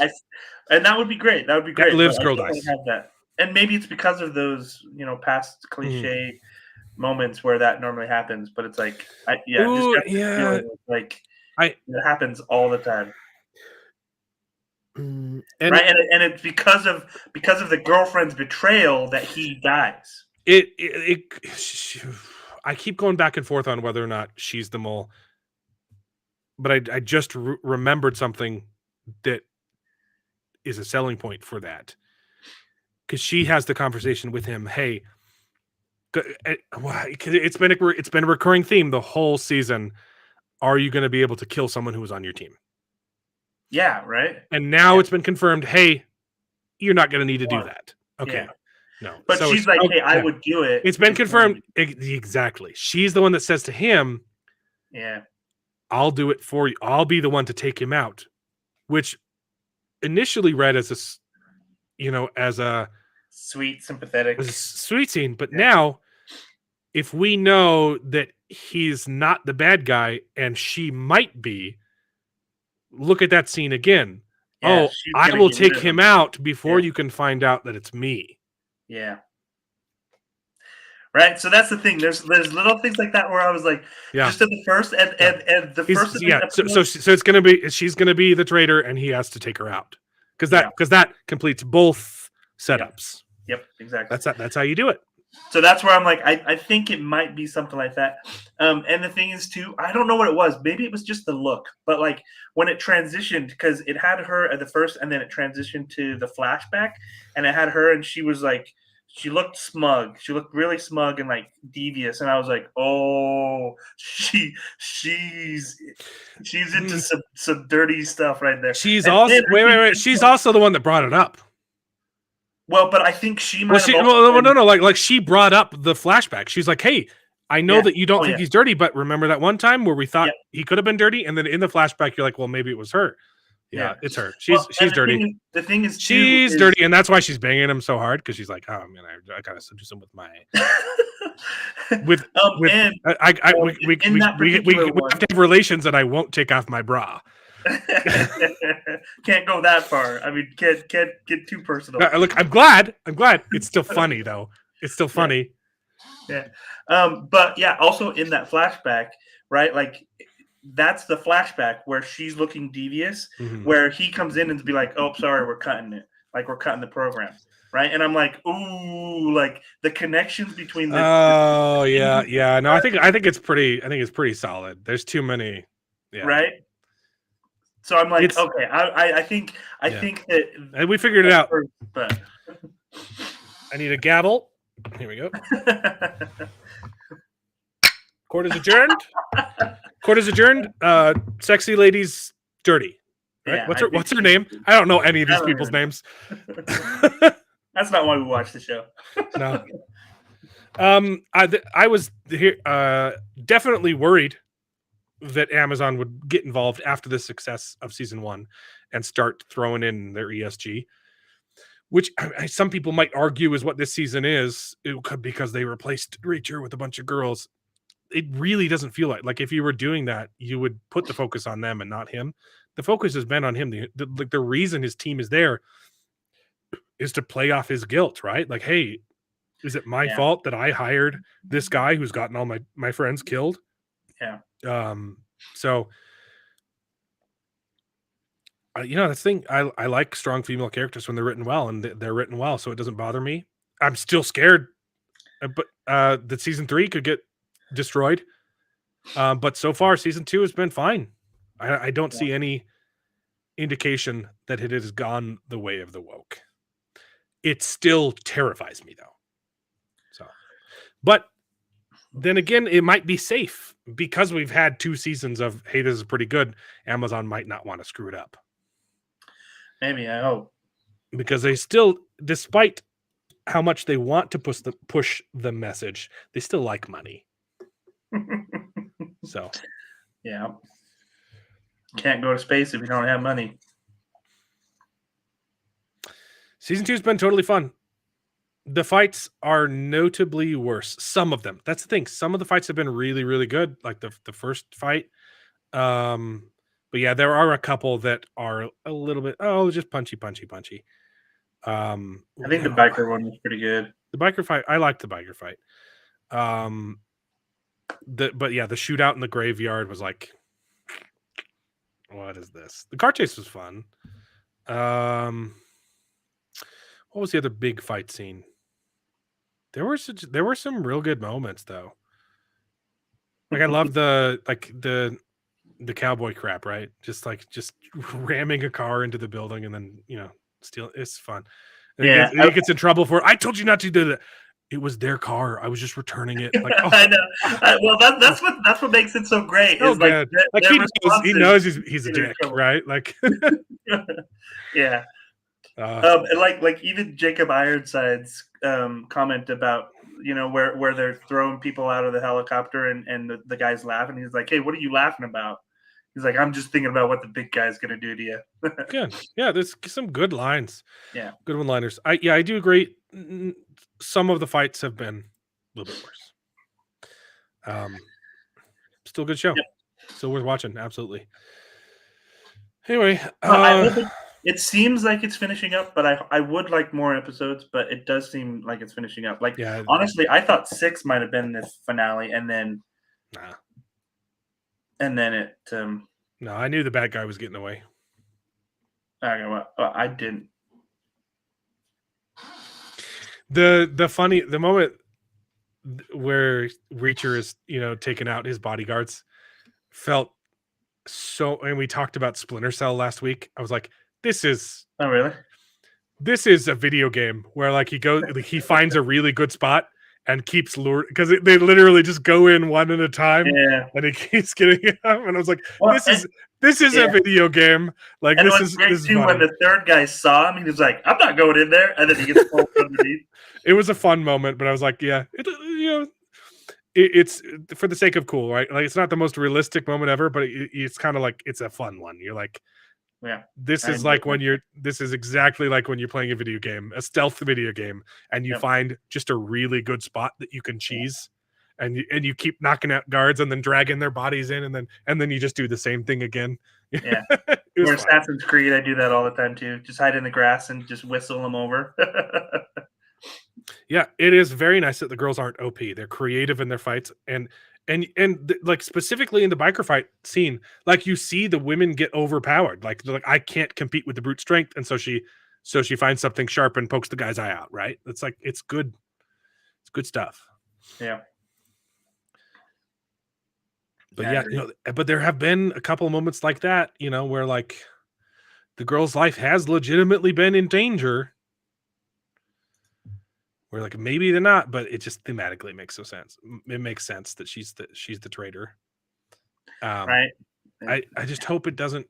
and that would be great. That would be great. Dad lives, girl dies. Have that. And maybe it's because of those past cliche moments where that normally happens. But it's like, it happens all the time. And it's because of the girlfriend's betrayal that he dies. I keep going back and forth on whether or not she's the mole, but I just remembered something that is a selling point for that, because she has the conversation with him. Hey, it's been a recurring theme the whole season. Are you going to be able to kill someone who was on your team? Yeah, right. And now it's been confirmed, hey, you're not going to need to do that. Okay. Yeah. No. But she's like, hey, I would do it. It's been confirmed. Exactly. She's the one that says to him, yeah, I'll do it for you. I'll be the one to take him out, which initially read as a sweet, sympathetic, sweet scene. But now, if we know that he's not the bad guy and she might be, look at that scene again. Yeah, I will take him out before you can find out that it's me. Yeah. Right. So that's the thing. There's little things like that where I was like, just at the first and the first. So it's gonna be, she's gonna be the traitor, and he has to take her out because that completes both setups. Yep. Exactly. That's how you do it. So that's where I'm like, I think it might be something like that. And the thing is, too, I don't know what it was. Maybe it was just the look, but like when it transitioned, because it had her at the first, and then it transitioned to the flashback, and it had her, and she was like, she looked smug. She looked really smug and like devious, and I was like, oh, she's into some dirty stuff right there. She's And also then I think- wait. She's also the one that brought it up. well, but I think she might. Well, have also been- no. Like she brought up the flashback. She's like, "Hey, I know Yeah. that you don't Oh, think yeah. he's dirty, but remember that one time where we thought Yep. he could have been dirty, and then in the flashback, you're like, well, maybe it was her. Yeah, Yeah. it's her. Well, She's and the dirty. the thing is, too, She's is- dirty, and that's why she's banging him so hard because she's like, oh man, I gotta seduce him with my with and we in that particular one- have to have relations, and I won't take off my bra. can't go that far. I mean, can't get too personal. Look, I'm glad. It's still funny though. It's still funny. But yeah, also in that flashback, right? Like that's the flashback where she's looking devious, Mhm. where he comes in and be like, "Oh, sorry, we're cutting it. Like we're cutting the program." Right, and I'm like, ooh, like the connections between the Oh yeah. No, I think it's pretty solid. There's too many. Yeah. right. So I'm like, It's- okay, I think Yeah. think that, And we figured it out. but I need a gavel. Here we go. Court is adjourned. Court is adjourned. Sexy lady's dirty. Right? Yeah, What's her name? I don't know any of I these don't people's even know. names. That's not why we watch the show. No. I was here definitely worried that Amazon would get involved after the success of season 1 and start throwing in their ESG, which some people might argue is what this season is, because they replaced Reacher with a bunch of girls. It really doesn't feel like if you were doing that, you would put the focus on them and not him. The focus has been on him. The reason his team is there is to play off his guilt, right? Like, hey, is it my fault that I hired this guy who's gotten all my friends killed? Yeah. So that's the thing. I like strong female characters when they're written well, and they're written well, so it doesn't bother me. I'm still scared, but that season 3 could get destroyed. But so far, season 2 has been fine. I don't see any indication that it has gone the way of the woke. It still terrifies me, though. So, but then again, it might be safe because we've had 2 seasons of, hey, this is pretty good. Amazon might not want to screw it up. Maybe, I hope. Because they still, despite how much they want to push the message, they still like money. So, yeah. Can't go to space if you don't have money. season 2 has been totally fun. The fights are notably worse. Some of them. That's the thing. Some of the fights have been really, really good, like the first fight. But yeah, there are a couple that are a little bit just punchy. I think the biker one was pretty good. The biker fight, I liked the biker fight. But yeah, the shootout in the graveyard was like, what is this? The car chase was fun. What was the other big fight scene? There were some real good moments though. Like I love the cowboy crap, right? Just ramming a car into the building and then steal. It's fun. And he gets in trouble for it. I told you not to do that. It was their car. I was just returning it. Like, oh. I know. Well, that's what makes it so great. So is like he knows he's a dick, right? Like, yeah. And like even Jacob Ironside's comment about where they're throwing people out of the helicopter and the guy's laughing. He's like, "Hey, what are you laughing about?" He's like, "I'm just thinking about what the big guy's gonna do to you." Good. Yeah, there's some good lines. Yeah, good one-liners. I do agree. Some of the fights have been a little bit worse. Still a good show. Yep. Still worth watching. Absolutely. Anyway, I hope it seems like it's finishing up, but I would like more episodes. But it does seem like it's finishing up. Like, honestly, I thought 6 might have been this finale, and then it. No, I knew the bad guy was getting away. I didn't. The moment where Reacher is, taking out his bodyguards, felt so. And we talked about Splinter Cell last week. I was like, this is Oh, really? a video game where like he finds a really good spot and keeps luring, because they literally just go in one at a time, Yeah. and he keeps getting him. And I was like, Well, this is a video game. Like and this what's is great too, when funny. the third guy saw him, he was like, "I'm not going in there," and then he gets pulled underneath. It was a fun moment, but I was like, yeah, it's for the sake of cool, right? Like it's not the most realistic moment ever, but it's kind of like it's a fun one. You're like, Yeah. this I is enjoyed like that. this is exactly like when you're playing a video game, a stealth video game, and you Yep. find just a really good spot that you can cheese, and you keep knocking out guards and then dragging their bodies in, and then you just do the same thing again. Yeah. It was Or fun. Assassin's Creed, I do that all the time too. Just hide in the grass and just whistle them over. Yeah, it is very nice that the girls aren't OP. They're creative in their fights, and like specifically in the biker fight scene, like you see the women get overpowered. Like they're like, I can't compete with the brute strength, and so she finds something sharp and pokes the guy's eye out. Right? It's like it's good. It's good stuff. Yeah. But I yeah, agree. but there have been a couple of moments like that, where like the girl's life has legitimately been in danger. Where like maybe they're not, but it just thematically makes no sense. It makes sense that she's the traitor. Right. I just hope it doesn't.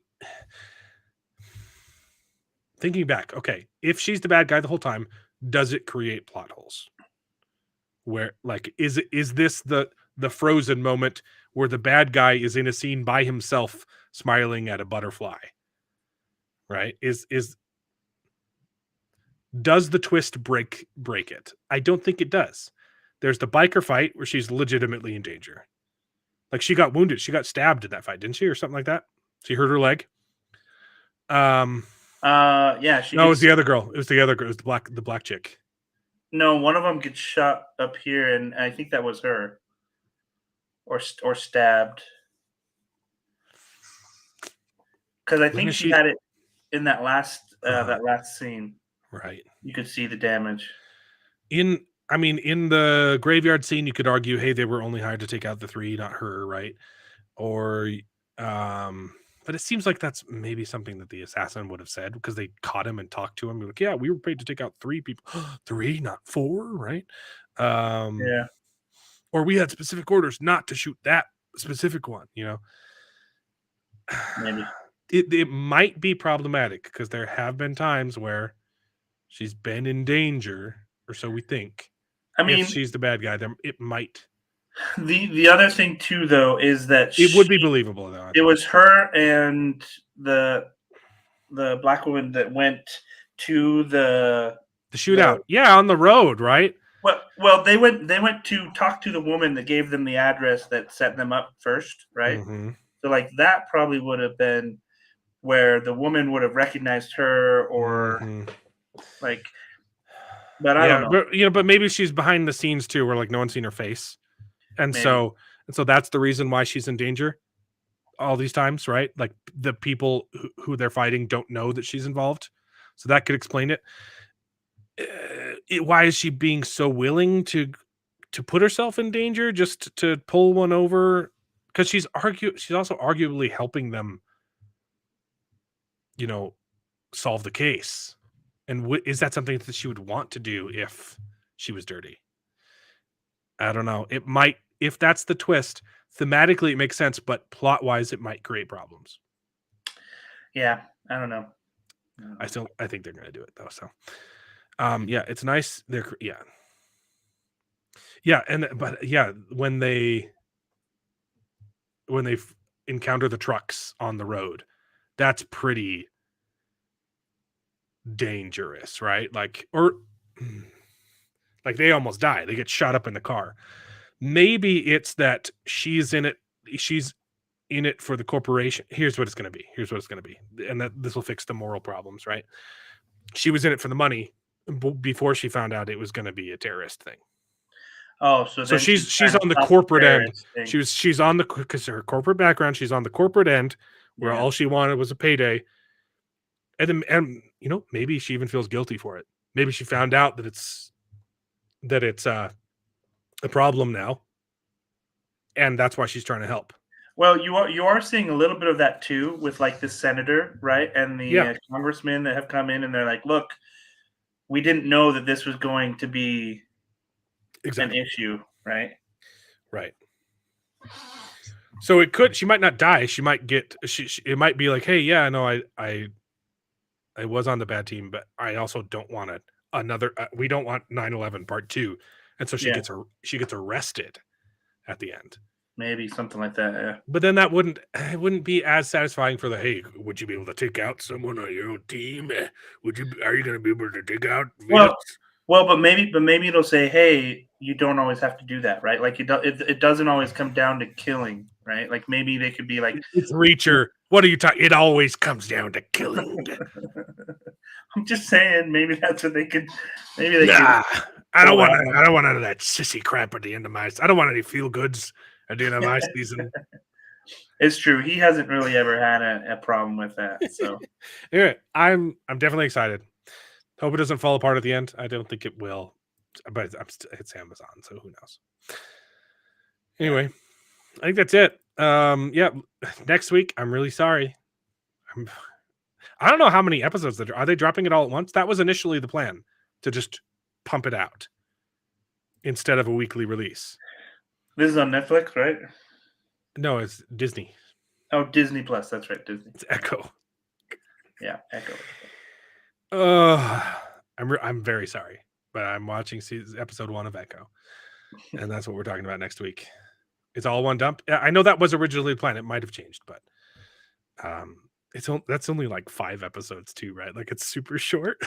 Thinking back, okay, if she's the bad guy the whole time, does it create plot holes? Where like is this the Frozen moment where the bad guy is in a scene by himself smiling at a butterfly? Right? Does the twist break it? I don't think it does. There's the biker fight where she's legitimately in danger. Like she got wounded, she got stabbed in that fight, didn't she, or something like that? She hurt her leg. Yeah. No, it was the other girl. It was the other girl. It was the black chick. No, one of them gets shot up here, and I think that was her, or stabbed. Because I think she had it in that last scene. Right. You could see the damage. In the graveyard scene, you could argue, hey, they were only hired to take out the three, not her, right? Or, but it seems like that's maybe something that the assassin would have said, because they caught him and talked to him. Like, yeah, we were paid to take out 3 people. 3, not 4, right? Yeah. Or we had specific orders not to shoot that specific one, Maybe. It might be problematic, because there have been times where she's been in danger, or so we think. I mean, if she's the bad guy, then it might. The other thing too, though, is that it would be believable, though. It was her and the black woman that went to the shootout. Yeah, on the road, right? Well, they went to talk to the woman that gave them the address that set them up first, right? Mm-hmm. So like that probably would have been where the woman would have recognized her, or like. But I don't know. But maybe she's behind the scenes too, where like no one's seen her face, and so that's the reason why she's in danger all these times, right? Like the people who they're fighting don't know that she's involved, so that could explain it. Why is she being so willing to put herself in danger just to pull one over? Because she's also arguably helping them, solve the case. And is that something that she would want to do if she was dirty? I don't know. It might, if that's the twist, thematically it makes sense, but plot-wise it might create problems. Yeah, I don't know. I think they're going to do it though. So, yeah, it's nice. When they encounter the trucks on the road, that's pretty dangerous, right? Like they almost die. They get shot up in the car. Maybe it's that she's in it for the corporation. Here's what it's going to be. And that this will fix the moral problems, right? She was in it for the money before she found out it was going to be a terrorist thing. Oh, so she's on the corporate end. She's on the, because her corporate background, she's on the corporate end where all she wanted was a payday. And maybe she even feels guilty for it. Maybe she found out that it's a problem now, and that's why she's trying to help. Well, you are seeing a little bit of that too with like the senator, right, and the congressmen that have come in and they're like, look, we didn't know that this was going to be an issue, right? Right. So she might not die. She might get, it might be like, hey, yeah, no, I was on the bad team, but I also don't want we don't want 9/11 part 2. And so she gets arrested at the end. Maybe something like that, yeah. But then it wouldn't be as satisfying for hey, would you be able to take out someone on your own team? Are you going to be able to take out? Well, but maybe it'll say, hey, you don't always have to do that, right? Like it doesn't always come down to killing, right? Like maybe they could be like, it's Reacher. What are you talking? It always comes down to killing. I'm just saying, maybe that's what they could. Maybe they. I don't want none of that sissy crap at the end of my. I don't want any feel goods at the end of my season. It's true. He hasn't really ever had a problem with that. So, anyway, I'm definitely excited. Hope it doesn't fall apart at the end. I don't think it will, but it's Amazon, so who knows? Anyway, I think that's it. Next week. I'm really sorry. I don't know how many episodes are they dropping it all at once? That was initially the plan, to just pump it out instead of a weekly release. This is on Netflix, right? No, it's Disney. Oh, Disney Plus. That's right, Disney. It's Echo. Yeah, Echo. I'm very sorry, but I'm watching episode 1 of Echo, and that's what we're talking about next week. It's all one dump. I know that was originally planned. It might have changed, but that's only like 5 episodes too, right? Like it's super short.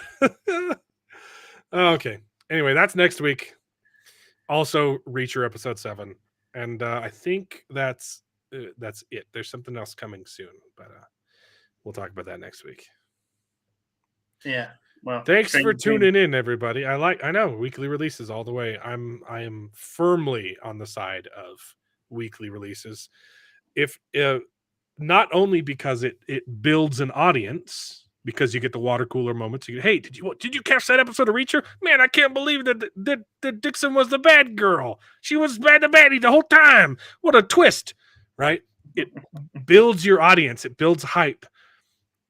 Okay. Anyway, that's next week. Also, Reacher episode 7, and I think that's it. There's something else coming soon, but we'll talk about that next week. Yeah. Well, thanks for tuning in, everybody. I know weekly releases all the way. I am firmly on the side of weekly releases. If not only because it builds an audience, because you get the water cooler moments. Hey, did you catch that episode of Reacher? Man, I can't believe that Dixon was the bad girl. She was the baddie the whole time. What a twist, right? It builds your audience. It builds hype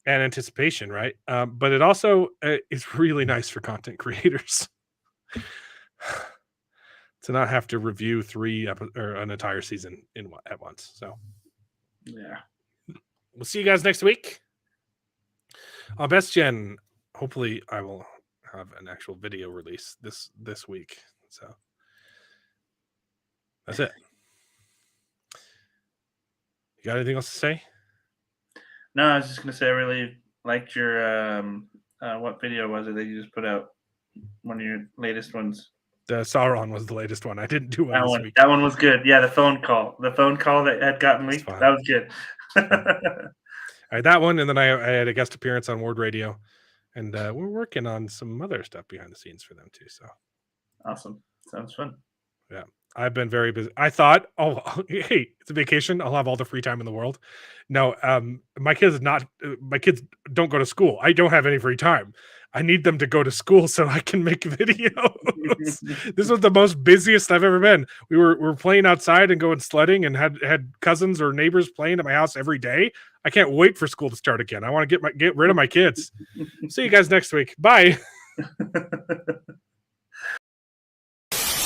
and anticipation, right? But it also is really nice for content creators to not have to review an entire season at once. So, yeah, we'll see you guys next week. Best Gen. Hopefully, I will have an actual video release this week. So that's it. You got anything else to say? No, I was just gonna say I really liked your what video was it that you just put out? One of your latest ones. The Sauron was the latest one. I didn't do one this week. That one was good. Yeah, the phone call that had gotten leaked. That was good. I had that one, and then I had a guest appearance on Ward Radio, and we're working on some other stuff behind the scenes for them too. So awesome! Sounds fun. Yeah, I've been very busy. I thought, hey, it's a vacation. I'll have all the free time in the world. No, my kids don't go to school. I don't have any free time. I need them to go to school so I can make videos. This was the most busiest I've ever been. We were playing outside and going sledding and had cousins or neighbors playing at my house every day. I can't wait for school to start again. I want to get rid of my kids. See you guys next week. Bye.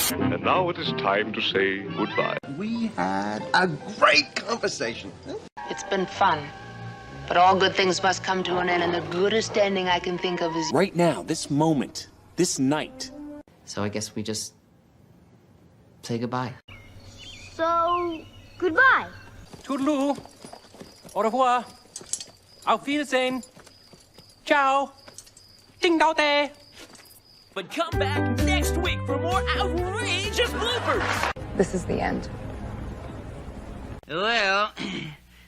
And now it is time to say goodbye. We had a great conversation. It's been fun. But all good things must come to an end, and the goodest ending I can think of is... right now, this moment, this night. So I guess we just say goodbye. So, goodbye. Toodaloo. Au revoir. Auf Wiedersehen. Ciao. Ding dao day. But come back next week for more outrageous bloopers. This is the end. Well,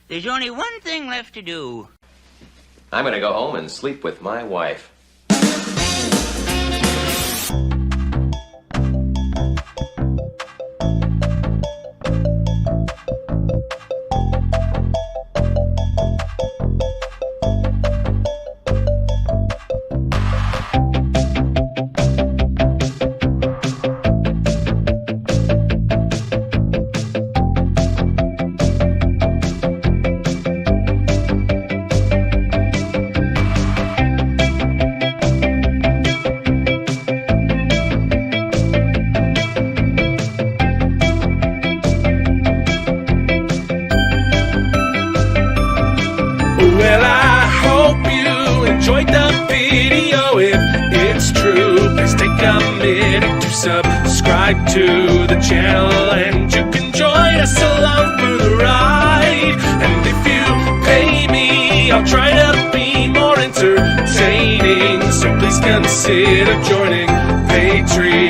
there's only one thing left to do. I'm gonna go home and sleep with my wife. to the channel, and you can join us along for the ride. And if you pay me, I'll try to be more entertaining, so please consider joining Patreon.